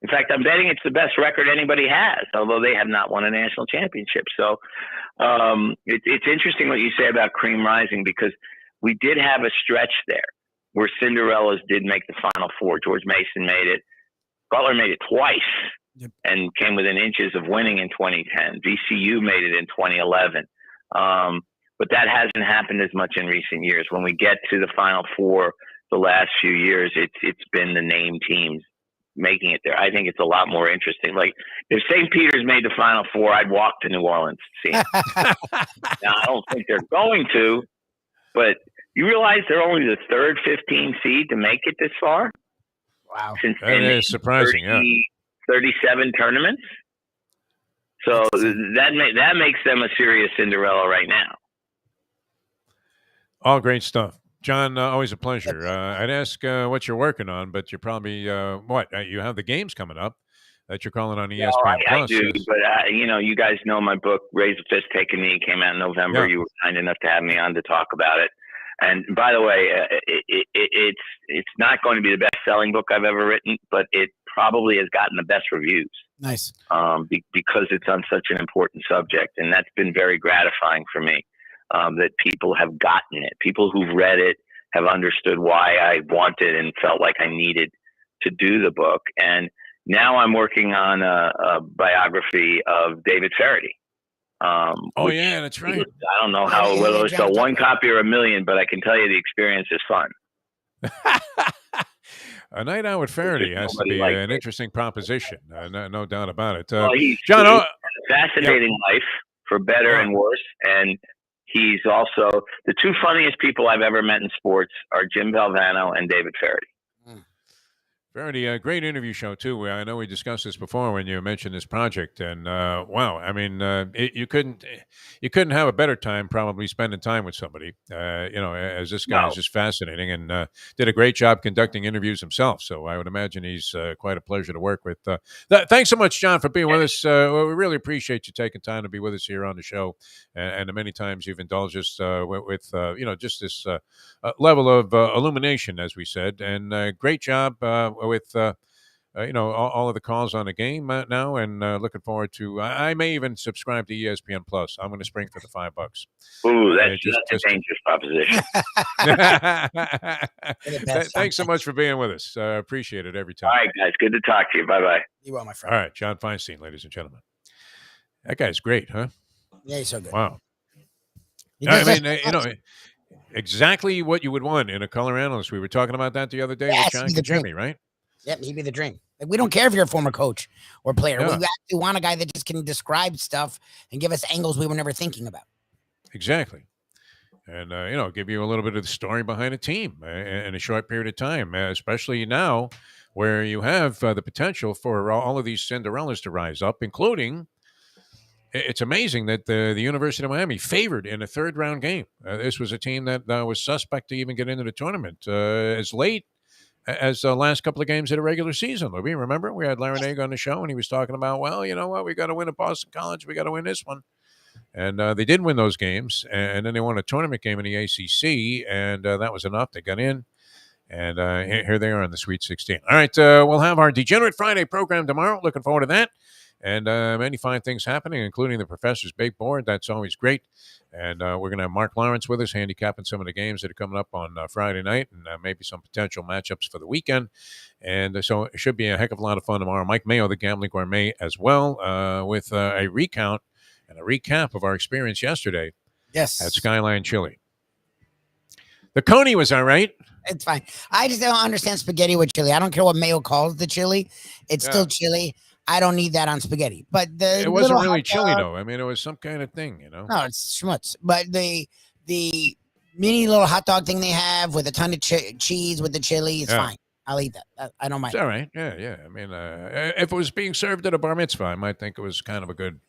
In fact, I'm betting it's the best record anybody has, although they have not won a national championship. So it's interesting what you say about cream rising, because we did have a stretch there where Cinderellas did make the Final Four. George Mason made it. Butler made it twice and came within inches of winning in 2010. VCU made it in 2011. But that hasn't happened as much in recent years. When we get to the Final Four the last few years, it's been the name teams making it there. I think it's a lot more interesting. Like, if St. Peter's made the Final Four, I'd walk to New Orleans to see them. Now, I don't think they're going to, but you realize they're only the third 15 seed to make it this far? Wow. That is surprising, 37 tournaments. So that makes them a serious Cinderella right now. All great stuff. John, always a pleasure. I'd ask what you're working on, but you're probably, you have the games coming up that you're calling on ESPN+. I do, but, you guys know my book, Raise a Fist, Take a Knee, came out in November. Yeah. You were kind enough to have me on to talk about it. And by the way, it's not going to be the best-selling book I've ever written, but it probably has gotten the best reviews. Nice. Because it's on such an important subject, and that's been very gratifying for me. That people have gotten it. People who've read it have understood why I wanted and felt like I needed to do the book. And now I'm working on a biography of David Faraday. Yeah, that's right. I don't know whether it's a 1 copy or a million, but I can tell you the experience is fun. A night out with Faraday has to be an interesting proposition. No doubt about it. He's John, a fascinating life, for better and worse. And he's also the 2 funniest people I've ever met in sports are Jim Valvano and David Faraday. Faraday, a great interview show too. I know we discussed this before when you mentioned this project, and wow, I mean, you couldn't have a better time probably spending time with somebody. As this guy is just fascinating and did a great job conducting interviews himself. So I would imagine he's quite a pleasure to work with. Thanks so much, John, for being with us. We really appreciate you taking time to be with us here on the show, and the many times you've indulged us with just this level of illumination, as we said, and great job with all of the calls on the game now, and looking forward to. I may even subscribe to ESPN Plus. I'm going to spring for the $5. Ooh, that's a dangerous proposition. Thanks so much for being with us. Appreciate it every time. All right, guys. Good to talk to you. Bye bye. You are, my friend. All right, John Feinstein, ladies and gentlemen. That guy's great, huh? Yeah, he's so good. Wow. I mean, exactly what you would want in a color analyst. We were talking about that the other day with John and Jimmy, right? Yep, he'd be the dream. Like, we don't care if you're a former coach or player. Yeah. We actually want a guy that just can describe stuff and give us angles we were never thinking about. Exactly. And, give you a little bit of the story behind a team in a short period of time, especially now where you have the potential for all of these Cinderellas to rise up, including it's amazing that the University of Miami favored in a 3rd-round game. This was a team that was suspect to even get into the tournament as late as the last couple of games of the regular season. Lubie, remember? We had Larranaga on the show, and he was talking about, well, you know what? We got to win at Boston College. We got to win this one. And they did win those games, and then they won a tournament game in the ACC, and that was enough. They got in, and here they are in the Sweet 16. All right, we'll have our Degenerate Friday program tomorrow. Looking forward to that. and many fine things happening, including the professor's big board. That's always great. And we're going to have Mark Lawrence with us, handicapping some of the games that are coming up on Friday night, and maybe some potential matchups for the weekend. And so it should be a heck of a lot of fun tomorrow. Mike Mayo, the Gambling Gourmet, as well, with a recount and a recap of our experience yesterday. Yes. At Skyline Chili. The Coney was all right. It's fine. I just don't understand spaghetti with chili. I don't care what Mayo calls the chili. It's still chili. I don't need that on spaghetti. But it wasn't really chili, though. I mean, it was some kind of thing, you know. No, it's schmutz. But the mini little hot dog thing they have with a ton of cheese with the chili, it's fine. I'll eat that. I don't mind. It's all right. Yeah. I mean, if it was being served at a bar mitzvah, I might think it was kind of a good.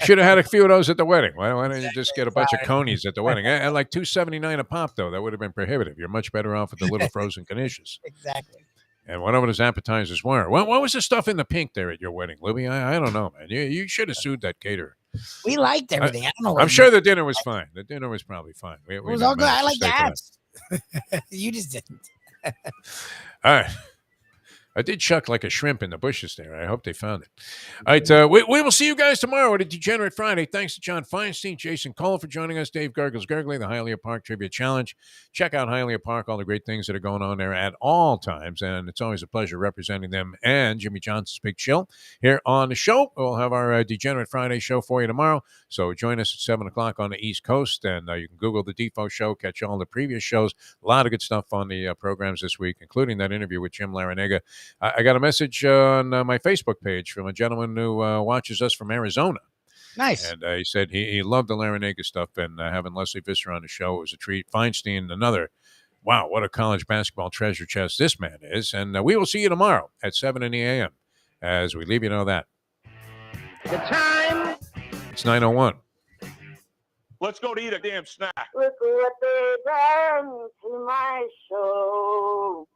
Should have had a few of those at the wedding. Why don't you just get a bunch of conies at the wedding? At like $2.79 a pop, though, that would have been prohibitive. You're much better off with the little frozen knishes. Exactly. And whatever those appetizers were. What was the stuff in the pink there at your wedding, Lubie? I don't know, man. You should have sued that caterer. We liked everything. I don't know. I'm sure the dinner was fine. The dinner was probably fine. It was all good. I like that. You just didn't. All right. I did chuck like a shrimp in the bushes there. I hope they found it. All right. We will see you guys tomorrow at a Degenerate Friday. Thanks to John Feinstein, Jason Cole for joining us, Dave Gurgles Gurgley, the Hialeah Park Trivia Challenge. Check out Hialeah Park, all the great things that are going on there at all times. And it's always a pleasure representing them and Jimmy Johnson's Big Chill here on the show. We'll have our Degenerate Friday show for you tomorrow. So join us at 7 o'clock on the East Coast. And you can Google the Defo Show, catch all the previous shows. A lot of good stuff on the programs this week, including that interview with Jim Larranaga. I got a message on my Facebook page from a gentleman who watches us from Arizona. Nice. And he said he loved the Larranaga stuff, and having Leslie Visser on the show was a treat. Feinstein, another. Wow, what a college basketball treasure chest this man is. And we will see you tomorrow at 7 in the a.m. as we leave you know that. The time. It's 9:01. Let's go to eat a damn snack. Look what they done to my soul.